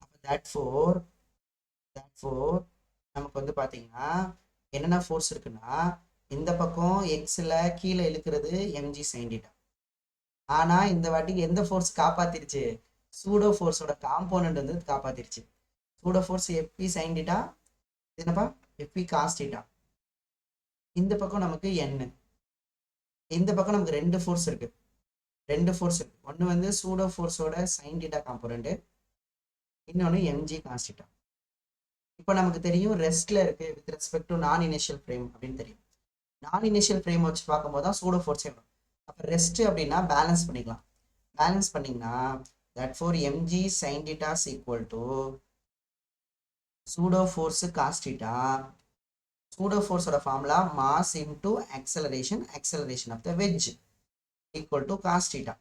அப்போ தட் ஃபோர் நமக்கு வந்து பார்த்தீங்கன்னா என்னென்ன ஃபோர்ஸ் இருக்குன்னா இந்த பக்கம் எக்ஸில் கீழே இழுக்கிறது எம்ஜி சைன் டீட்டா. ஆனால் இந்த வாட்டிக்கு எந்த ஃபோர்ஸ் காப்பாத்திருச்சு? சூடோ ஃபோர்ஸோட காம்போனன்ட் வந்து காப்பாத்திருச்சு. Pseudo force F P sine theta, என்னப்பா எஃப்பி காஸ் டீட்டா. இந்த பக்கம் நமக்கு என், இந்த பக்கம் நமக்கு ரெண்டு ஃபோர்ஸ் இருக்கு. ஒன்று வந்து சூடோ ஃபோர்ஸோட சைன் டீட்டா காம்போனன்ட், இன்னொன்று எம்ஜி காஸ் டீட்டா. இப்போ நமக்கு தெரியும் ரெஸ்ட்ல இருக்கு வித் ரெஸ்பெக்ட் டு நான் இனிஷியல் ஃப்ரேம் அப்படின்னு தெரியும். நான் இனிஷியல் ஃப்ரேம் வச்சு பார்க்கும்போது தான் சூடோ ஃபோர்ஸே வரும். அப்போ ரெஸ்ட் அப்படின்னா பேலன்ஸ் பண்ணிக்கலாம். பேலன்ஸ் பண்ணிங்கன்னா that force M G sine theta is equal to pseudo force cos theta. Pseudo ஃபோர்ஸோட formula mass into acceleration of the wedge equal to cos theta.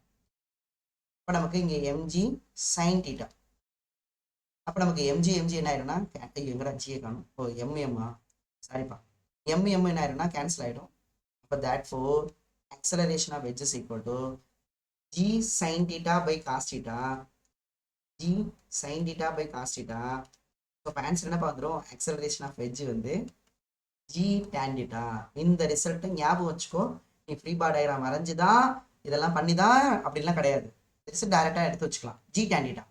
இப்போ நமக்கு இங்கே எம்ஜி சைன் டீட்டா. அப்போ நமக்கு எம்ஜி என்ன ஆயிரும்னா எங்கடா ஜியை காணும், ஓ எம்எம்மா சாரிப்பா, எம்எம் என்ன ஆயிரும்னா கேன்சல் ஆகிடும். அப்போ that four acceleration of wedge is equal to g sin theta by cos theta, g sin theta by cos theta. இப்போ ஆன்சர் என்ன வந்துடும்? acceleration of wedge வந்து g tan theta. இந்த ரிசல்ட்டை ஞாபகம் வச்சுக்கோ. நீ ஃப்ரீ பாடி டயக்ராம் வரைஞ்சுதான் இதெல்லாம் பண்ணிதான் அப்படின்லாம் கிடையாது. ரிசல்ட் டைரக்டாக எடுத்து வச்சுக்கலாம். g tan theta.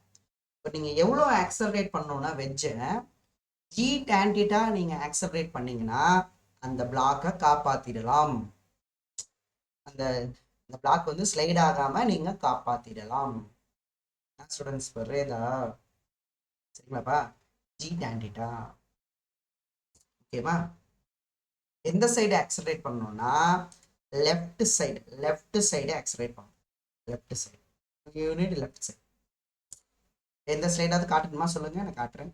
இப்போ நீங்கள் எவ்வளோ ஆக்சலரேட் பண்ணணும்னா வெஜ்ஜை g tan theta நீங்கள் ஆக்சலரேட் பண்ணீங்கன்னா அந்த பிளாக்கை காப்பாற்றிடலாம். அந்த பிளாக் வந்து ஸ்லைட் ஆகாம நீங்க காப்பாத்திடலாம். ஸ்டூடெண்ட்ஸ் புரியுதா? சரிங்களாப்பா? G tan theta. ஓகேவா? எந்த சைடு ஆக்சலரேட் பண்ணணும்னா லெஃப்ட் சைடு ஆக்சலரேட் பண்ணணும். Left side unit left side. எந்த ஸ்லைடாவது காட்டணுமா சொல்லுங்க, நான் காட்டுறேன்.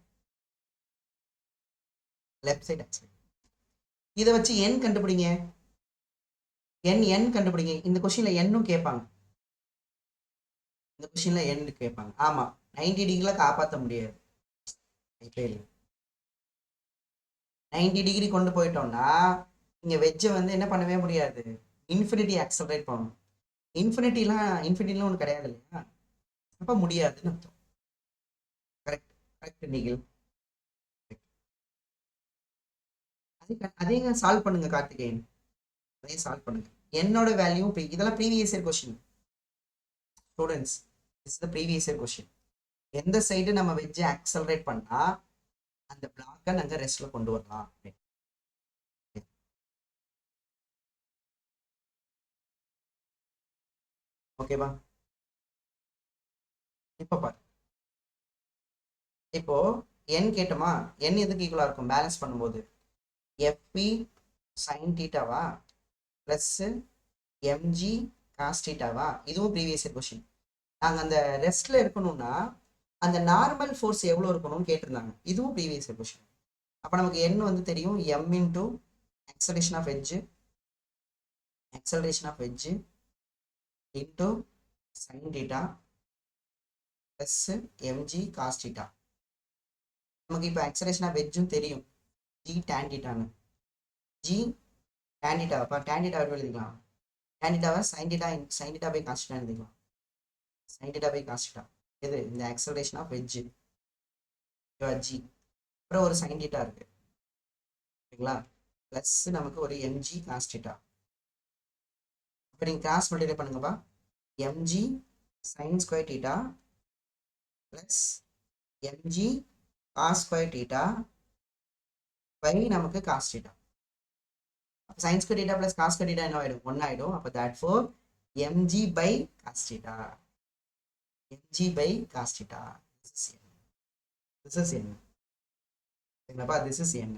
Left side accelerate. இதை வச்சு என் கண்டுபிடிங்க. என் கண்டுபிடிங்க. இந்த கொஸ்டின்ல என்னும் கேட்பாங்க. இந்த கொஸ்டின்ல என் கேட்பாங்க. ஆமா 90 டிகிரில காப்பாற்ற முடியாது. இப்போ 90 டிகிரி கொண்டு போயிட்டோம்னா இங்கே வெஜ்ஜை வந்து என்ன பண்ணவே முடியாது, இன்ஃபினிட்டி ஆக்சலரேட் பண்ணணும். இன்ஃபினிட்டிலாம் ஒன்று கிடையாது இல்லையா, அப்போ முடியாதுன்னு அர்த்தம். Correct correct Nikhil. அதையும் சால்வ் பண்ணுங்க கார்த்திகேயன், அதையும் சால்வ் பண்ணுங்க. என்னோட வேல்யூ இதெல்லாம் previous year question students, is the previous year question. எந்த சைடு நம்ம வெஜ்ஜை ஆக்சலரேட் பண்ணா அந்த பிளாக்கை நாங்கள் ரெஸ்ட்ல கொண்டு வரலாம். ஓகேவா? இப்போ பாரு, இப்போ n கேட்டோமா, n எதுக்கு ஈக்குவலா இருக்கும் பேலன்ஸ் பண்ணும்போது, fp sin தீட்டாவா பிளஸ் mg cos தீட்டாவா. இதுவும் ப்ரீவியஸ் இயர் கொஸ்டின். நாங்கள் அந்த ரெஸ்ட்ல இருக்கணும்னா அந்த நார்மல் ஃபோர்ஸ் எவ்வளோ இருக்கணும்னு கேட்டிருந்தாங்க. இதுவும் ப்ரீவியஸ் இயர் கொஸ்டின். அப்போ நமக்கு n வந்து தெரியும், m into acceleration of edge into sin theta plus mg cos theta. நமக்கு இப்போ acceleration of edge தெரியும், g tan theta-னு. g tan theta, அப்போ tan theta எப்படி எழுதிக்கலாம், tan theta-வை sin theta by cos theta எழுதிக்கலாம். sin theta by cos theta இது இந்த acceleration of edge g, அப்புறம் ஒரு sin theta இருக்கு ஓகேங்களா, பிளஸ் நமக்கு ஒரு mg cos theta. இப்போ நீங்கள் கிராஸ் மல்டிப்ளை பண்ணுங்கப்பா, mg sin square theta plus mg cos square theta by நமக்கு cos theta. sin square theta plus cos square theta என்ன ஆயிடும், 1 ஆயிடும். அப்போ therefore mg by cos theta, mg by cos theta, this is n. சரிங்களா, this is n.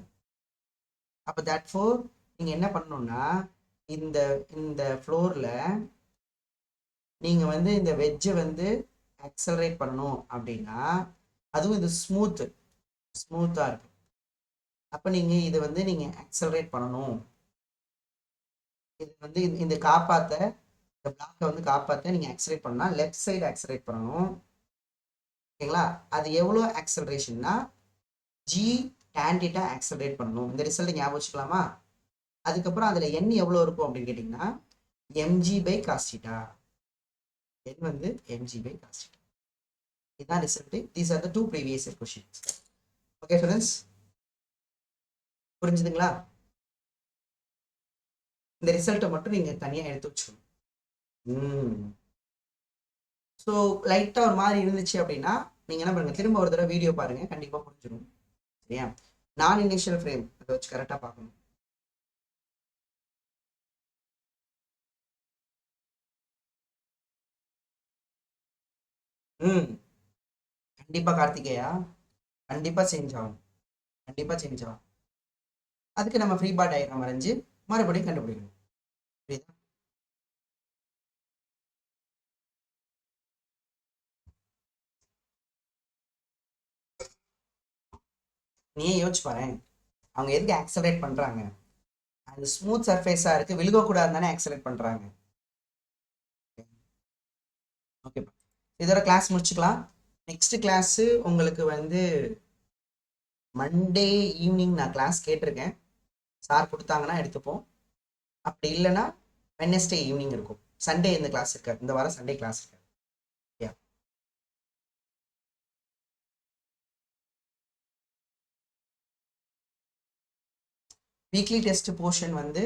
அப்போ therefore நீங்க என்ன பண்ணணும்னா இந்த இந்த ஃப்ளோர்ல நீங்க வந்து இந்த வெஜ்ஜை வந்து ஆக்சலரேட் பண்ணணும் அப்படின்னா, அதுவும் இது ஸ்மூத்தா இருக்கு. அப்ப நீங்க இதை வந்து நீங்க ஆக்சலரேட் பண்ணணும். இது வந்து இந்த காப்பாத்த, இந்த பிளாக்கை வந்து காப்பாத்த நீங்க ஆக்சலரேட் பண்ணா லெஃப்ட் சைடு ஆக்சலரேட் பண்ணணும். ஓகேங்களா, அது எவ்வளோ ஆக்சலரேஷன்னா ஜி tan theta ஆக்சலரேட் பண்ணணும். இந்த ரிசல்ட் ஞாபகம் வச்சுக்கலாமா? அதுக்கப்புறம் அதுல n எவ்வளோ இருக்கும் அப்படின்னு கேட்டீங்கன்னா mg by cos theta, n வந்து mg by cos theta. இதுதான் result. These are the 2 previous year questions. Okay students, புரிஞ்சுதுங்களா? இந்த ரிசல்ட்டை மட்டும் நீங்க தனியா எடுத்து வச்சுக்கணும். ஸோ லைட்டா ஒரு மாதிரி இருந்துச்சு அப்படின்னா நீங்க என்ன பண்ணுங்க, திரும்ப ஒரு தடவை வீடியோ பாருங்க, கண்டிப்பா புரிஞ்சிடும். சரியா? நான் இனிஷியல் ஃப்ரேம் அதை வச்சு கரெக்டா பார்க்கணும். கண்டிப்பா கார்த்திகேயா, கண்டிப்பா சேஞ்ச் ஆகும், கண்டிப்பா சேஞ்ச் ஆகும். அதுக்கு நம்ம ஃப்ரீ பாட் டயக்ராம் வரைஞ்சு மறுபடியும் கண்டுபிடிக்கணும். புரியுதா? நீயே யோசிச்சு பாரு, அவங்க எதுக்கு ஆக்சலரேட் பண்றாங்க, அது ஸ்மூத் சர்ஃபேஸா இருக்கு, விழுகக்கூடாது தானே ஆக்சலரேட் பண்றாங்க. ஓகேப்பா, இதோட கிளாஸ் முடிச்சுக்கலாம். நெக்ஸ்ட் கிளாஸ் உங்களுக்கு வந்து மண்டே ஈவினிங் நான் கிளாஸ் கேட்டிருக்கேன். சார் கொடுத்தாங்கன்னா எடுத்துப்போம், அப்படி இல்லைன்னா வெட்னஸ்டே ஈவினிங் இருக்கும். சண்டே இந்த கிளாஸ் இருக்காது, இந்த வாரம் சண்டே கிளாஸ் இருக்காது. வீக்லி டெஸ்ட் போர்ஷன் வந்து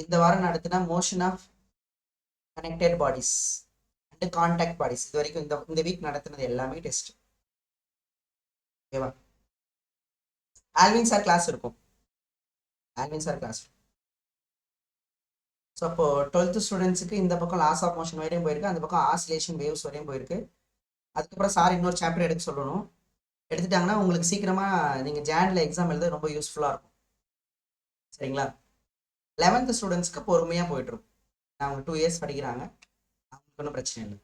இந்த வாரம் நடத்தினா motion of connected bodies and contact bodies. இது வரைக்கும் இந்த வீக் நடத்தினது எல்லாமே டெஸ்ட். ஓகேவா? ஆல்வின் சார் கிளாஸ் இருக்கும், ஆல்வின் சார் கிளாஸ். ஸோ அப்போ 12th ஸ்டூடெண்ட்ஸுக்கு இந்த பக்கம் லாஸ் ஆஃப் மோஷன் வரையும் போயிருக்கு, அந்த பக்கம் ஆசிலேஷன் வேவ்ஸ் வரையும் போயிருக்கு. அதுக்கப்புறம் சார் இன்னொரு சாப்டர் எடுக்க சொல்லணும். எடுத்துட்டாங்கன்னா உங்களுக்கு சீக்கிரமா நீங்க ஜான்ல எக்ஸாம் எழுத ரொம்ப யூஸ்ஃபுல்லா இருக்கும். சரிங்களா? 11th ஸ்டூடெண்ட்ஸ்க்கு பொறுமையா போயிட்டு இருக்கும். அவங்க 2 இயர்ஸ் படிக்கிறாங்க, அவங்களுக்கு ஒன்றும் பிரச்சனை இல்லை.